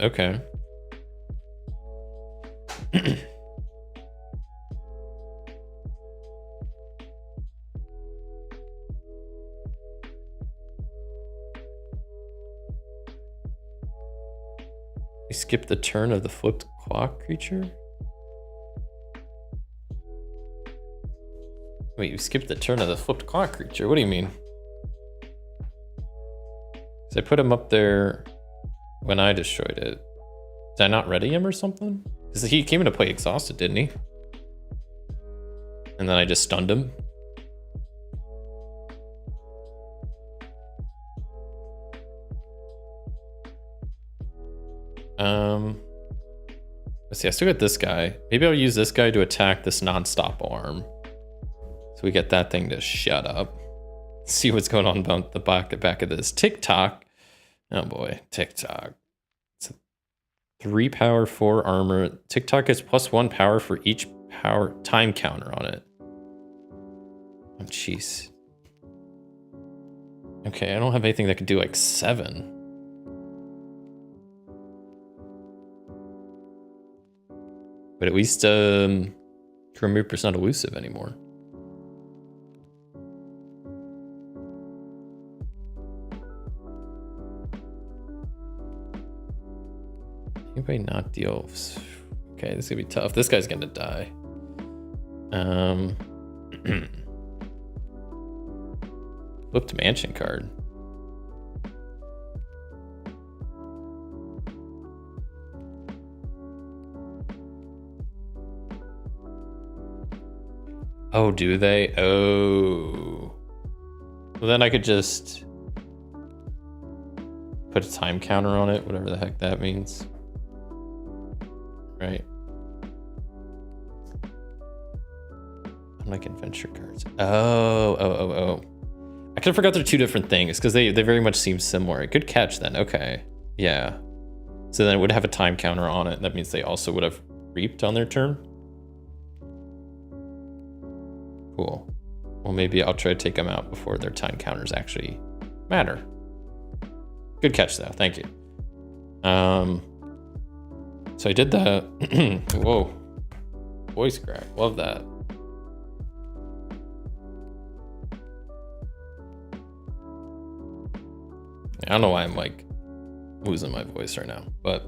Okay. We skip the turn of the flipped clock creature? Wait, you skipped the turn of the flipped clock creature? What do you mean? Because I put him up there when I destroyed it. Did I not ready him or something? Because he came into play exhausted, didn't he? And then I just stunned him. Let's see, I still got this guy. Maybe I'll use this guy to attack this non-stop arm. So we get that thing to shut up. See what's going on about the back of this. TikTok. Oh boy, TikTok. It's a 3 power, 4 armor. TikTok has +1 power for each power time counter on it. Oh jeez. Okay, I don't have anything that could do like 7. But at least Grim Reaper's not elusive anymore. Anybody not deal? Okay, this is gonna be tough. This guy's gonna die. Flipped mansion card. Oh, do they? Oh. Well, then I could just put a time counter on it, whatever the heck that means. Right. Unlike adventure cards. Oh. I kind of forgot they're 2 different things because they very much seem similar. Good catch then. Okay. Yeah. So then it would have a time counter on it. That means they also would have reaped on their turn. Cool. Well, maybe I'll try to take them out before their time counters actually matter. Good catch though. Thank you. So I did that. Whoa. Voice crack. Love that. I don't know why I'm like losing my voice right now, but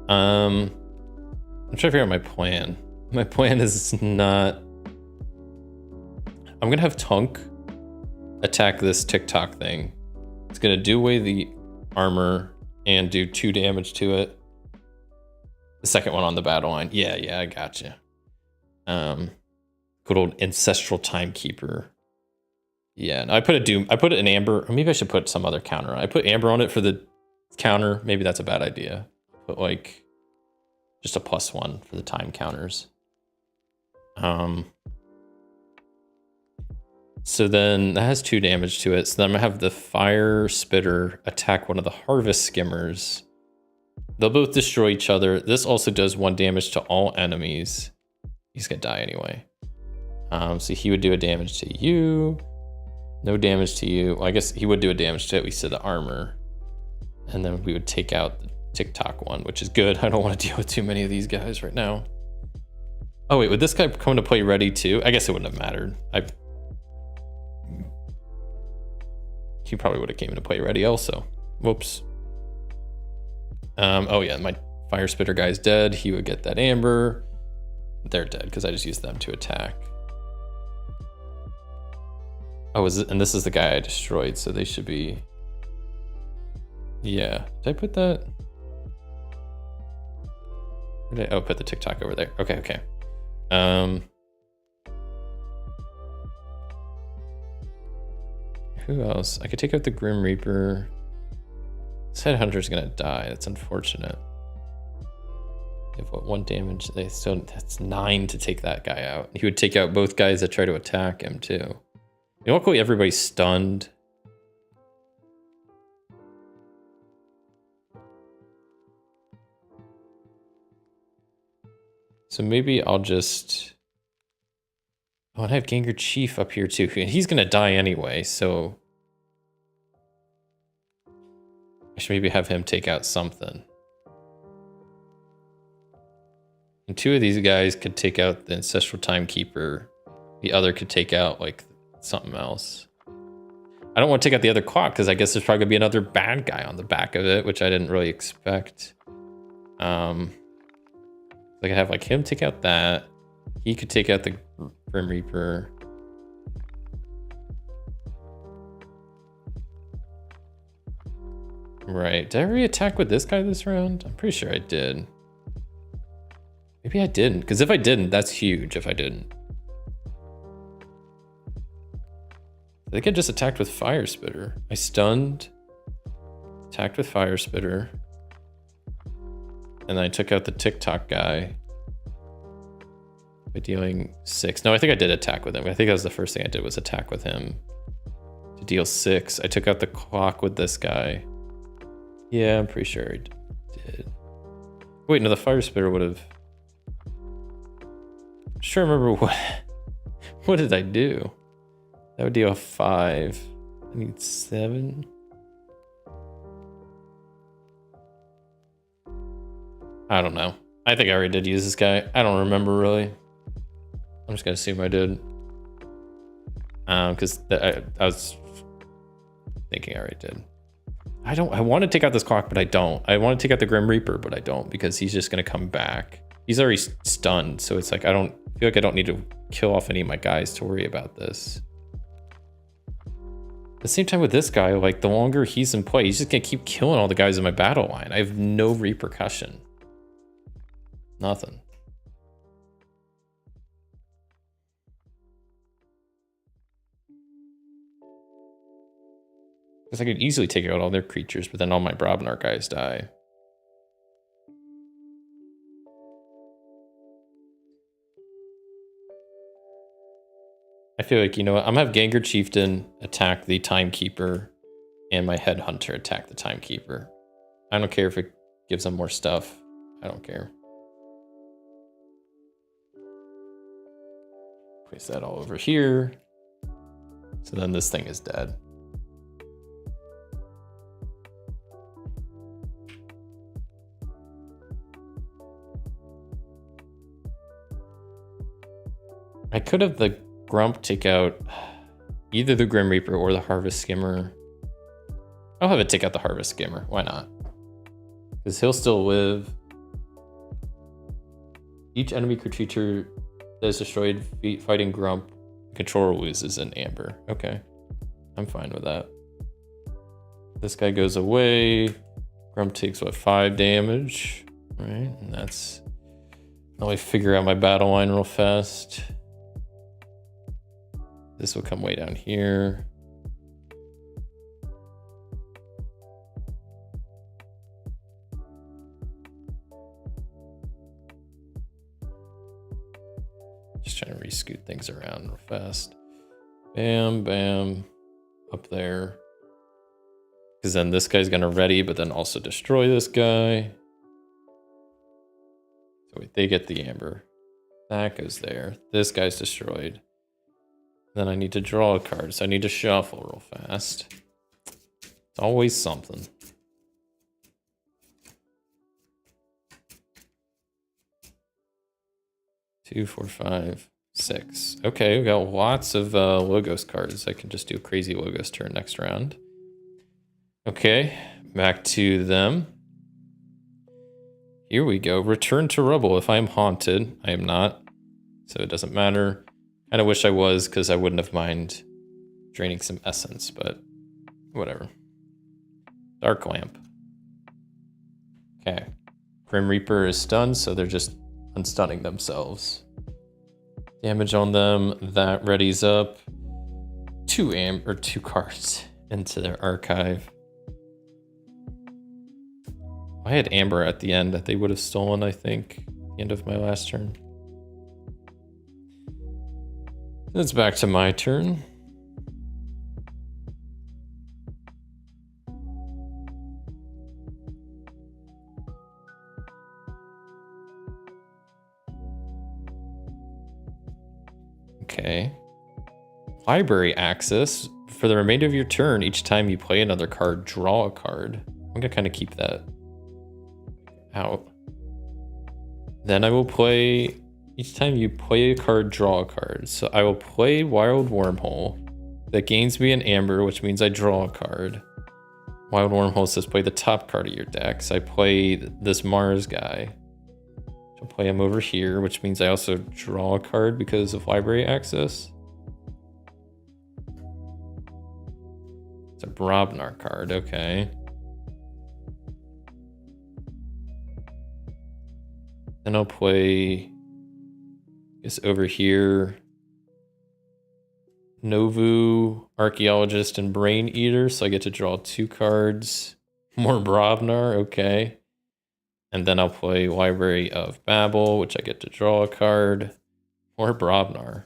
I'm trying to figure out my plan. My plan is not. I'm gonna have Tunk attack this TikTok thing. It's gonna do away the armor and do 2 damage to it. The second one on the battle line. Yeah, I gotcha. Good old ancestral timekeeper. Yeah, and I put an amber, or maybe I should put some other counter on. I put amber on it for the counter. Maybe that's a bad idea. Put like just a +1 for the time counters. So then that has 2 damage to it. So then I'm gonna have the fire spitter attack one of the harvest skimmers. They'll both destroy each other. This also does 1 damage to all enemies. He's gonna die anyway. So he would do a damage to you. No damage to you. Well, I guess he would do a damage to at least to the armor. And then we would take out the TikTok one, which is good. I don't want to deal with too many of these guys right now. Oh wait, would this guy come to play ready too? I guess it wouldn't have mattered. He probably would have came into play ready also. Whoops. Oh yeah, my fire spitter guy's dead. He would get that amber. They're dead because I just used them to attack. Oh, and this is the guy I destroyed, so they should be. Yeah, did I put that? Where did I put the TikTok over there? Okay. Who else? I could take out the Grim Reaper. This Headhunter's gonna die. That's unfortunate. They have what, 1 damage? That's 9 to take that guy out. He would take out both guys that try to attack him too. You know, luckily everybody's stunned. So maybe I'll just. Oh, and I have Gengar Chief up here too. He's gonna die anyway, so I should maybe have him take out something. And 2 of these guys could take out the Ancestral Timekeeper. The other could take out like something else. I don't want to take out the other clock because I guess there's probably gonna be another bad guy on the back of it, which I didn't really expect. I could have like him take out that. He could take out the Grim Reaper. Right. Did I re-attack with this guy this round? I'm pretty sure I did. Maybe I didn't, because if I didn't, that's huge if I didn't. I think I just attacked with Fire Spitter. I stunned, attacked with Fire Spitter, and then I took out the TikTok guy by dealing 6. No, I think I did attack with him. I think that was the first thing I did was attack with him to deal 6. I took out the clock with this guy. Yeah, I'm pretty sure I did. Wait, no, the Fire Spitter would have... I'm sure I remember what did I do? That would deal 5. I need 7. I don't know. I think I already did use this guy. I don't remember really. I'm just gonna assume I did. Because I was thinking I already did. I want to take out this clock, but I don't. I want to take out the Grim Reaper, but I don't because he's just gonna come back. He's already stunned, so it's like I feel like I don't need to kill off any of my guys to worry about this. At the same time with this guy, like the longer he's in play, he's just gonna keep killing all the guys in my battle line. I have no repercussion. Nothing. Because I could easily take out all their creatures, but then all my Brobnar guys die. I feel like, you know what? I'm gonna have Gengar Chieftain attack the Timekeeper and my Headhunter attack the Timekeeper. I don't care if it gives them more stuff. I don't care. Place that all over here. So then this thing is dead. I could have the Grump take out either the Grim Reaper or the Harvest Skimmer. I'll have it take out the Harvest Skimmer. Why not? Because he'll still live. Each enemy creature that is destroyed fighting Grump, the controller loses an Amber. Okay, I'm fine with that. This guy goes away. Grump takes what, 5 damage, right? And that's. Let me figure out my battle line real fast. This will come way down here. Just trying to re-scoot things around real fast. Bam, bam, up there. Because then this guy's gonna ready, but then also destroy this guy. So they get the Amber. That goes there. This guy's destroyed. Then I need to draw a card, so I need to shuffle real fast. It's always something. Two, 4, 5, 6. Okay, we got lots of Logos cards. I can just do a crazy Logos turn next round. Okay, back to them. Here we go. Return to rubble. If I am haunted, I am not, so it doesn't matter. Kind of wish I was, because I wouldn't have mind draining some essence, but whatever. Dark Lamp. Okay. Grim Reaper is stunned, so they're just unstunning themselves. Damage on them. That readies up 2 cards into their archive. I had Amber at the end that they would have stolen, I think, at the end of my last turn. It's back to my turn. Okay. Library access. For the remainder of your turn, each time you play another card, draw a card. I'm gonna kind of keep that out. Then I will play, each time you play a card, draw a card. So I will play Wild Wormhole. That gains me an Amber, which means I draw a card. Wild Wormhole says play the top card of your deck. So I play this Mars guy. I'll play him over here, which means I also draw a card because of library access. It's a Brobnar card, okay. Then I'll play, I guess over here, Novu, Archaeologist, and Brain Eater. So I get to draw 2 cards. More Brobnar, okay. And then I'll play Library of Babel, which I get to draw a card. More Brobnar.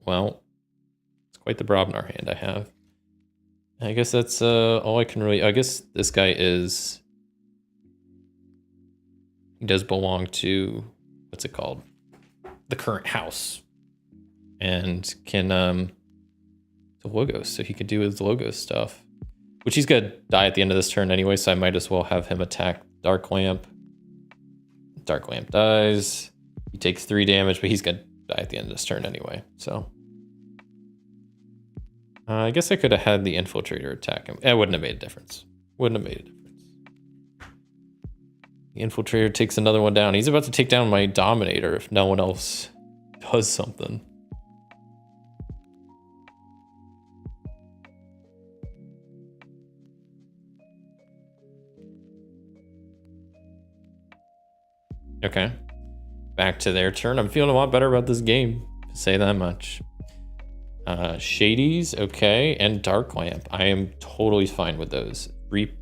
Well, it's quite the Brobnar hand I have. I guess that's all I can really... I guess this guy is... He does belong to... What's it called? The current house. And can... The Logos, so he could do his Logos stuff. Which he's gonna die at the end of this turn anyway, so I might as well have him attack Dark Lamp. Dark Lamp dies. He takes 3 damage, but he's gonna die at the end of this turn anyway, so... I guess I could have had the Infiltrator attack him. It wouldn't have made a difference. Wouldn't have made a difference. The Infiltrator takes another one down. He's about to take down my Dominator if no one else does something. Okay. Back to their turn. I'm feeling a lot better about this game, to say that much. Shadies, okay, and Dark Lamp. I am totally fine with those. Reap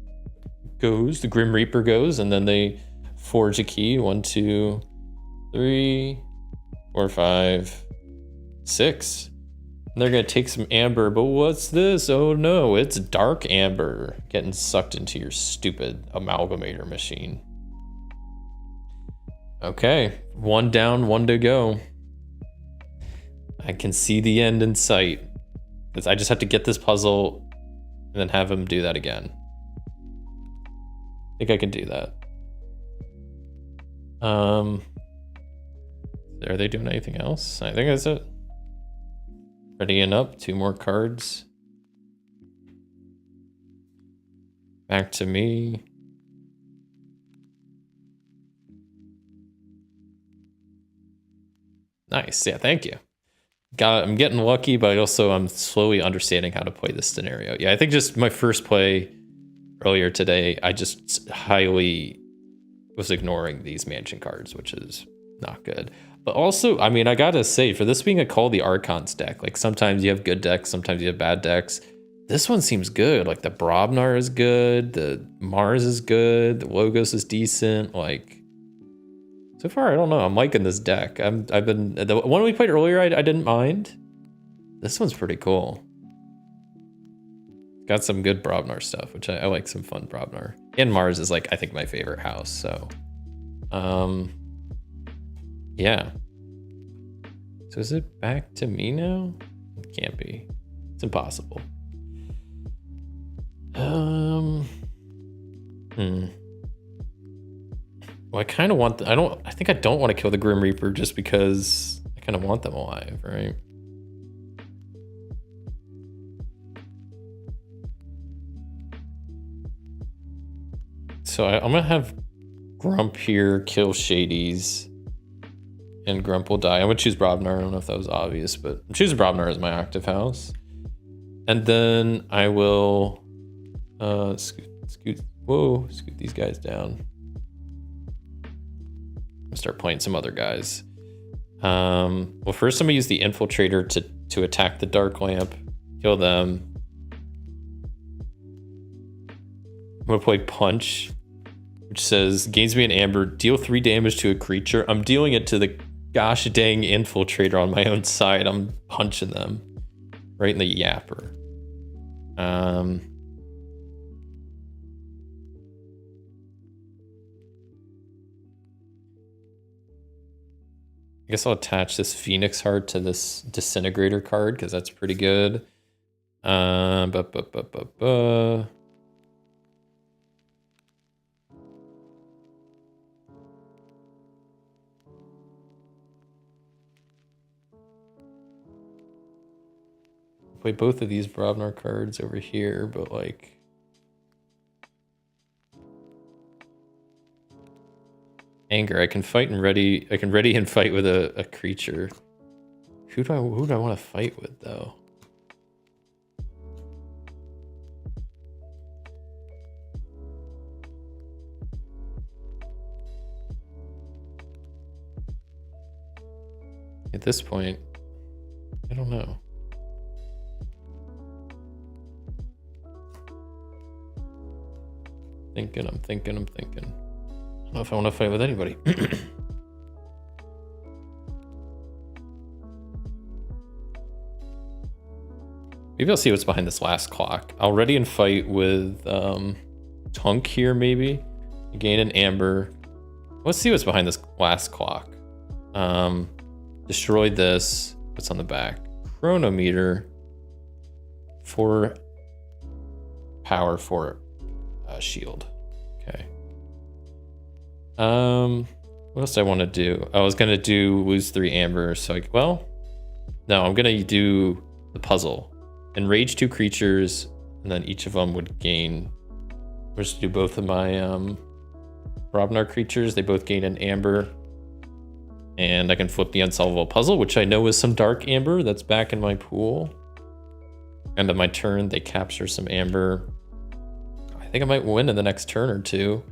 goes, the Grim Reaper goes, and then they forge a key. 1, 2, 3, 4, 5, 6. And they're gonna take some amber, but what's this? Oh no, it's Dark Amber getting sucked into your stupid amalgamator machine. Okay, 1 down, 1 to go. I can see the end in sight. I just have to get this puzzle and then have him do that again. I think I can do that. Are they doing anything else? I think that's it. Readying up, 2 more cards. Back to me. Nice, yeah, thank you. I'm getting lucky, but also I'm slowly understanding how to play this scenario. Yeah, I think just my first play earlier today, I just highly was ignoring these mansion cards, which is not good. But also, I mean, I gotta say, for this being a Call the Archons deck, like sometimes you have good decks, sometimes you have bad decks. This one seems good. Like the Brobnar is good, the Mars is good, the Logos is decent. Like, so far, I don't know. I'm liking this deck. I've been the one we played earlier. I didn't mind. This one's pretty cool. Got some good Brobnar stuff, which I like some fun Brobnar. And Mars is like I think my favorite house. So, yeah. So is it back to me now? It can't be. It's impossible. Well, I kind of want... I think I don't want to kill the Grim Reaper just because I kind of want them alive, right? So I'm going to have Grump here kill Shadies. And Grump will die. I'm going to choose Brobnar. I don't know if that was obvious, but I'm choosing Brobnar as my active house. And then I will scoot these guys down. Start playing some other guys. Well, first I'm gonna use the Infiltrator to attack the Dark Lamp, kill them. I'm gonna play Punch, which says gains me an amber, deal 3 damage to a creature. I'm dealing it to the gosh dang Infiltrator on my own side. I'm punching them right in the yapper. I guess I'll attach this Phoenix Heart to this Disintegrator card because that's pretty good. Play both of these Brobnar cards over here, but like... Anger, I can fight and ready. I can ready and fight with a creature. Who do I want to fight with though? At this point, I don't know. I'm thinking. I don't know if I want to fight with anybody. Maybe I'll see what's behind this last clock. I'll ready and fight with Tunk here, maybe. Gain an amber. Let's see what's behind this last clock. Destroy this. What's on the back? Chronometer. 4 power, 4 shield. Okay. What else do I want to do? I was gonna lose 3 amber, so no, I'm gonna do the puzzle. Enrage 2 creatures, and then each of them would gain. We'll just do both of my Robnar creatures. They both gain an amber. And I can flip the unsolvable puzzle, which I know is some dark amber that's back in my pool. End of my turn, they capture some amber. I think I might win in the next turn or two.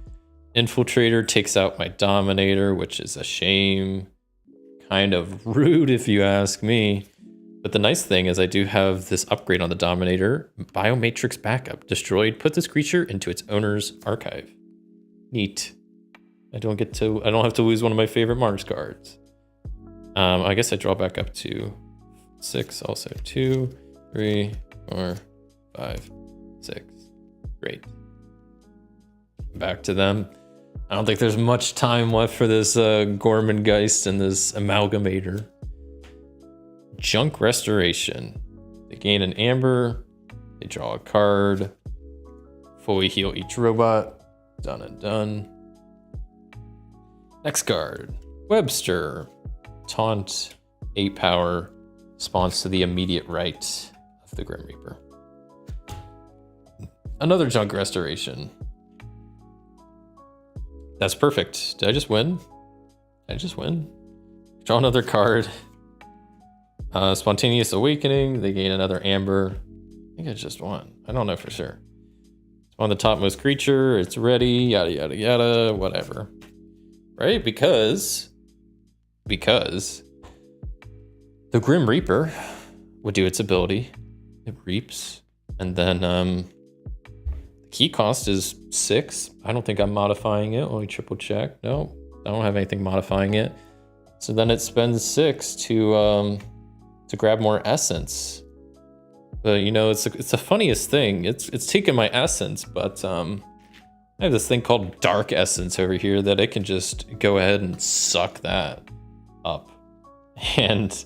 Infiltrator takes out my Dominator, which is a shame. Kind of rude if you ask me. But the nice thing is I do have this upgrade on the Dominator. Biomatrix Backup. Destroyed. Put this creature into its owner's archive. Neat. I don't have to lose one of my favorite Mars cards. I guess I draw back up to 6. Also 2, 3, 4, 5, 6. Great. Back to them. I don't think there's much time left for this Gormengeist and this Amalgamator. Junk Restoration. They gain an amber. They draw a card. Fully heal each robot. Done and done. Next card. Webster. Taunt. 8 power. Spawns to the immediate right of the Grim Reaper. Another Junk Restoration. That's perfect. Did I just win? Draw another card. Spontaneous Awakening. They gain another amber. I think I just won. I don't know for sure. Spawn the topmost creature. It's ready. Yada, yada, yada. Whatever. Right? Because the Grim Reaper would do its ability. It reaps. And then the key cost is 6. I don't think I'm modifying it. Let me triple check. No, I don't have anything modifying it. So then it spends 6 to grab more essence. But you know, it's the funniest thing. It's taken my essence, but I have this thing called Dark Essence over here that it can just go ahead and suck that up. And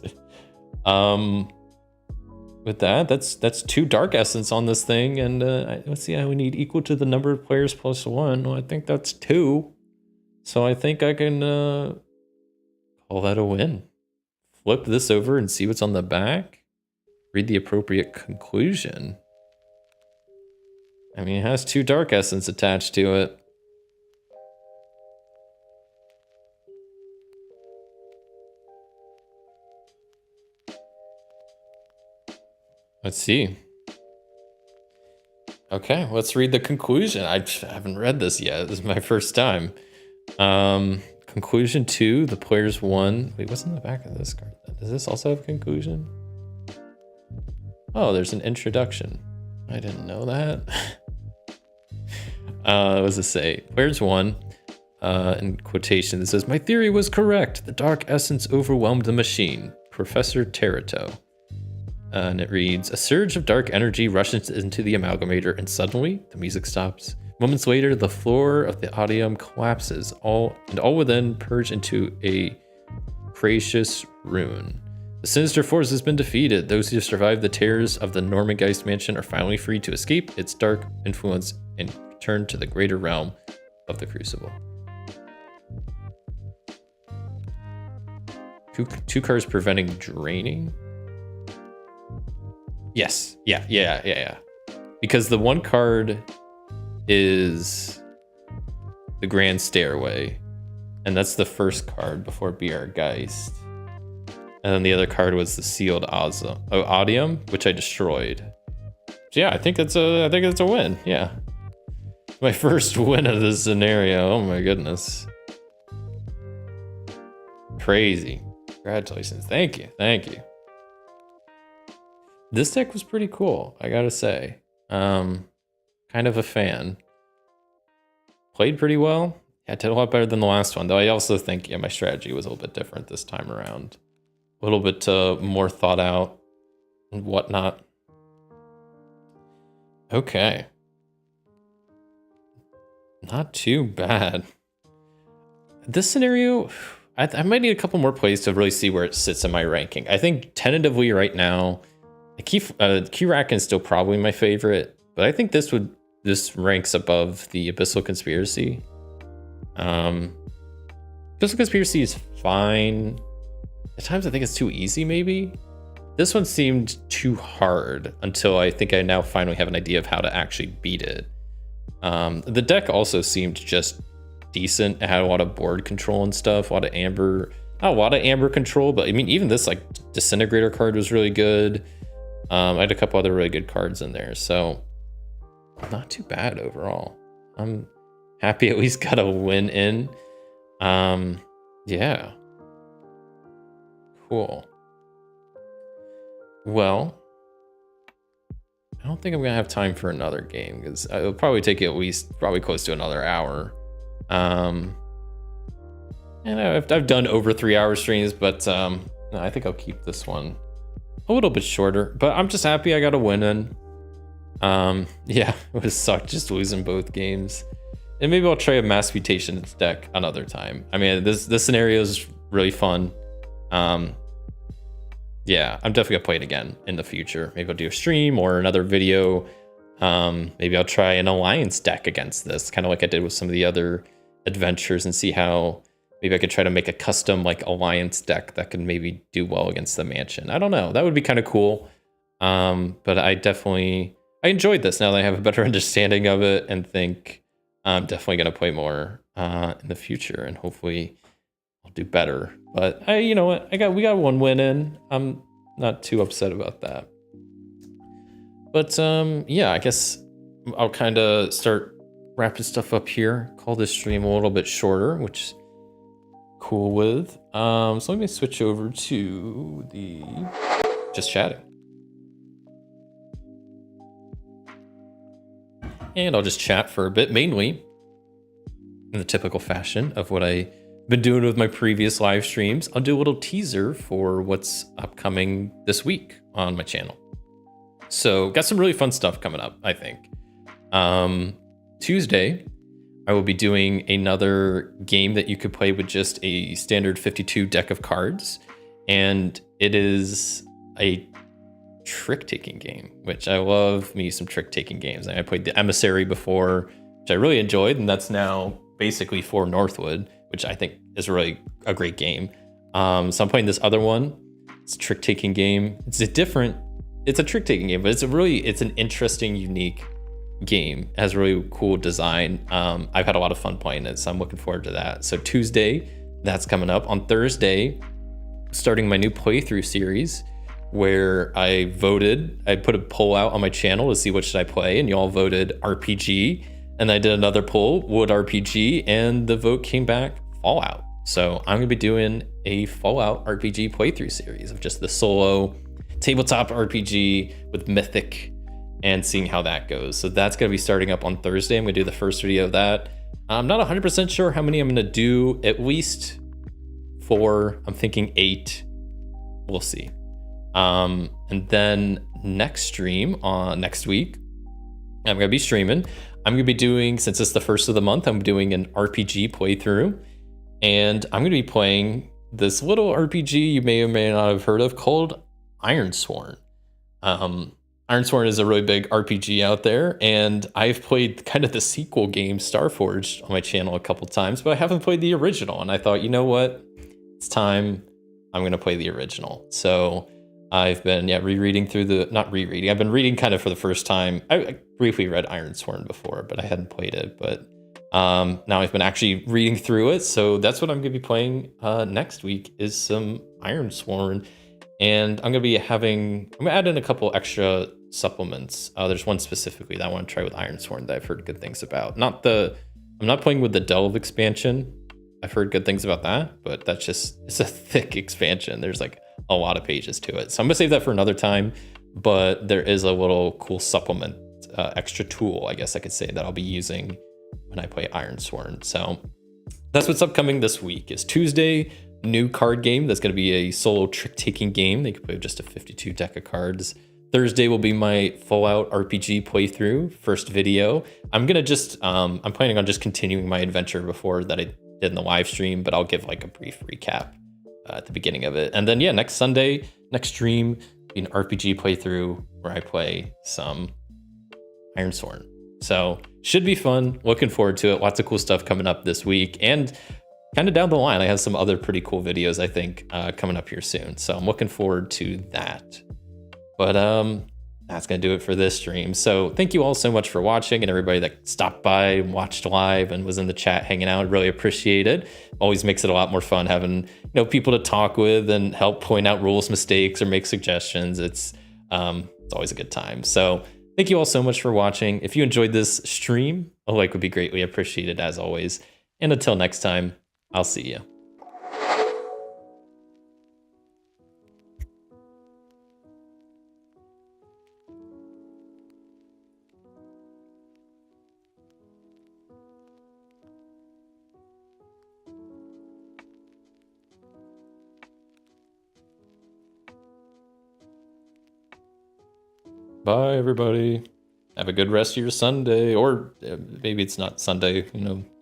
with that's 2 Dark Essence on this thing, and let's see, we need equal to the number of players plus 1. Well, I think that's 2. So I think I can call that a win. Flip this over and see what's on the back. Read the appropriate conclusion. I mean, it has 2 Dark Essence attached to it. Let's see. Okay, let's read the conclusion. I haven't read this yet. This is my first time. Conclusion 2, the players won. Wait, what's in the back of this card? Does this also have a conclusion? Oh, there's an introduction. I didn't know that. What does it say? Players won. In quotation, it says, "My theory was correct. The Dark Essence overwhelmed the machine. Professor Terito." And it reads, "A surge of dark energy rushes into the Amalgamator, and suddenly the music stops. Moments later, the floor of the audium collapses, all within purge into a gracious ruin. The sinister force has been defeated. Those who survived the terrors of the Normangeist mansion are finally free to escape its dark influence and return to the greater realm of the Crucible." Two cards preventing draining? Yes. Yeah. Because the one card is the Grand Stairway, and that's the first card before BR Geist. And then the other card was the Sealed Audium, which I destroyed. So yeah, I think it's a win. Yeah, my first win of this scenario. Oh my goodness, crazy. Congratulations. Thank you. Thank you. This deck was pretty cool, I gotta say. Kind of a fan. Played pretty well. Yeah, did a lot better than the last one, though I also think my strategy was a little bit different this time around. A little bit more thought out and whatnot. Okay. Not too bad. This scenario, I might need a couple more plays to really see where it sits in my ranking. I think tentatively right now, Key is still probably my favorite, but I think this ranks above the Abyssal Conspiracy. Abyssal Conspiracy is fine. At times I think it's too easy, maybe. This one seemed too hard until I think I now finally have an idea of how to actually beat it. The deck also seemed just decent. It had a lot of board control and stuff, a lot of amber, not a lot of amber control, but I mean, even this like Disintegrator card was really good. I had a couple other really good cards in there, so not too bad overall. I'm happy at least got a win in. Yeah. Cool. Well, I don't think I'm gonna have time for another game because it'll probably take you at least probably close to another hour. And I've done over 3-hour streams, but no, I think I'll keep this one a little bit shorter. But I'm just happy I got a win in. Yeah, it would suck just losing both games. And maybe I'll try a Mass Mutations deck another time. I mean, this scenario is really fun. Yeah, I'm definitely gonna play it again in the future. Maybe I'll do a stream or another video. Maybe I'll try an alliance deck against this, kind of like I did with some of the other adventures, and see how maybe I could try to make a custom like alliance deck that could maybe do well against the mansion. I don't know. That would be kind of cool. But I enjoyed this now that I have a better understanding of it, and think I'm definitely gonna play more in the future, and hopefully I'll do better. But you know what? We got one win in. I'm not too upset about that. But yeah, I guess I'll kind of start wrapping stuff up here. Call this stream a little bit shorter, which cool with. So let me switch over to the just chatting. And I'll just chat for a bit, mainly in the typical fashion of what I've been doing with my previous live streams. I'll do a little teaser for what's upcoming this week on my channel. So got some really fun stuff coming up, I think. Tuesday, I will be doing another game that you could play with just a standard 52 deck of cards. And it is a trick-taking game, which I love me some trick-taking games. I played the Emissary before, which I really enjoyed, and that's now basically for Northwood, which I think is really a great game. So I'm playing this other one. It's a trick-taking game. It's a trick-taking game, but it's an interesting, unique game. It has really cool design. I've had a lot of fun playing it, so I'm looking forward to that. So Tuesday, that's coming up. On Thursday, starting my new playthrough series, where I put a poll out on my channel to see what should I play, and you all voted RPG. And I did another poll, Wood RPG, and the vote came back Fallout. So I'm gonna be doing a Fallout RPG playthrough series of just the solo tabletop RPG with Mythic, and seeing how that goes. So that's gonna be starting up on Thursday. I'm gonna do the first video of that. I'm not 100% sure how many I'm gonna do, at least 4, I'm thinking 8, we'll see. And then next week, I'm gonna be streaming. I'm gonna be doing, since it's the first of the month, I'm doing an RPG playthrough, and I'm gonna be playing this little RPG you may or may not have heard of called Ironsworn. Ironsworn is a really big RPG out there, and I've played kind of the sequel game Starforged on my channel a couple times, but I haven't played the original, and I thought, you know what? It's time. I'm gonna play the original. So I've been I've been reading kind of for the first time. I briefly read Ironsworn before, but I hadn't played it. But now I've been actually reading through it. So that's what I'm going to be playing next week, is some Ironsworn. And I'm going to add in a couple extra supplements. There's one specifically that I want to try with Ironsworn that I've heard good things about. I'm not playing with the Delve expansion. I've heard good things about that, but that's just, it's a thick expansion. There's like a lot of pages to it. So I'm gonna save that for another time, but there is a little cool supplement, extra tool, I guess I could say, that I'll be using when I play Ironsworn. So that's what's upcoming this week. Is Tuesday, new card game that's going to be a solo trick-taking game. They can play with just a 52 deck of cards. Thursday will be my full-out RPG playthrough, first video. I'm gonna just, I'm planning on just continuing my adventure before that I did in the live stream, but I'll give like a brief recap at the beginning of it. And then yeah, next Sunday, next stream, be an RPG playthrough where I play some Ironsworn. So should be fun. Looking forward to it. Lots of cool stuff coming up this week, and kind of down the line, I have some other pretty cool videos, I think, coming up here soon. So I'm looking forward to that. But that's gonna do it for this stream. So thank you all so much for watching, and everybody that stopped by, watched live, and was in the chat hanging out. Really appreciate it. Always makes it a lot more fun having people to talk with and help point out rules mistakes or make suggestions. It's always a good time. So thank you all so much for watching. If you enjoyed this stream, a like would be greatly appreciated as always. And until next time, I'll see you. Bye, everybody. Have a good rest of your Sunday, or maybe it's not Sunday,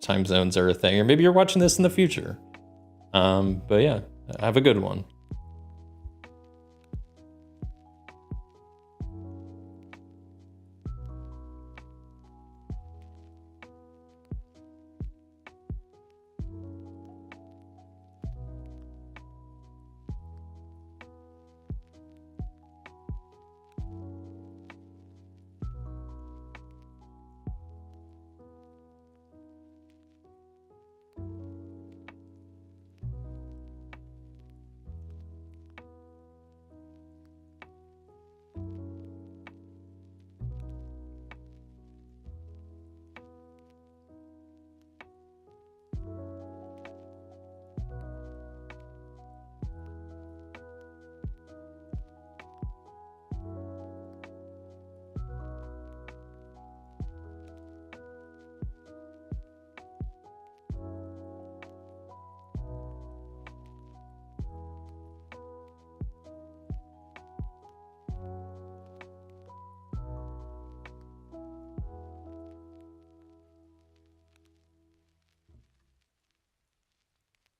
time zones are a thing, or maybe you're watching this in the future. But yeah, have a good one.